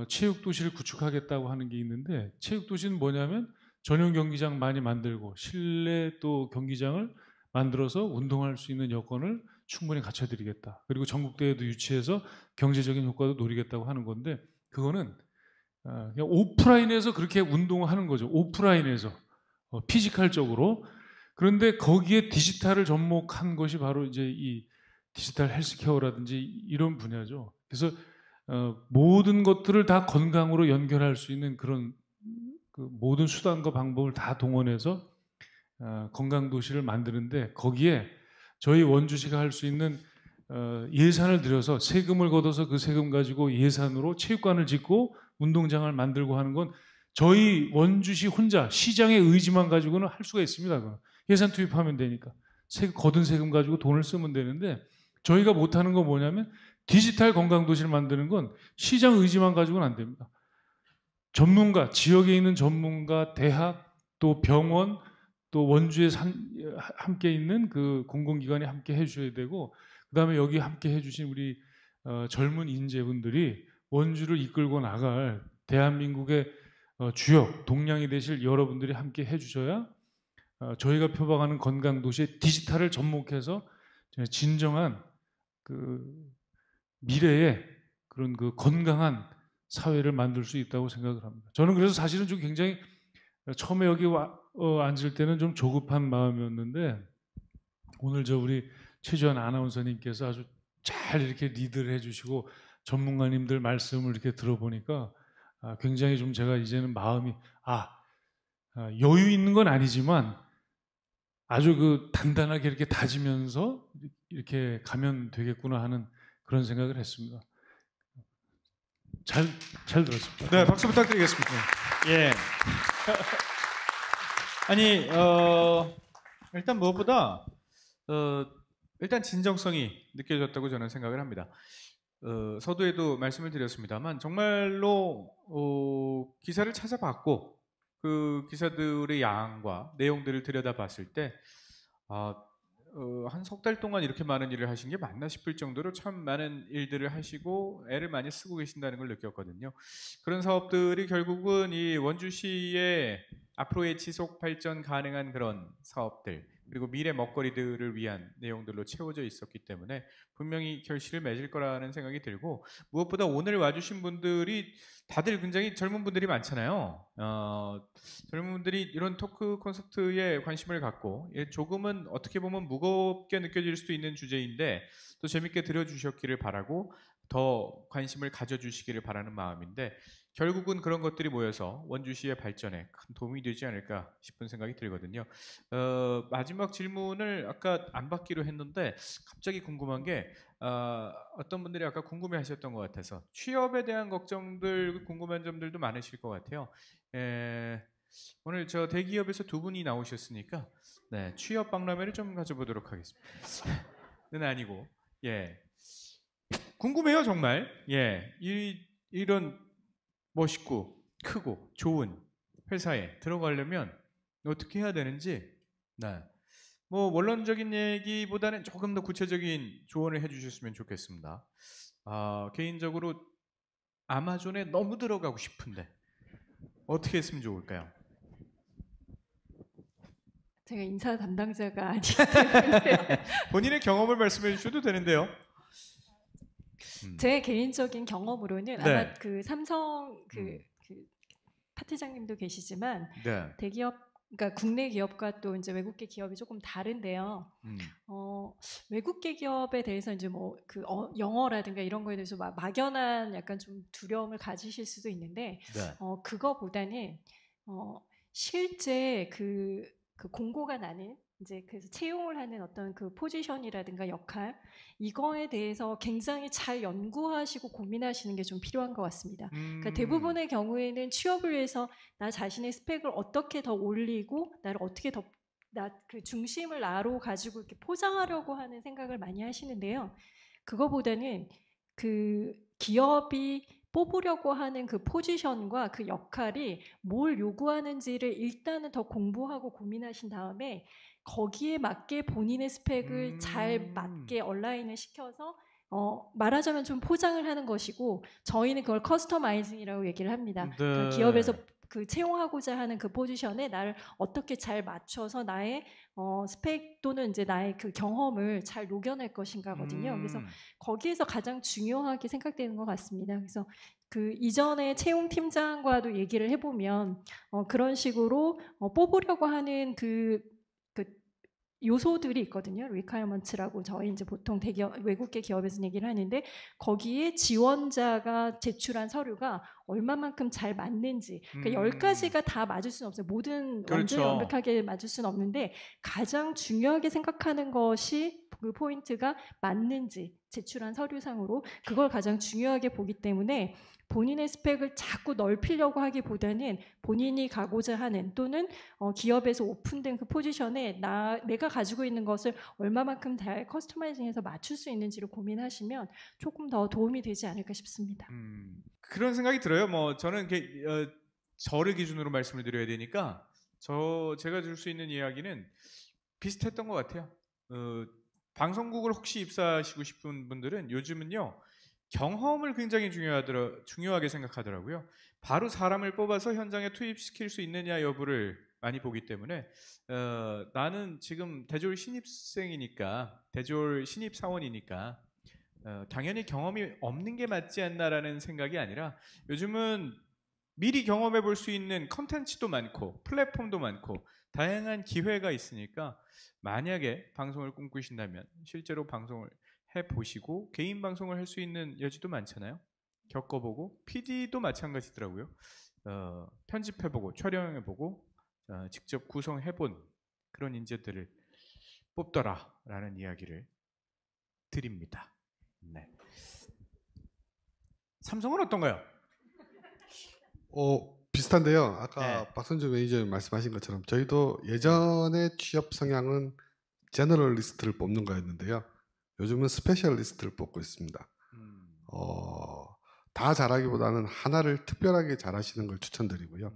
체육도시를 구축하겠다고 하는 게 있는데, 체육도시는 뭐냐면 전용 경기장 많이 만들고 실내 또 경기장을 만들어서 운동할 수 있는 여건을 충분히 갖춰드리겠다. 그리고 전국대회도 유치해서 경제적인 효과도 노리겠다고 하는 건데, 그거는 그냥 오프라인에서 그렇게 운동하는 거죠. 오프라인에서 피지컬적으로. 그런데 거기에 디지털을 접목한 것이 바로 이제 이 디지털 헬스케어라든지 이런 분야죠. 그래서 모든 것들을 다 건강으로 연결할 수 있는 그런 그 모든 수단과 방법을 다 동원해서 건강도시를 만드는데, 거기에 저희 원주시가 할 수 있는 예산을 들여서 세금을 걷어서 그 세금 가지고 예산으로 체육관을 짓고 운동장을 만들고 하는 건 저희 원주시 혼자 시장의 의지만 가지고는 할 수가 있습니다. 예산 투입하면 되니까 거둔 세금 가지고 돈을 쓰면 되는데, 저희가 못하는 건 뭐냐면 디지털 건강도시를 만드는 건 시장 의지만 가지고는 안 됩니다. 전문가, 지역에 있는 전문가, 대학, 또 병원, 또 원주에 함께 있는 그 공공기관이 함께 해줘야 되고, 그 다음에 여기 함께 해주신 우리 젊은 인재분들이 원주를 이끌고 나갈 대한민국의 주역, 동량이 되실 여러분들이 함께 해주셔야 저희가 표방하는 건강도시의 디지털을 접목해서 진정한 그 미래의 그런 그 건강한 사회를 만들 수 있다고 생각을 합니다. 저는 그래서 사실은 좀 굉장히 처음에 여기 앉을 때는 좀 조급한 마음이었는데, 오늘 우리 최주환 아나운서님께서 아주 잘 이렇게 리드를 해주시고 전문가님들 말씀을 이렇게 들어보니까 굉장히 좀 제가 이제는 마음이 여유 있는 건 아니지만 아주 그 단단하게 이렇게 다지면서 이렇게 가면 되겠구나 하는 그런 생각을 했습니다. 잘 들었습니다. 네, 박수 부탁드리겠습니다. 예. 아니 일단 무엇보다 일단 진정성이 느껴졌다고 저는 생각을 합니다. 서두에도 말씀을 드렸습니다만 정말로 기사를 찾아봤고 그 기사들의 양과 내용들을 들여다봤을 때 한 석 달 동안 이렇게 많은 일을 하신 게 맞나 싶을 정도로 참 많은 일들을 하시고 애를 많이 쓰고 계신다는 걸 느꼈거든요. 그런 사업들이 결국은 이 원주시의 앞으로의 지속 발전 가능한 그런 사업들, 그리고 미래 먹거리들을 위한 내용들로 채워져 있었기 때문에 분명히 결실을 맺을 거라는 생각이 들고, 무엇보다 오늘 와주신 분들이 다들 굉장히 젊은 분들이 많잖아요. 젊은 분들이 이런 토크 콘서트에 관심을 갖고 조금은 어떻게 보면 무겁게 느껴질 수도 있는 주제인데 또 재밌게 들어주셨기를 바라고, 더 관심을 가져주시기를 바라는 마음인데 결국은 그런 것들이 모여서 원주시의 발전에 큰 도움이 되지 않을까 싶은 생각이 들거든요. 마지막 질문을 아까 안 받기로 했는데 갑자기 궁금한 게 어떤 분들이 아까 궁금해하셨던 것 같아서 취업에 대한 걱정들, 궁금한 점들도 많으실 것 같아요. 오늘 저 대기업에서 두 분이 나오셨으니까 네, 취업 박람회를 좀 가져보도록 하겠습니다. 는 아니고 예. 궁금해요 정말. 예, 이런 멋있고 크고 좋은 회사에 들어가려면 어떻게 해야 되는지, 네. 뭐 원론적인 얘기보다는 조금 더 구체적인 조언을 해주셨으면 좋겠습니다. 개인적으로 아마존에 너무 들어가고 싶은데 어떻게 했으면 좋을까요? 제가 인사 담당자가 아니기 때문에 본인의 경험을 말씀해 주셔도 되는데요. 제 개인적인 경험으로는 네. 아마 그 삼성 그 파트장님도 계시지만 네. 대기업, 그러니까 국내 기업과 또 이제 외국계 기업이 조금 다른데요. 외국계 기업에 대해서 이제 뭐 그 영어라든가 이런 거에 대해서 막연한 약간 좀 두려움을 가지실 수도 있는데 네. 그거보다는 실제 그 공고가 나는 이제 그래서 채용을 하는 어떤 그 포지션이라든가 역할 이거에 대해서 굉장히 잘 연구하시고 고민하시는 게 좀 필요한 것 같습니다. 그러니까 대부분의 경우에는 취업을 위해서 나 자신의 스펙을 어떻게 더 올리고 나를 어떻게 더 그 중심을 나로 가지고 이렇게 포장하려고 하는 생각을 많이 하시는데요. 그거보다는 그 기업이 뽑으려고 하는 그 포지션과 그 역할이 뭘 요구하는지를 일단은 더 공부하고 고민하신 다음에 거기에 맞게 본인의 스펙을 잘 맞게 얼라인을 시켜서 말하자면 좀 포장을 하는 것이고 저희는 그걸 커스터마이징이라고 얘기를 합니다. 네. 그러니까 기업에서 그 채용하고자 하는 그 포지션에 나를 어떻게 잘 맞춰서 나의 스펙 또는 이제 나의 그 경험을 잘 녹여낼 것인가거든요. 그래서 거기에서 가장 중요하게 생각되는 것 같습니다. 그래서 그 이전에 채용 팀장과도 얘기를 해보면 그런 식으로 뽑으려고 하는 그 요소들이 있거든요. requirements라고 저희 이제 보통 대기업 외국계 기업에서 얘기를 하는데 거기에 지원자가 제출한 서류가 얼마만큼 잘 맞는지 그러니까 10가지가 다 맞을 수는 없어요. 모든 그렇죠. 완전히 완벽하게 맞을 수는 없는데 가장 중요하게 생각하는 것이 그 포인트가 맞는지 제출한 서류상으로 그걸 가장 중요하게 보기 때문에 본인의 스펙을 자꾸 넓히려고 하기보다는 본인이 가고자 하는 또는 기업에서 오픈된 그 포지션에 내가 가지고 있는 것을 얼마만큼 잘 커스터마이징해서 맞출 수 있는지를 고민하시면 조금 더 도움이 되지 않을까 싶습니다. 그런 생각이 들어요. 뭐 저는 저를 기준으로 말씀을 드려야 되니까 제가 줄 수 있는 이야기는 비슷했던 것 같아요. 방송국을 혹시 입사하시고 싶은 분들은 요즘은요. 경험을 굉장히 중요하게 생각하더라고요. 바로 사람을 뽑아서 현장에 투입시킬 수 있느냐 여부를 많이 보기 때문에 나는 지금 대졸 신입생이니까 대졸 신입사원이니까 당연히 경험이 없는 게 맞지 않나라는 생각이 아니라 요즘은 미리 경험해 볼 수 있는 컨텐츠도 많고 플랫폼도 많고 다양한 기회가 있으니까 만약에 방송을 꿈꾸신다면 실제로 방송을 해보시고 개인 방송을 할 수 있는 여지도 많잖아요. 겪어보고 PD도 마찬가지더라고요. 편집해보고 촬영해보고 직접 구성해본 그런 인재들을 뽑더라라는 이야기를 드립니다. 네. 삼성은 어떤가요? 비슷한데요. 아까 네. 박선주 매니저님 말씀하신 것처럼 저희도 예전에 취업 성향은 제너럴리스트를 뽑는 거였는데요. 요즘은 스페셜리스트를 뽑고 있습니다. 다 잘하기보다는 하나를 특별하게 잘하시는 걸 추천드리고요.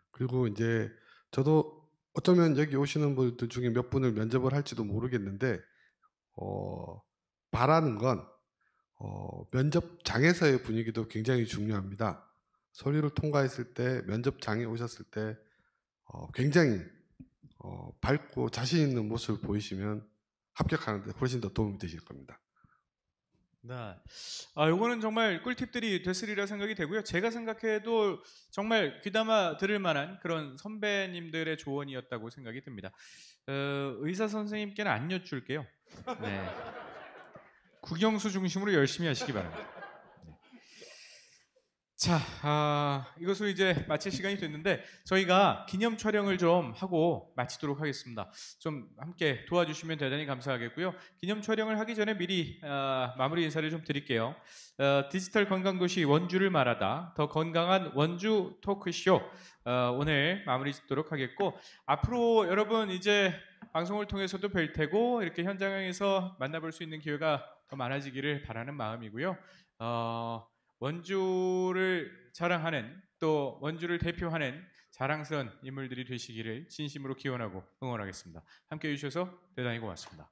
그리고 이제 저도 어쩌면 여기 오시는 분들 중에 몇 분을 면접을 할지도 모르겠는데 바라는 건 면접장에서의 분위기도 굉장히 중요합니다. 서류를 통과했을 때 면접장에 오셨을 때 굉장히 밝고 자신 있는 모습을 보이시면 합격하는 데 훨씬 더 도움이 되실 겁니다. 네. 요거는 정말 꿀팁들이 됐으리라 생각이 되고요. 제가 생각해도 정말 귀담아 들을 만한 그런 선배님들의 조언이었다고 생각이 듭니다. 의사 선생님께는 안 여쭐게요. 네. 국영수 중심으로 열심히 하시기 바랍니다. 자, 이것으로 이제 마칠 시간이 됐는데 저희가 기념 촬영을 좀 하고 마치도록 하겠습니다. 좀 함께 도와주시면 대단히 감사하겠고요. 기념 촬영을 하기 전에 미리 마무리 인사를 좀 드릴게요. 디지털 건강도시 원주를 말하다 더 건강한 원주 토크쇼 오늘 마무리 짓도록 하겠고, 앞으로 여러분 이제 방송을 통해서도 뵐 테고 이렇게 현장에서 만나볼 수 있는 기회가 더 많아지기를 바라는 마음이고요. 원주를 자랑하는, 또 원주를 대표하는 자랑스러운 인물들이 되시기를 진심으로 기원하고 응원하겠습니다. 함께해 주셔서 대단히 고맙습니다.